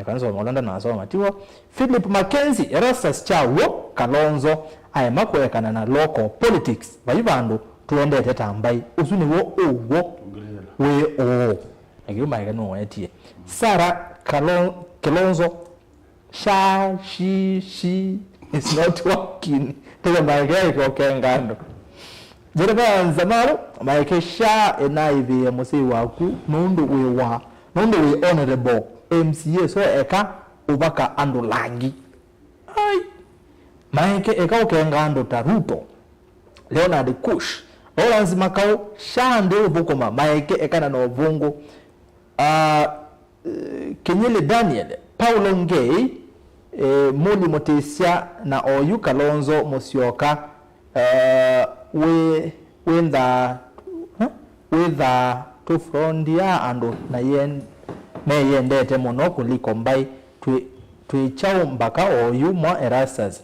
kanzo molanda na asoma tiwo. Philip Mackenzie, Erastus Chawo Kalonzo ayemakwekana na local politics bayibando tuendete tambai usuni wo we agiyuma igano wetie Sarah Kalonzo she is not working tega maige ko kengando jereba nzamaro maike sha enaivi musi waku nundu we honorable MCA so eka ubaka andulangi ai maike eka okengando taruto Leonard Kush Lawrence Makau shande ubukoma maike ekana no vungu Kenyele Daniel Paulo Ngei Muli Motesia na Oyu Kalonzo Musyoka witha tufrondia ando na yendete muno kuliko mbai tuichao mbaka Oyu mwa Erastus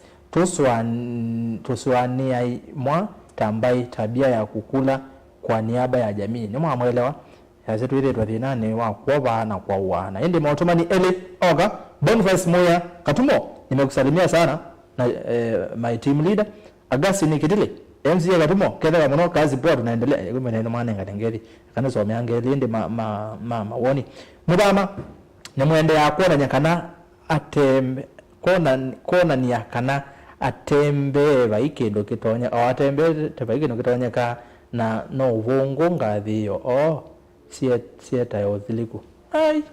tuswania mwa tambai tabia ya kukula kwa niaba ya jamii ni mwamwelewa yase tuiretwa thinane wa kuoba na kwa uana indi mautomani ele oga Boniface Moya Katumo nimekusalimia sana na my team leader Agasi Nikitile MCA Katumo kedha muno kazi poa tunaendelea kumeneno maana ngatengeri kana so myangeli indi woni mudama nemwende yakona nyakana atembe kona ni yakana atembe baikendo kitonya o atembe tebaikendo kitonya ka na no vongo ngathiyo sieta yothiliku ai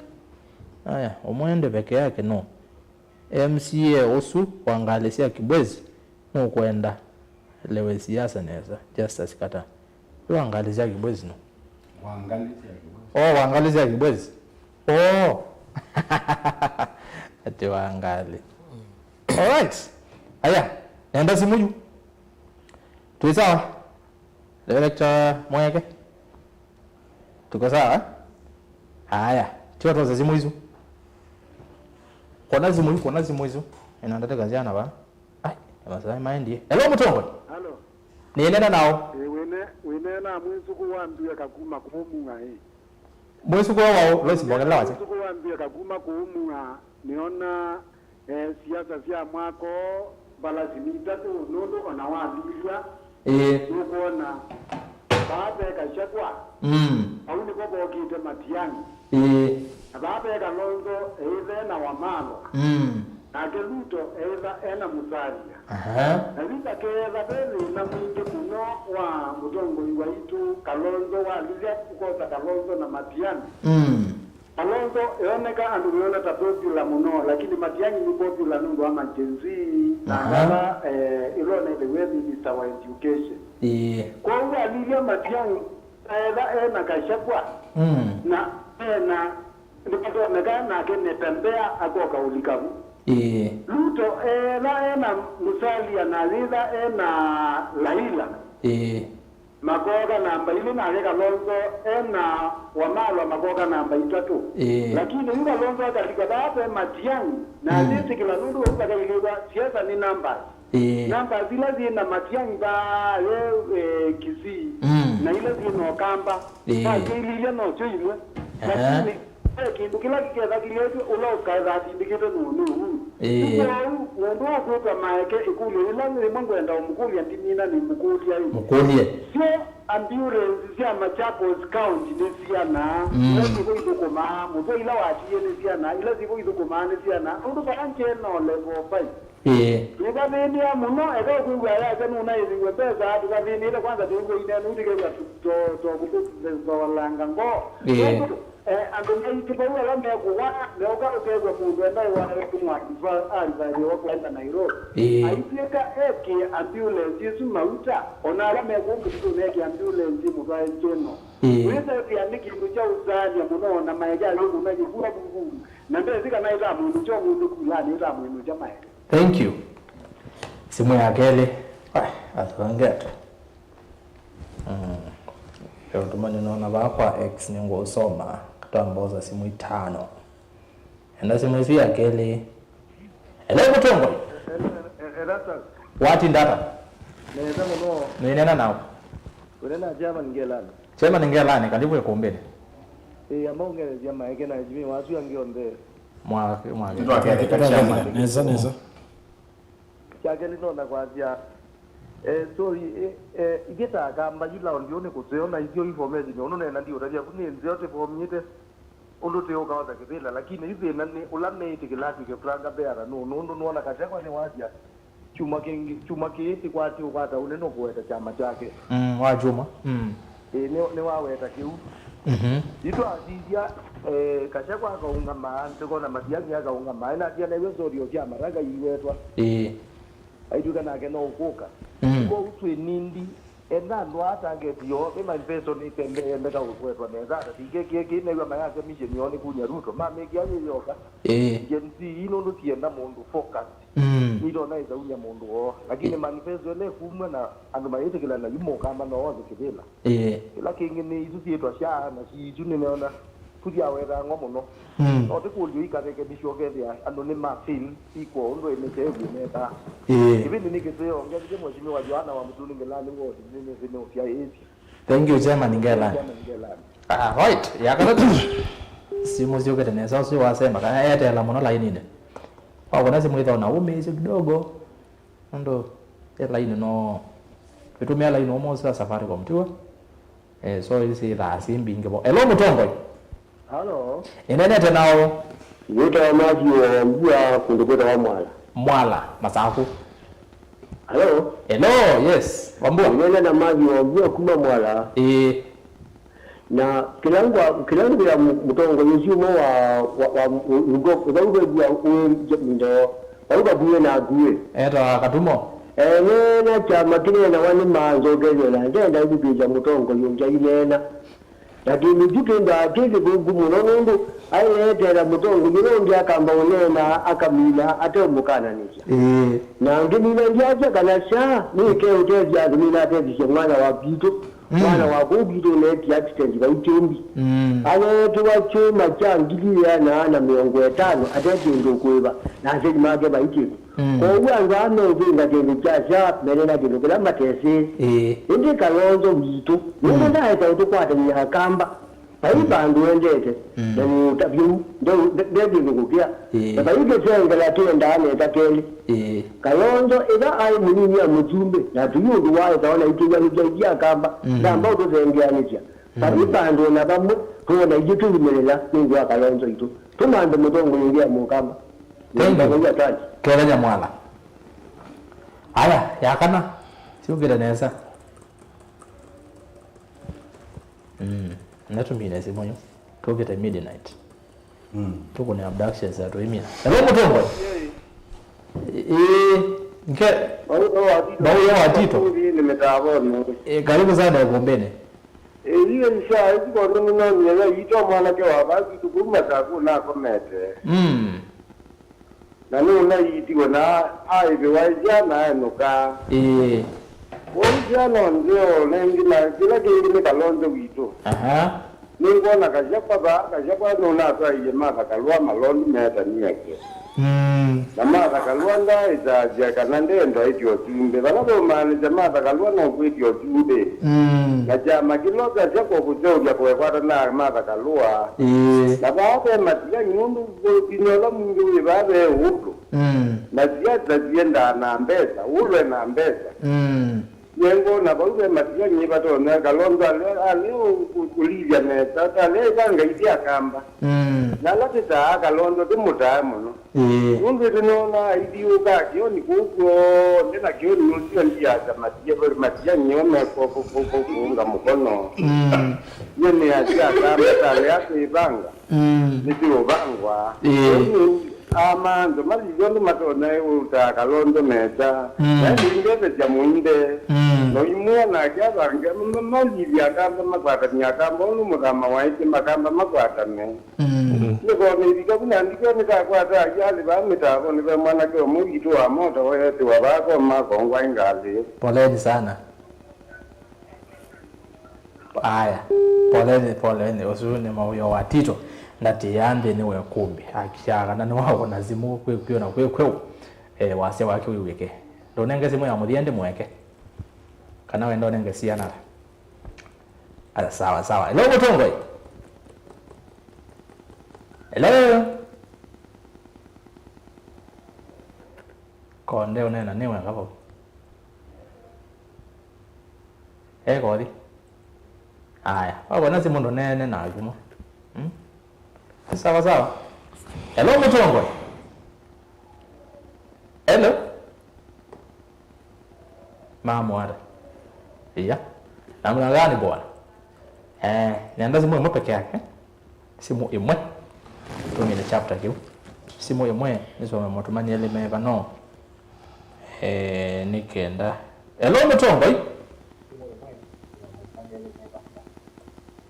aya omwende peke yake no MCA osu wangalesia Kibwezi no kwenda lewe siasa neza Justice Kata wangalesia Kibwezi no wangalesia Kibwezi ati wangali alright aya nenda simuju tuisawa lecture Mweke tuko sawa haya tio toza simu hizo kona simu hizo inaandata kazi yana ba ai masai maindi hello Mutongo hello ni nena nao wene na mwizuku wambia kaguma kumunga mwizuku wao losi bogela wacha mwizuku wambia kaguma kumunga niona siasa cia mwako balazimita tu nondo na wabilia nukuona baada kashakwa au ni kwa kite Matiang'i baada Kalonzo eve na Wamalo na Keluto ena Musalia na vita keza bele na mwingi kuno wa Mutongo waitu Kalonzo walizia kukosa Kalonzo na Matiang'i Kalonzo eoneka anduona popular muno lakini Matiang'i ni popular nundu ama jenzi na hapa ilone the way minister wa education kwa hiyo alilia Matiang'i ena kashakwa na ndipo na kene tembea akoka ulikabu Luto ena Musalia na Liza ena Laila makoga namba ile na Kalonzo ena Wamalo makoga namba 3 lakini yule Kalonzo akalika baada Matiang'i na lisi kila nundu ukakaliwa siasa ni namba zile zina Matiang'i ba Kisii na ile zina Kamba ba ile no choimwe lakini kindu kila kikeza kiliyetu ulokaza ndikito nunu wendo kwa maeke ikulu ila ni mungu enda umkulia ndimina ni mkulia sio ambulance sia Machakos County nisia na ndio idukoma muzo ila watie nisia na ila zibo idukoma nisia na ndo banche no level 5 tukabenia muno ego kungu ya kanu na izingwe pesa tukabenia ile kwanza tungo ina nudi kwa to kutoza ngo andoni kipawa la mekuwa leo kego kuenda wa kumwa albayo kwenda Nairobi aipeka ambulance yesu mauta ona la mekuwa kutuneki ambulance mutwa cheno weza pia nikindu cha uzali muno na maega leo unajikura bungu na ndio zika naita mundu cho mundu kulani ita mundu cha maega thank you simu ya kele Atwangeto. Leo tumani naona bapa X ni ngosoma katamboza simu 5. Enda simu hizi ya kele. Ele kutongo. Erata. Wati ndata. Neza muno. Nena nao. Urena jama ngelana. Chema ningelani karibu yakombeni. Ambao ngelezia maeke na jimi wasu yangionde. Mwa. Ndio akati kachama. Neza. Chakeli nona kwa ajia. Sorry, igeta kamba yula ondione kuseona izio information ono nena ndio tabia kuni nzote pomnyite ondo teo kawaza kibela lakini hivi nani ulanne itikilati ke franga bera no nuona kachakwa ni wajia chuma kiiti kwati ukwata uneno kuweta chama chake Wa Juma. Ne waweta kiu ito azizia kachakwa akaunga maante kona matiyangi akaunga maana atia na wezo rio kya maraga iwetwa aiduka nake no ukuka ko utwe nindi ena ndo atange dio ema peso ni tembe endeka ukwetwa neza tige ne kwa mayake mission yoni kunya ruto mame kiani yoka jenzi ino ndo tienda mundu focus ndo na iza unya mundu o lakini manifesto ele kumwe na ando mayete kila na yumo kamba no wazo kibela lakini ni izu tietwa sha na si juni neona kuja wera ngomo no ote kulio ikateke bishoke dia ando ne mafil iko ndo imetevu meta hivi ni nikiteo ongea mheshimiwa Joana wa Mtuli Ngelani ngodi nini zime ofia hizi. Thank you Chairman Ngelani. Right. Yakana simu zio kete sasa wasema kana Airtel mono line ine. Kuna simu hizo na umizi kidogo. Ndo line no vitumia line almost Safaricom tu. So hizi za simbi ngebo. Hello Mutongo. Hello. Inene tenao. Yuta maji wa mbua kundokota wa Mwala Masaku. Hello, yes. Wambua. Nena na maji wa mbua kuma Mwala. Na kilangu ya Mutongo yuzumo wa ngoko zangu ya ndo waluka buwe na guwe. Eta katumo. Nena chama kile na wani manzo gezela ndenda yubiza Mutongo yunja inena. Lakini jukenda kile gumu nondo aileta Mutongo mirongi akamba onena akamina atomukana nisha. Na ngimina ndiaje kanasha nike utezi adumina atezi mwana wa bito mwana wa bito ne accident ba utembi. Ale tuwa chuma changilia na miongo 5 atezi ndokweba na sisi mage ba itiku. Ko uanga no vinga tendo chacha merena tendo kala matese. Indi kalonzo bito. Nenda ndaita utukwata ni hakamba. Baibandu endete ndu tabyu ndo ngukia baike tsenga la tenda ane takeli kalonzo ida ai munini ya mujumbe na tuyundu wae taona ikinya nijia kamba ndamba utozengia nija baibandu na bamu tuona ijitu limelela ningi wa kalonzo itu tumande Mutongo ingia mukamba tenda ngoja taji kelenya Mwala aya yakana siungire neza natumira simonyo togeta midnight tuko na abductions za toimia hello Mutongo nke bau ya watito nimetawona karibu sana ugombene hiyo ni saa hizi kwa nini ndio yito mwana ke wa basi tukuma taku na komete na nuna yitiwa na aibe wajana nuka wajana ndio lengi na kila kingi kalonzo wito ningona kajapa nuna kwa yema kalwa malondi meta ni yake na mata kalwa nda itaje kanande ndo itio tumbe balabo mane jamata kalwa no kwitio tumbe na jama kiloga jako kujoja kwa kwata na mata kalwa na baada matia nyundu kinyola mungu ibabe huko na ziada zienda na mbesa ulwe na mbesa yengo na bawe matia nyiba to na kalonzo leo kulija ne tata leo kanga idia kamba na lati ta kalonzo timutamu no unge tunona idio ka kioni kuko nena kioni nusio ndia matia nyome ko nga mukono yene asia kamba tale yake ibanga ndio bangwa ama ndo mali yondo matona uta kalonzo meta na ndebe jamunde no imuna kyabange mali byakamba makwata nyakamba olu mugama waite makamba makwata me Niko ni bikabuna ndiko nikakwata yali ba mitabo ni ba mwana kwa mugitu wa moto wetu wa bako makongwa ingazi. Poleni sana. Aya, poleni usune mauyo watito ndati yambe niwe kumbi akishaka na niwao na zimu kwe na kwe wase wake wiweke ndonenge zimu ya muthiende mweke kana wendo nenge siana ala sawa hello Mutongo hello konde unena niwe kapo kodi aya wabona zimu ndonene na ajumo sawa hello Mutongo hello mama iya namna gani bwana nianda simu imwe peke yake simu imwe tumile chapter kiu simu imwe nisome motumani ele meva no nikenda hello Mutongo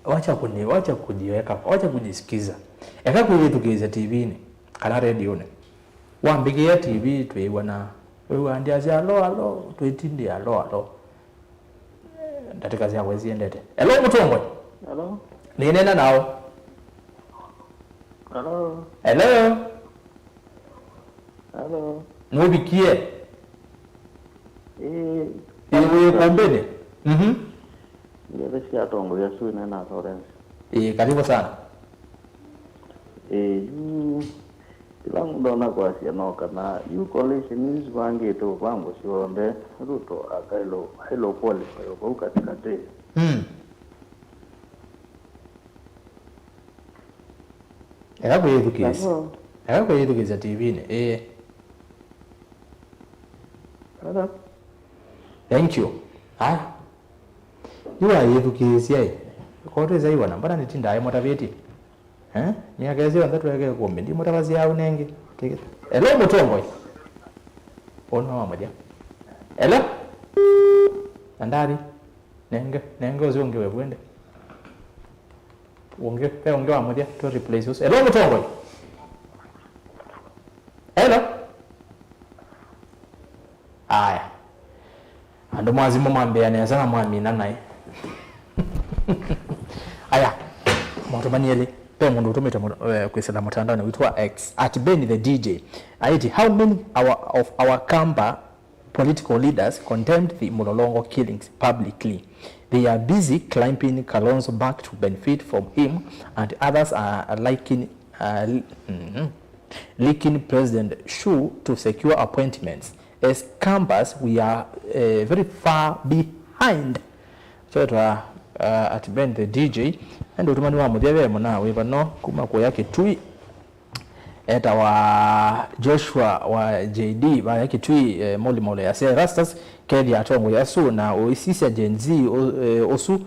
wacha kujiweka wacha kujisikiza eka kuyitukiriza TV ni kana radio ne wambigia TV twewana wewe andia alo twetindi alo ndatika zya wezi endete hello Mutongo hello ni nena nao hello nubikie wewe kombene ndio sia tongo ya su nena Lawrence karibu sana ila mudona kwa siano kana you coalition is wange to kwangu sionde Ruto akailo hello police kwa ukatikate eka kuyedukisa TV ne thank you you are yedukisia kote zaiwa nambara nitinda motivate miaka zio ndatu yake kombe ndi mutavazi yao nenge hello Mutongo ono wamoja hello andari nenge uzonge webwende unge wamoja to replace us hello Mutongo hello aya ando mwazimu mwambia neza na mwamina naye aya motomaniele mundu utumita kwisela mutandao witwa X @Ben the DJ aiti how many of our Kamba political leaders condemned the Mulolongo killings publicly. They are busy climbing Kalonzo back to benefit from him, and others are leaking President Shu to secure appointments. As Kambas, we are very far behind. So @Ben the DJ and utumani wa mudhebe mona webano kuma kwa yake tui eta wa Joshua wa JD ba yake tui mole ya se rastas kedi atongo yasu na oisisi Gen Z osu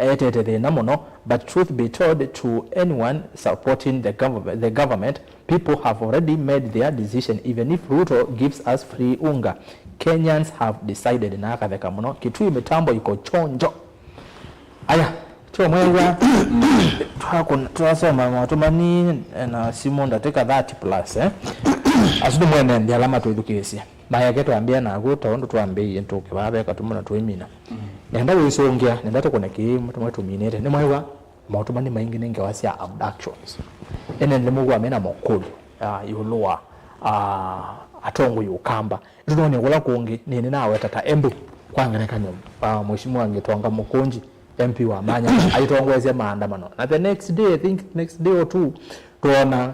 etete the namono. But truth be told, to anyone supporting the government, people have already made their decision. Even if Ruto gives us free unga, Kenyans have decided na akatheka muno kitui mitambo iko chonjo. Aya tuwa mwewa tuwasoma matumani na simu ndateka 30+ asudu mwene ndi alama tuidukisia maya ketu ambia na aguta ondo tuambie ntoke babe katumuna tuimina nenda wisongea nenda tukone kimu tumwetuminete ni mwewa matumani maingi nenge wasia abductions ene ndimugu amena mokulu yulua atongo yukamba tunone kula kungi nini nawe tata embu kwangereka nyumba mheshimiwa angetwanga mukunji MP wa Manya aitongweze maandamano na the next day, I think next day or two tuona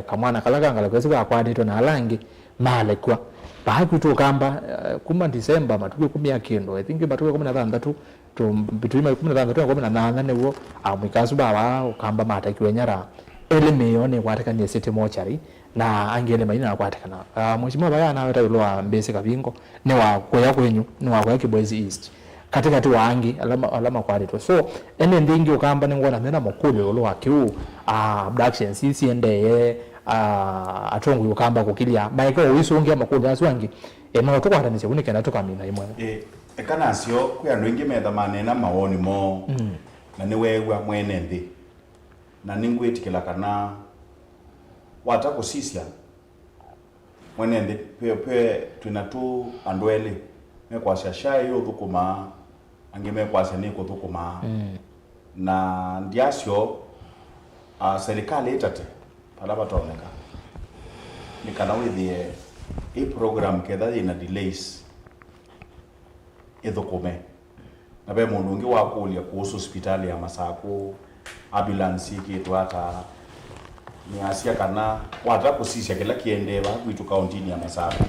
kamwana kalakangala kwezi kwa kwadito na alangi male kwa bahaku tu kamba kuma December matukio 10 I think matukio 16 to between 16 na 18 newo amikasu baba kamba matakiwe nyara elemeyone kwataka ni city mochari na angele maina kwataka na mheshimiwa baya na weta uloa mbese kabingo ne wa kwa kwenyu ne wa kwa Kibwezi East katika tu wangi alama kwa rito so ene ndingi ukamba ningona mena mokulu lo wakiu abduction sisi ende atongo ukamba kukilia maiko wisungia makulu aswangi eno to kwata nise unike natoka mina imwe ekana sio kwa ndingi metha manena mawoni mo na niwe wa mwene ndi na ningwetikila kana watako sisia mwenende pe twina tu andwele me kwa shashai yo thukuma angime kwa sene ko thukuma na ndiasyo serikali itate pala batoneka nikana withie i program ketha ina delays ithukume na be mundu ungi wa kulia kuhusu hospitali ya Masako ambulance ikitwata ni asia kana wata kusisya kila kiendeva kwitu county ya Masako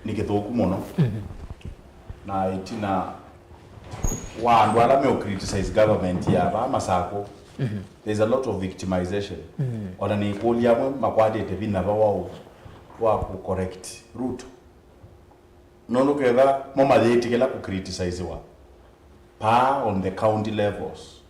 nikithuku muno na itina wandu ala me criticize government ya ba Masako there's a lot of victimization ona ni kulia mwe makwatete bina ba wao wa ku correct route nono ketha mama yetikela ku criticize wa pa on the county levels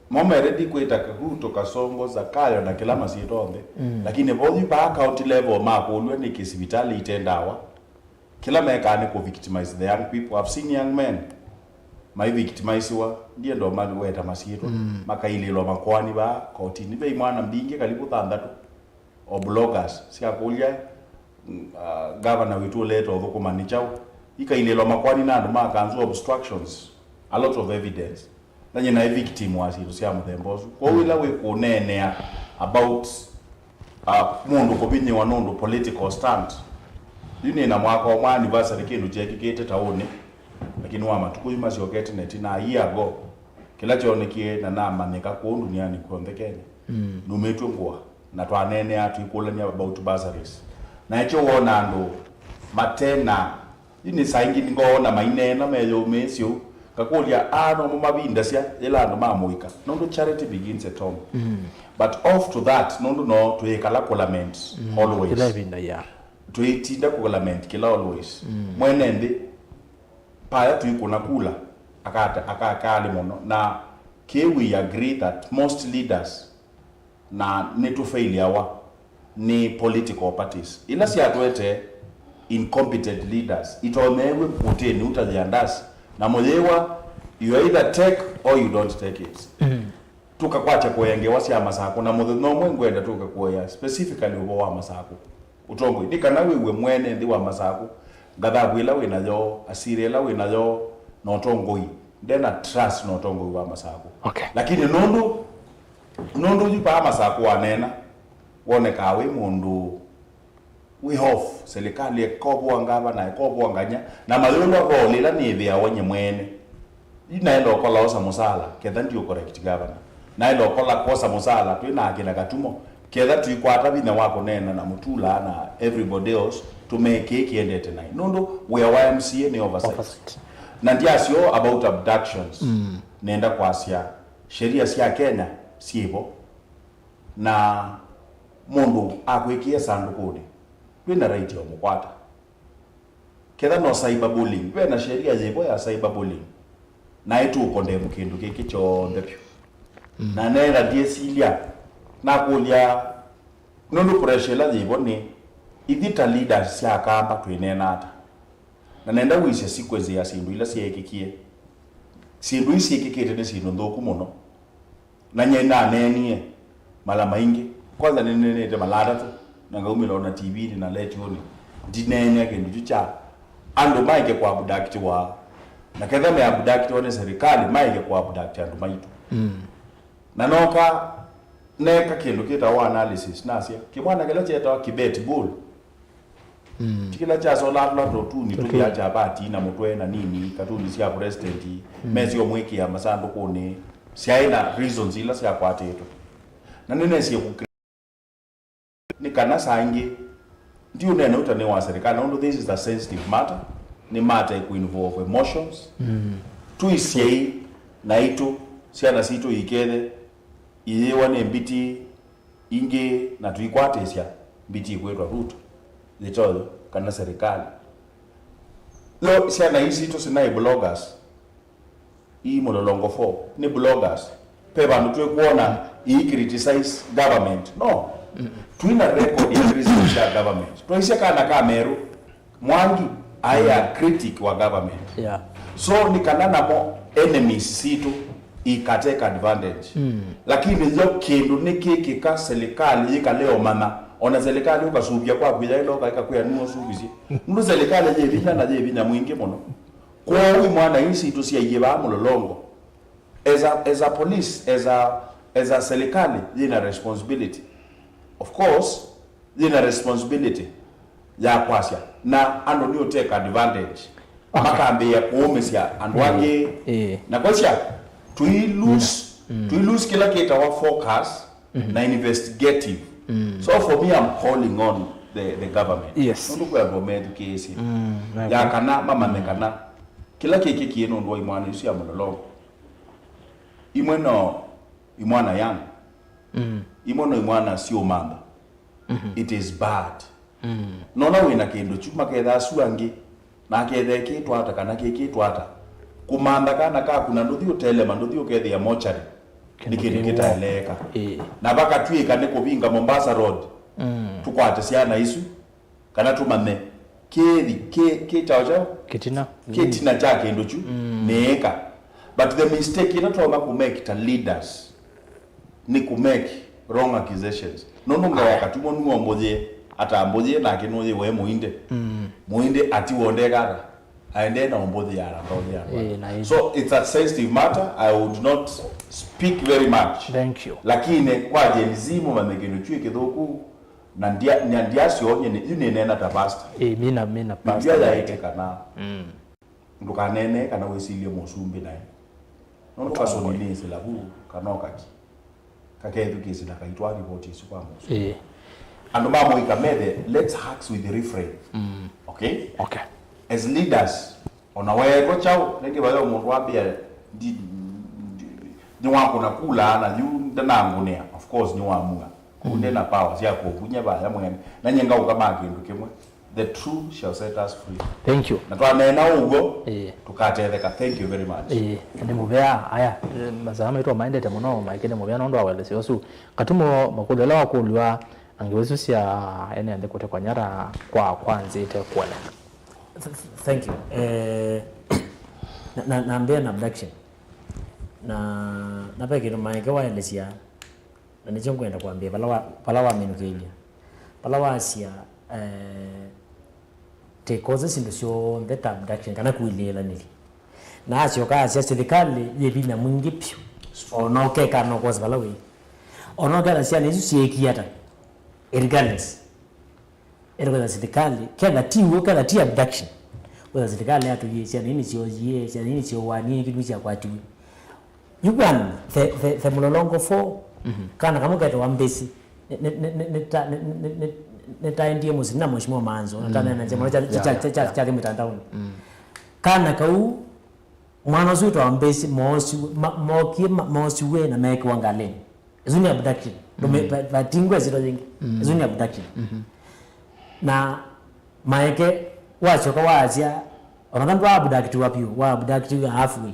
mama ready kuita Ruto Kasongo Zakayo na kila masitonde lakini bodi pa county level makulwe ni kisibitali itendawa kila mekane ku victimize the young people. I've seen young men my victimize wa ndiye ndo mali weta masiro makaililo makwani ba kotini be imana mbinge kalibu thandatu o bloggers siakulia governor witu leto thukuma chao ikaililo makwani nando makanzo obstructions a lot of evidence nanye na victim wasiro sia muthembozu kwa wila we kunenea about mundu kobinyi wanondo political stand yini na mwaka wa anniversary kindu chekikete taone lakini wa matuku yumasiokete neti na year ago kila chonekie na nama nekakundu niani kuondekene numetwe ngwa na twanene atu ikulania about bursaries na echo wona ndo matena ini saingi ngona mainena meyo mesio kakulia ano mumabinda sia elando mamuika nondo charity begins at home but off to that nondo no tuikala parliament always kila binda ya tuitinda ku parliament kila always mwenende paya tuikuna kula akakali mono na we agree that most leaders na need to fail yawa ni political parties ila si atwete incompetent leaders itomewe puteni utajiandasi na moyewa you either take or you don't take it tukakwacha koyenge wasi ya Masako na muthino mwe ngwenda tukakoya specifically ubo wa Masako utongo ndikana wewe mwene ndi wa Masako ngathabwila wina yo asirela wina yo notongoi ndena trust notongoi wa Masako lakini nundu jipa Masako wanena wone kawe mundu we hof serikali ekobo ngaba na ekobo nganya na malolo ko lila ni vya wenye mwene inaenda okola osa musala ketha ndio correct governor na ilo okola kosa musala twina akina katumo ketha tuikwata bina wako nena na mutula na everybody else to make it endete nai nondo we YMCA ni oversight na ndiasio about abductions nenda kwa asia sheria sia Kenya sibo na mundu akwikia sandukuni wina right ya mukwata ketha no cyberbullying wena sheria yebo ya cyberbullying na itu ukondemu kindu kiki chonde pyo na nera diesilia na kulia nundu pressure la yebo ni ithita leaders ya kamba twinena ata na nenda wise sequence ya sindu ila siekikie sindu isikikite ni sindu ndoku muno na nyena nenie mala maingi kwanza nene malada tu na ngaumilo na TV na letoni dinenya kindu chucha ando maike kwa abduct wa na kedha me abduct wa serikali maike kwa abduct ando maitu na noka neka kindu kita wa analysis nasia kimwana kila cheta kibet bull tikila cha sola ndo tu ni tu ya jabati na mutwe na nini katuni sia president mezi omwiki ya masandu kone siaina reasons ila sia kwateto na nene sia ni kana sangi ndio nene utane wa serikali ndo this is a sensitive matter ni matter ku involve emotions tuisie na ito siana sito ikele iyewa ne mbiti inge na tuikwate sia mbiti kwetwa Ruto zitoyo kana serikali lo siana hizi to sinai bloggers i mololongo 4 ni bloggers pe bantu twe kuona i criticize government no twina record ya criticize government twaisia kana Kameru Mwangi aya critic wa government so ni kana na mo enemies situ ikateka advantage lakini leo kindu niki ka serikali ikaleo mana ona serikali ukasubia kwa kuya ilo kaikuya nuo subizi ndu serikali je binya na je binya mwingi muno kwa huyu mwana hisi tusiye ba mulolongo as a police as a serikali ina responsibility of course ina responsibility ya kwasya na ando ni take advantage makambe ya kuumesia andwage na kwasya to lose kila kita wa focus na investigative so for me I'm calling on the government yes ndu kwa government kesi ya kana mama mekana kila kiki kieno ndo imwana isi ya monologo imweno imwana yangu imwana sio mamba it is bad nona wina kindu chuma ketha suangi na kethe kitwata kana kitwata kumanda kana ka kuna nduthi utelema nduthi ukethi ya mochari nikindu kitaeleka na baka twika ne kubinga Mombasa road tukwate siana isu kana tumane ke chao kitina chake ndochu neeka but the mistake inatoka ku make the leaders ni ku make wrong accusations nono ngaya katumo nuomboje atamboje na kinoje we muinde ati wondegara aende na omboje yara ndoje so it's a sensitive matter. I would not speak very much. Thank you. Lakini kwa jenzimu mamegeno chue kidoku na ndia sio yune nena tabasta mina pasta ya yake kana ndukanene kana wesilie musumbi naye nondo kasonile silabu kanoka ki kakedu kizina kaitwa report isu kwa musu ando mamo ikamede let's hacks with the refrain okay as leaders ona wewe chao nenge bayo mundu wabia ni wako na kula na yu ndanangunea of course ni waamua kunde na power sia ko kunya ba ya mwene na nyenga ukama kindu kimwe the truth shall set us free. Thank you. Na twanena ugo tukatetheka. Thank you very much. Ndi mubea aya mazama ito mindete muno maikene mubea nondo awelesi osu katumo makulela wakulwa angewezu sia ene ande kote kwa nyara kwa kwanzi ite kuele. Thank you. Naambia na abduction na peke ndo maike waelesia na nicho kwenda kuambia palawa minukelia palawa asia te causes ndo sio ndeta abduction kana kuilela nili na asio kazi serikali yebina mwingi pio ono keka no koza palawe ono kana sia nizo sieki hata regardless kwa serikali kana ti abduction kwa serikali hatu yesi nini sio yesi nini sio wani kitu cha kwatu yugan the mulolongo 4 kana kama kato ambesi neta ndiye muzina mheshimiwa manzo natana na jamaa cha mitandaoni kana kau mwana zuto ambesi mosi we na meke wangale izuni abduction ndo batingwe zito zingi izuni abduction na maeke wacho kwa wazia onakantu wa abduction wapio wa abduction halfway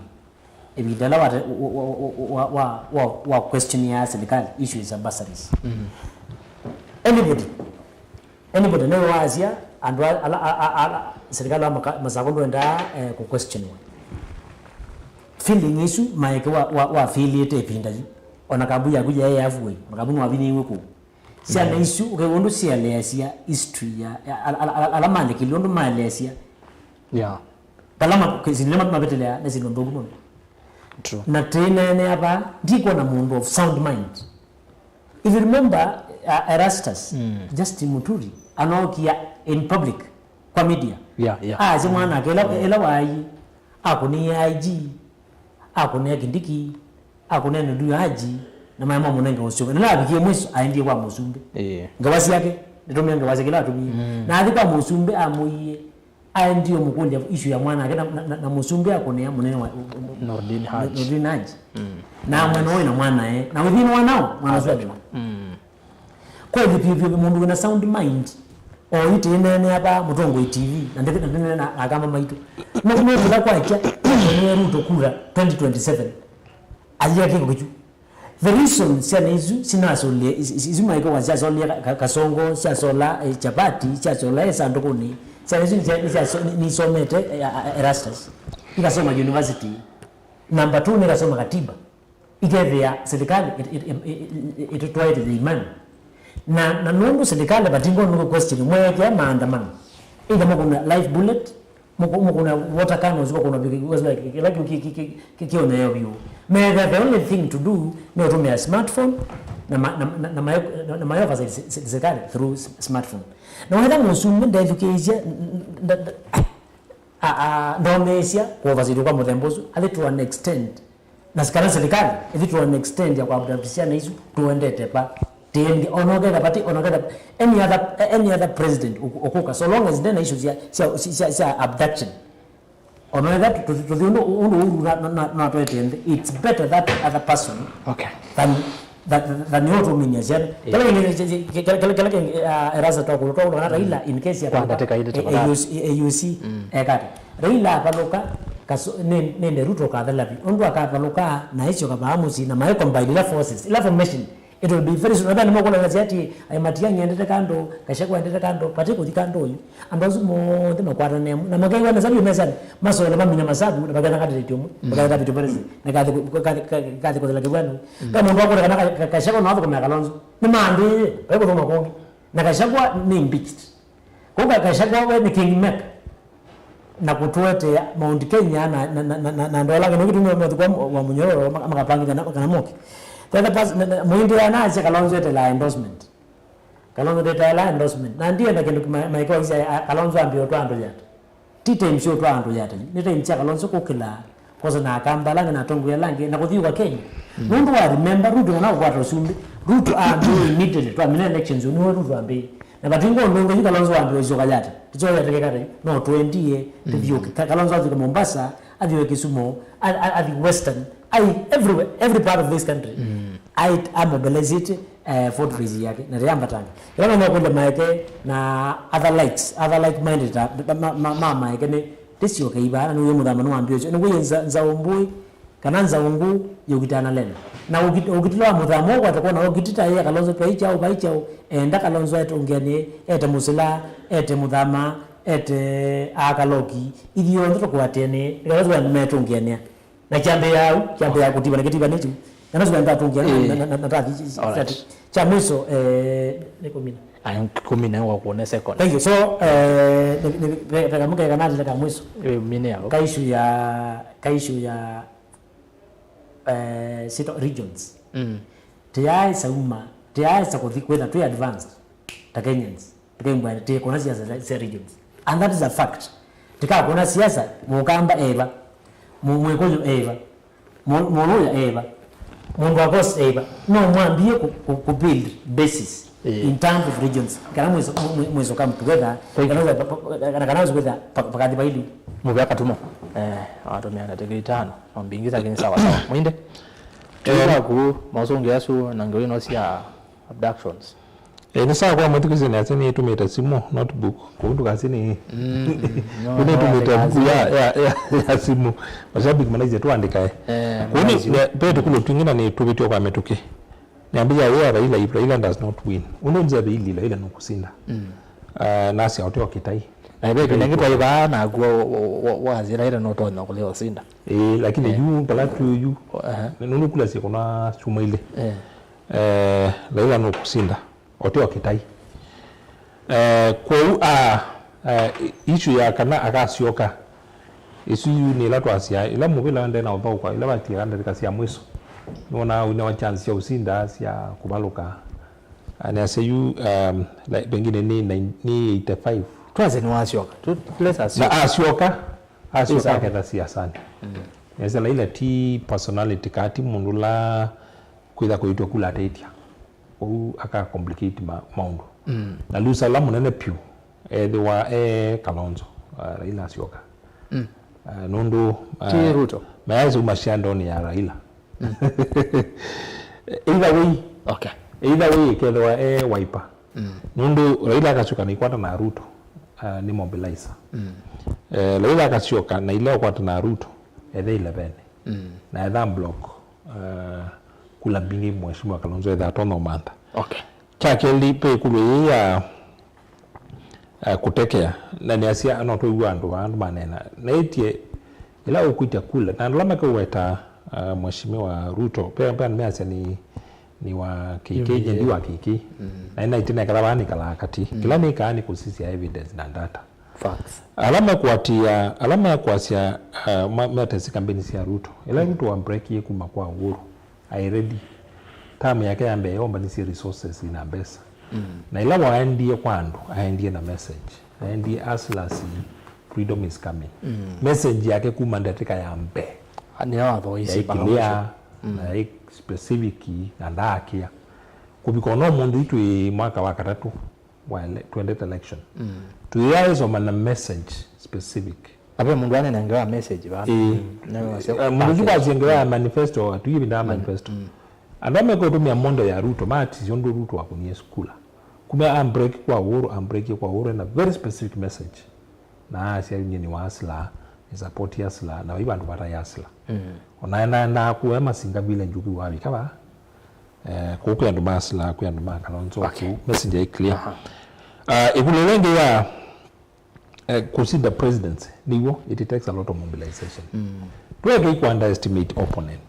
ebidala wa question ya serikali issues of bursaries anybody no wazia and serikali masakondo nda ku question feeling issue maike wa affiliate epinda ona kabuya kuja yeye halfway makabu wa bini weku sia na issue ukewondo sia lesia history ya alamande kilondo malesia kalama kizilema mabetelea na zilombo kuno. True. Na tena hapa ndiko na mundu of sound mind. If you remember Erastus Justin Muturi anokia in public kwa media. Zimwana kela wai akuni IG akuni Kindiki akuni ndu haji na mama munenge osyo na abikie mweso aendie kwa Musumbe. Ngawasi yake ndomya ngawasi kila tumi. Na adika Musumbe amuye ndio mkundi issue ya mwana akena na Musumbe akone munene wa Nordin Haji na mwana na mwana na within wanao mwana zote kwa hivyo mundu na sound mind o ite nene hapa mutongo TV na ndeke na akama maitu na kumeza kwa acha ni Ruto kura 2027 aliya kiko kichu the reason sana hizo sinasolie izuma iko wacha solia kasongo sia sola chapati sia sola esa ndokoni sasa ni somete Erastus nikasoma university number 2 nikasoma katiba ikethia serikali itotwaite the imani na nundu serikali batingo nuko question mweke maandamano ila mukuna life bullet mukuna water cannons mukuna was like kiona yo view may the only thing to do ni utumia smartphone na mayoka za serikali through smartphone na whether musumu nda education ndomesia kwa vazidi kwa mudembozo ali to an extent na sikana serikali ili to an extent ya kuabdabishana hizo tuendete pa tendi onogeda pati onogeda any other president okuka so long as then issues ya abduction onogeda to the no to attend it's better that other person okay than your dominion yani kale eraza to ko na Raila in case ya katika ile AUC ekati Raila paloka kaso nende Ruto kadhalabi ondu akapaloka na hicho kabamuzi na mayo combined forces ila formation it will be very soon nadhani mko na zati aimatia nyendete kando kashakwa endete kando pati kuthikando uyu ambazo mo thima kwata nemu na magai wana sabu mezani maso na maminya masabu na bagana kati tiomu bagana kati tiomu na kati kwa laki wanu kama ndo kwa kana kashakwa na watu kwa Kalonzo ni mandi bako thoma kongi na kashakwa ni impeached kwa kashakwa ni king mac na kutuete Mount Kenya na ndola ngene kitumwa kwa wa munyororo makapangi kana moki tena pas muindi anaje Kalonzo la endorsement Kalonzo la endorsement na ndiye ndakendo maiko hizi Kalonzo ambio twando yata tite msio twando yata nita imcha Kalonzo kokila koza na akamba lange na tongo ya lange na kuthiwa Kenya mundu wa remember Ruto na kwa tosumbi Ruto ambio immediately to amina elections ni Ruto ambio na batingo ndongo Kalonzo ambio hizo kajata ticho ya tekekata no 20 review Kalonzo azika Mombasa adiwe Kisumu adi western every part of this country I mobilize it for the reason yake na riamba tanga yana na kwenda maeke na other like minded mama yake ni tisio kaibana ni mudama no ambio ni kuyenza za umbui kananza ungu yugitana lena na ugitilo mudamo kwa atakuwa na ugitita ya Kalonzo paicha au enda Kalonzo yetu ngeni ete musila ete mudama ete akaloki ivyo ndo kwa tene Kalonzo metu ngeni na chambe ya kutiba na kitiba nitu na nazo ndio tungia na tati cha mwisho niko mimi ayo 10 wa kuone second thank you so peka mke kana ile kama mwisho mimi yao kaishu ya sito regions tayari sauma tayari sakuthikwe tu advanced ta Kenyans tukembwa te kuna siasa za regions and that is a fact tika kuna siasa mukamba eva mwekoyo eva moloya eva mundu akos eva no mwambie ku build basis in terms of regions kana mwezo come together kana together pakati baidi mubaka tumo watu miana tegitano mbingiza kini sawa sawa mwinde ku mazonge yasu na ngori no sia abductions ni sawa kwa mtu kizini asini tumeta simu notebook kundu kasini kuna tumeta buku ya simu mashabiki manaje tuandika kuni petu kulo twingina ni tubitio kwa metuke niambia wewe Raila does not win unonza Raila nukusinda nasi autoa kitai na ibe ningitwa iba na wazi Raila notonya kuleo sinda lakini yu palatu yu nunu kula si kuna chuma ile Raila nukusinda autoa kitai kwa issue ya kana akasioka isu ni la twasia ila mubila ndena obao kwa ila bati kanda kasia mwiso nona una chance ya usinda sia kubaluka ana sayu like bengine ni 85 twaze ni wasioka let's assume asioka kada sia sana yesa la ile ti personality kati mundula kuida kuitwa kula tetia au aka complicate maundu na lusa la munene piu they were Kalonzo Raila asioka nondo Ruto mayazo mashando ni ya Raila either way kelewa wiper nondo Raila akachoka ni kwata na Ruto ni mobilizer Raila akachoka na ile kwata na Ruto edhe 11 na edha block kula bingi mheshimiwa Kalonzo edha tono manda chakeli pe kulu ya kutekea na ni asia anoto uandu manena na etie ila ukuita kula na lama ka weta mheshimiwa Ruto pia nimeacha ni wa KK ndi wa KK na ina itina kala bani kala kati kila ni kaani kusisi evidence na data facts alama ya kuasia mtesi kampeni ya Ruto ila Ruto wa break yekuma kwa uhuru I ready tamu yake ambe yomba ni resources ina pesa na ila waendie kwandu aendie na message aendie aslasi freedom is coming message yake kuma ndatika ya mbe ni hapo isi clear na specific andakia kubikono mundu itu mwaka wa katatu wa 20 election tuyaezo mana message specific ape mundu ane nangewa message ba mundu kwa zengewa manifesto atuyibi nda manifesto andame ko tumia mondo ya Ruto mati yondo Ruto akunie skula kume ambreak kwa uhuru na very specific message na asia ni wasla ni support yasla na wibandu bata yasla onaena na kuema singa vile njuku wabi kaba kuku ya ndubasla ku ya ndumaka lonzo ku message ya clear ikulelenge ya consider presidency niwo it takes a lot of mobilization tuwe ku underestimate opponent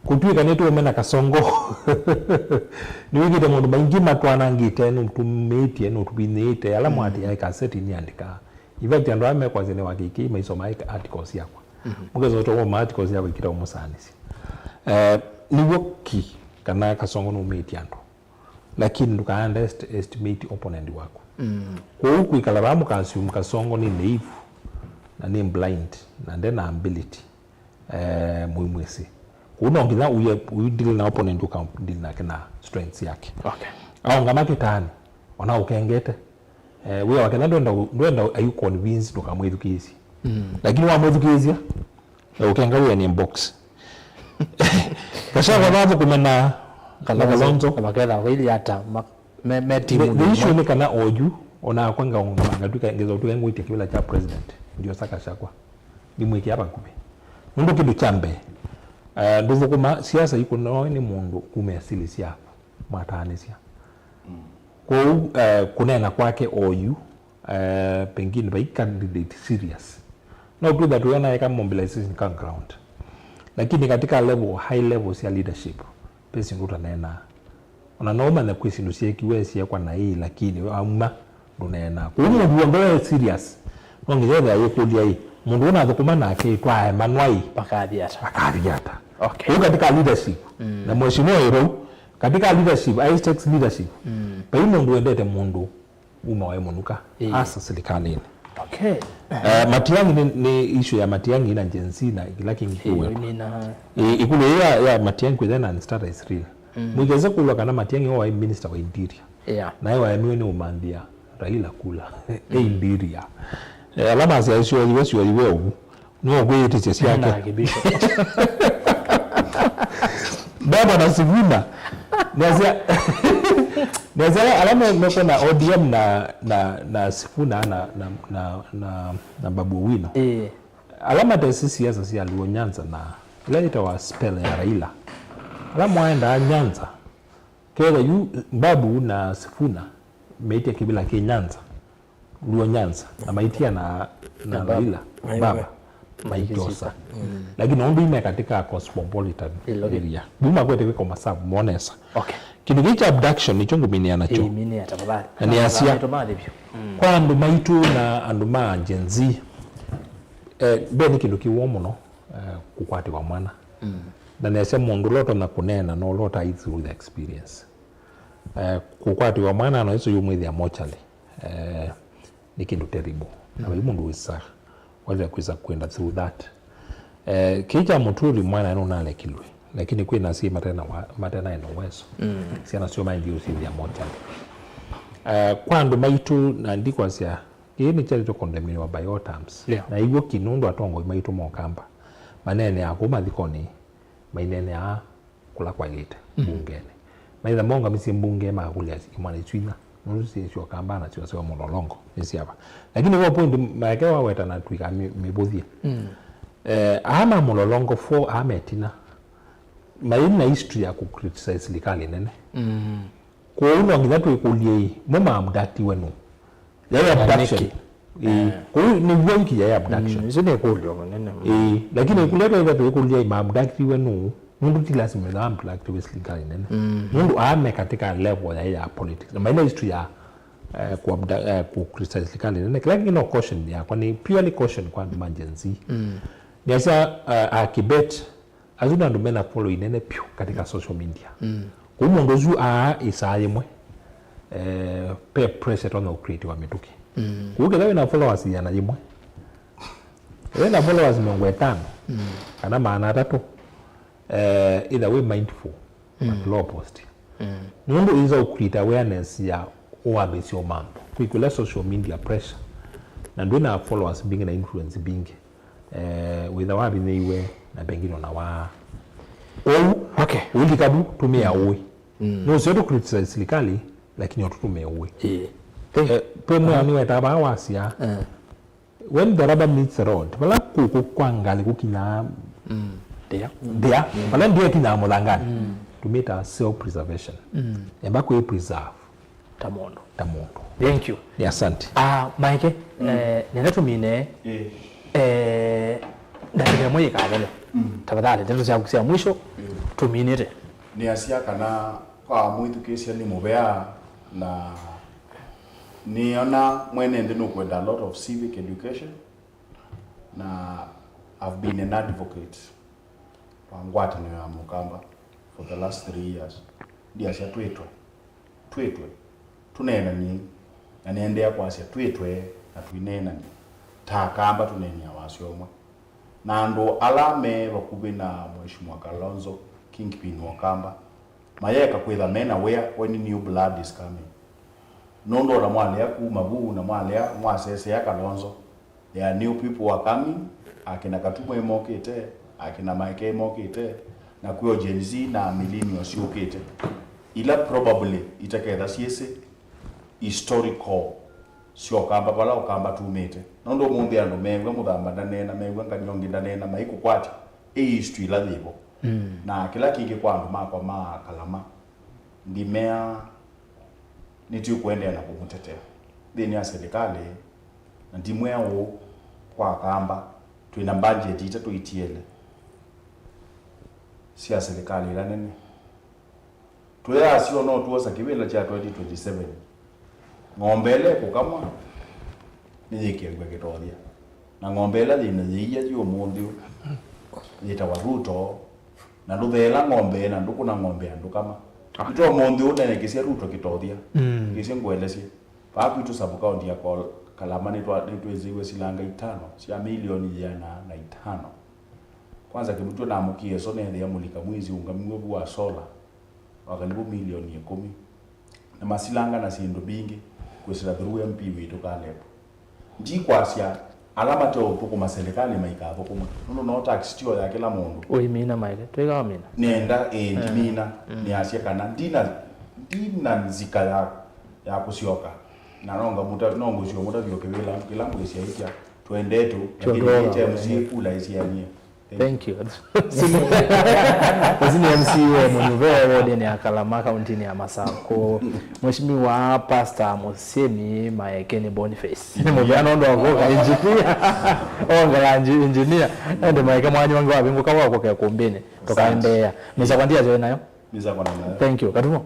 kutwika netu mena kasongo niwigite mundu maingi matwana ngite no tumeti no tubinete ala mwati ya kaseti ni andika event ando ame kwa zene wakiki maisoma articles yakwa mugezo to ma articles yakwa ikira umusanisi niwo ki kana kasongo no meti ando lakini nduka underestimate opponent wako kwa huku ikalabamu consume kasongo ni naive na ni blind na then ability muimwesi unaongeza deal na opponent uka deal na kana strengths yake au ngamake tani wana ukengete wewe wakena ndo ayu convinced ukamwedukisi lakini wamwedukisia ukenga wewe ni box kasha kwa baadhi kumena kalonzo abakela wili hata timu the issue ni kana oju ona kwanga nganga tukaongeza tuengo ite kibla cha president ndio saka shakwa nimweke hapa kupe ndo kidu chambe nduvu kuma siasa iko ni mundu kumeasili sia mataanisia kwa kunena kwake oyu pengine by candidate serious no do that when kama mobilization can ground lakini katika level high level ya leadership pesi nguta nena ona noma na kwesi ndusie kiwesi kwa na hii lakini amma ndunena kwa mundu ndio serious ngongeza yokulia hii mundu una thukuma na ke twa manwai pakadiata okay katika leadership na mheshimiwa hero katika leadership I takes leadership pa mundu endete mundu umawe munuka hasa serikalini okay Matiang'i ni issue ya Matiang'i na Gen-Z na lakini kiwe ikule ya Matiang'i kwa then start is real mwigeze kulwa kana Matiang'i wa minister wa interior na yeye wa ni umandia Raila kula interior alama za issue iwe no gwete chesi yake baba na Sifuna Nazia alama mko na ODM na Sifuna na Babu Owino. Alama ya siasa si aliwo Nyanza na ile wa spell ya Raila. Alama waenda Nyanza. Kile yu Babu na Sifuna meitia kibila ke Nyanza. Luo Nyanza na maitia na Raila. Baba maitosa. Lakini ondi ime katika cosmopolitan area. Buma kwete kwa masabu monesa. Okay. Kitu cha abduction nicho ngumini nacho. Mimi atabali. Ni asia. Kwa andu maitu na andu ma Gen-Z. Beni kindu kiwo muno kukwati kwa mwana. Na nese mundu loto na kunena no lot I through the experience. Kukwati kwa mwana no iso yumwithi ya mochali. Ni kindu terrible. Na mundu wisa wale kuweza kwenda through that. Kija mutuli mwana no nale kilwe. Lakini kwa nasi matena ino weso siana sio mind use ya moja kwando maitu na ndiko sia ni charito condemned by all terms na hivyo kinundo atongo maitu mokamba manene yako mathikoni mainene ya kula kwa gite bungene maitha monga misi mbunge magulia imwana twina nusi sio kamba na sio mololongo nisi hapa lakini kwa point makewa weta na twika mibothia ama mololongo for ametina maina history ya kucriticize serikali nene kwa hiyo ngidatu ikulie mama amdati wenu yeye abduction Kwa ni wonki ya abduction zine kulio nene lakini kuleta ile tu kulia ima abductive wenu mundu tilasima na abductive weslingani nene mundu ame katika level ya politics na maana history ya ku criticize likali nene lakini no caution ya kwani purely caution kwa emergency ni asa akibet azuna ndo mena follow inene pio katika social media kwa mundu zu isayemwe peer pressure on create wa mituki kuke dawe na followers yana yimwe na followers 5 kana maana tatu either way mindful but low post mundu iza create awareness ya uwabesi o mambo kuikula social media pressure na ndo na followers being na influence being with awabi niwe na pengine na wa okay ulikabu tumia uwe no sio to criticize serikali lakini watutumia uwe pemwe aniwe taba wasia when the rubber meets the road bala kwangali kukina dia bala ndio kina molangani tumita self preservation yamba ku preserve tamondo thank you ya asante Mike nenda tumine dakika moja kadele tafadhali ndio cha mwisho tuminire ni asia kana kwa mwitu kesi ni mubea na niona mwene ndino kwenda a lot of civic education na I've been an advocate wangwata ni ya Mukamba for the last 3 years ndia sia twetwe tunena ni na niendea kwa sia twetwe na twinena ni takamba tunenia wasiomwe na ndo alame bakube na Mheshimiwa Kalonzo Kingpin Mukamba mayeka kwetha mena where when new blood is coming nondo na mwale ya kumabu na mwale ya mwasese ya Kalonzo there are new people are coming akina Katumo emokete akina Mike emokete na kuyo Gen Z na millennials yokete ila probably itaketha siese historical sio kamba bala okamba tumete nondo mumbi ando mengwe muthamba ndanena mengwe nganyongi ndanena maiku kwati history la libo na kila kingi kwandu makwa Kalama ndimea niti kuendea na kumutetea dini ya serikali na ndimweo kwa kamba tuina budget itatu itiele si ya serikali ila nene tuya sio no tuosa kibela cha 2027 ngombele kukamwa nijikengwe kitodia na ngombela dina yiya yo mundu yita waruto na ruthela ngombe na nduku na ngombe andu kama ito mundu unene kisia ruto kitodia kisia ngwelesie papi tu sub county ya Kalama ni tweziwe silanga 5 sia milioni ya na 5 kwanza kimutu na amukie so nende ya mulika mwizi ungamwe wa sola wakalibu milioni 10 na masilanga na sindu bingi kwesira through MP witu kalepo ndi kwasia alama to tuko serikali maikatho kuma no tax tio ya kila mundu oimina maile twega mina nenda ndimina ni asia kana ndina nzika ya kusioka na nonga muta nongo sio muta vyokebela kila mwezi yaitya tuendetu lakini cha MC kula isiania thank you Wazini MC mwenyewe wode ni Kalama County ni ya Masako Mheshimiwa Pastor Musemi Maekeni Boniface mujana ndo agoka engineer ongala engineer ndo Maeke mwanyi wangu wabingu kawa kwa kumbini tokaendea misa kwandia zo nayo misa kwa nayo thank you Katumo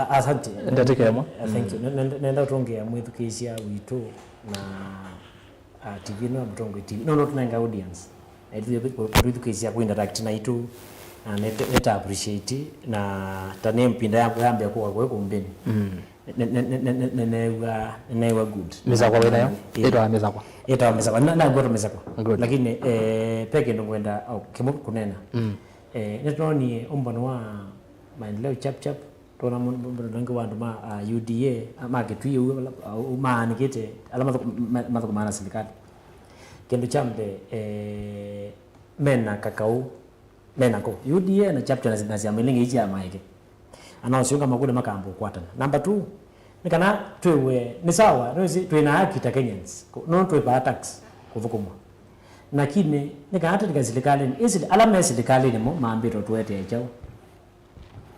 asante ndatekemo thank you nenda utongea mwithukisia witu na TV no mtongo TV no tunanga audience twithukisia ku interact na itu na neta appreciate na tane mpinda yangu yambia kwa kumbini newa good misa kwa nayo ito misa kwa na goro misa kwa lakini peke ndo kwenda kimu kunena neto ni umbono wa maendeleo chap tona mundu wandu ma UDA ama kitu maana kite alama mathoko maana serikali kendo chambe mena kakau mena ko UDA na chapter na ziamilingi hizi ya maike anaosionga makule makambo kwatana number 2 nikana twewe ni sawa nozi twena haki ta Kenyans no twepa tax kuvukumwa lakini nikata tika serikali isi alama ya serikali ni mo maambiro tuwete chao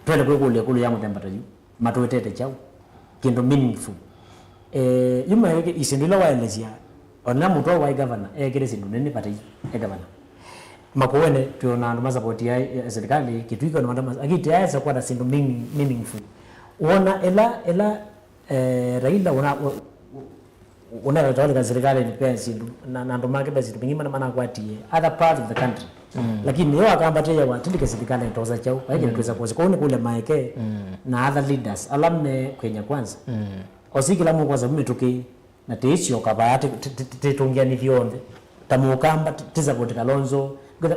twende kule yangu tempata yu matuwete chao kendo meaningful yuma yake isindula waelezia ona muto wa governor kile sindu nene pata governor Makueni tuona ndo support ya serikali kitwiko ndo mandama akiti yaweza kuwa na sindu meaningful uona ela Raila una tawala serikali ni pia sindu na ndo make basi tupingima na maana kwatie other part of the country lakini yeye akambatia watindike serikali ntoza chao lakini tuweza kuweza kuona kule maeke na other leaders alamne Kenya kwanza osikila mu kwanza mmetuki na teisho kabati tetungia ni vionde tamukamba tizaboti Kalonzo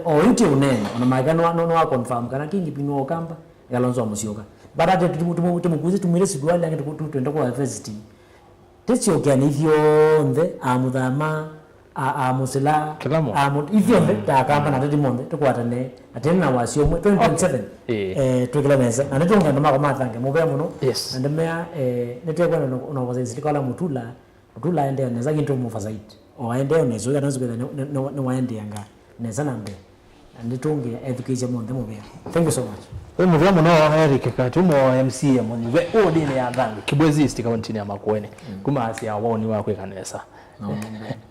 o inti unene ona magano no wa confirm kana kingi pino okamba Kalonzo amusioka barate tumukuze tumwire sidwali yange twenda kwa university techo kyani vionde amuthama amusila ivionde takamba na tedimonde tukwatane atena wasio 2027 twekila neza na netonga ndo mako mathange mube muno ndemea netekwa no wazezi kala mutula ende neza kintu mufa zaidi o ende nezo ya nazo no waende yanga neza nambe nditunge education monde mube. Thank you so much. Wewe mvya muno Eric Katumo MC moniwe odine ya Thange Kibwezi East County ya Makueni kuma asia woni wako kanesa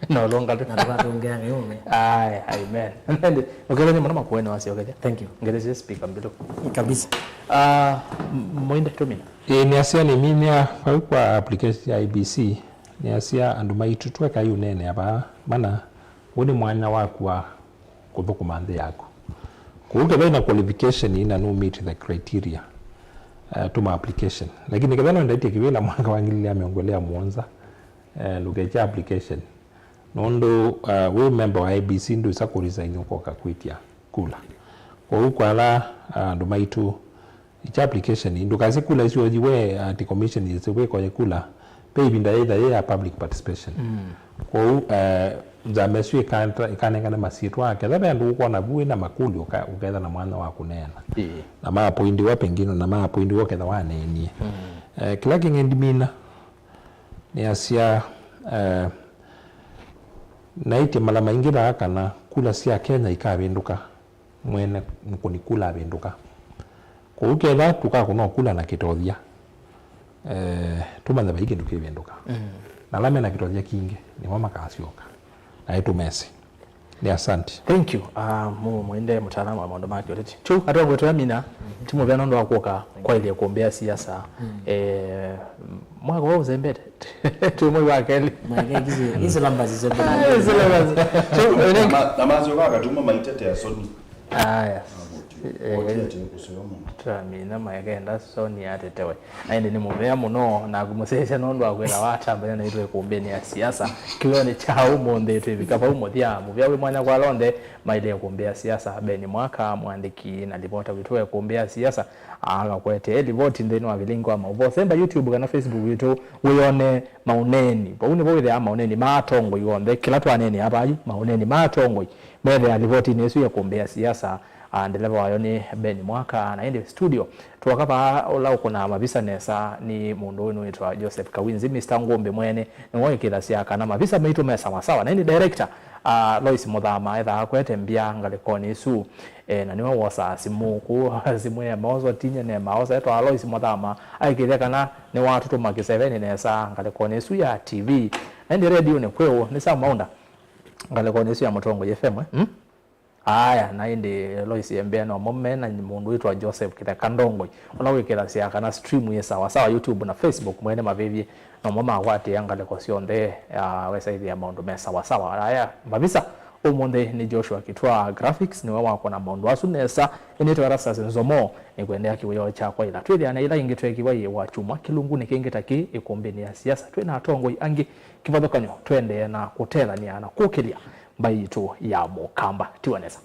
no longa tunaongea ngome amen and ukeleni mwana Makueni wasi okay. Thank you ngeleze speaker mbilo kabisa moinde tumina ni asia ni minya kwa application ya IBC ni asia andumaitu tweka yunene hapa maana woni mwana wako kuthoko mande yako kuuke bena qualification ina no meet the criteria to my application lakini kadhana ndaite kiwela mwaka wangilile ameongolea Mwanza lugeja application nondo we member wa IBC ndo sako resign uko kakwitia kula kwa huko ala ndo maitu icha application ndo kazi kula isio jiwe ati commission isiwe kwa kula pay binda either ya public participation kwa nzameswe kanengana masitwa kadha ndo uko na buwe na makuli ukaenda na mwana wako nena na ma point wa pengine na ma point wa kadha wanenie kila kingendimina ni asia naite mala maingira kana kula sia Kenya ikabenduka mwene mkunikula abenduka kwa ukela tukakuno kula na kitothia tumanda baike ndukibenduka na lame na kitothia kinge ni mama kasioka na yetu Messi ni asante. Thank you mwende mtaalamu wa mambo maki yote tu hata ngwetu amina timu vya nondo wakoka kwa ile kuombea siasa mwaka wao zembete tu mwe wakeli hizo lamba zizembete na mazo kaka tuma maitete ya Sony yes Tramina magenda Sony atetewe aende ni muvea muno na gumusesha nondo akwela watamba na itwe kuombeni ya siasa kione chao monde tu bikapa umothia muvea we mwana kwa londe maile kuombea siasa beni mwaka mwandiki na ripota vitwe kuombea siasa akakwete ripoti ndeno wa vilingo ama uvosemba YouTube kana Facebook yetu uone mauneni pauni boile ama mauneni matongo yonde kila twaneni hapa mauneni matongo mbele ya ripoti nesu ya kuombea siasa ndeleva wayoni beni mwaka na ende studio tuwakapa ola kuna mabisa nesa ni mundu wenu wetu Joseph Kawinzi Mr. Ngombe mwene ni woe kila siaka na mabisa meitu mesa sawa na ende director Lois Muthama etha akwete mbia ngalikoni su na niwe wosa simuku simu ya maozo tinya ne maozo eto Lois Muthama aikitheka na ni watu tumaki 7 nesa ngalikoni su ya TV ende radio ne kweo ni sa maunda ngalikoni su ya Mutongo FM aya na indi Lois Mbea no mume na mundu wetu Joseph Kithekandongo ona wikira sia kana stream ye sawa sawa YouTube na Facebook mwene mavivi no mama wati yangale ko sionde website ya maundu me sawa sawa aya mabisa umonde ni Joshua Kitwa graphics ni wao wako na maundu asunesa inetwa rasa nzomo ni kuendea kiweyo cha kwa ila twidi ana ila ingitwe kiwaye wa chuma kilungu ni kingitaki ikombeni ya siasa twena atongo angi kivadhokanyo twende na kutela ni ana kukilia baitu ya mukamba tiwanesa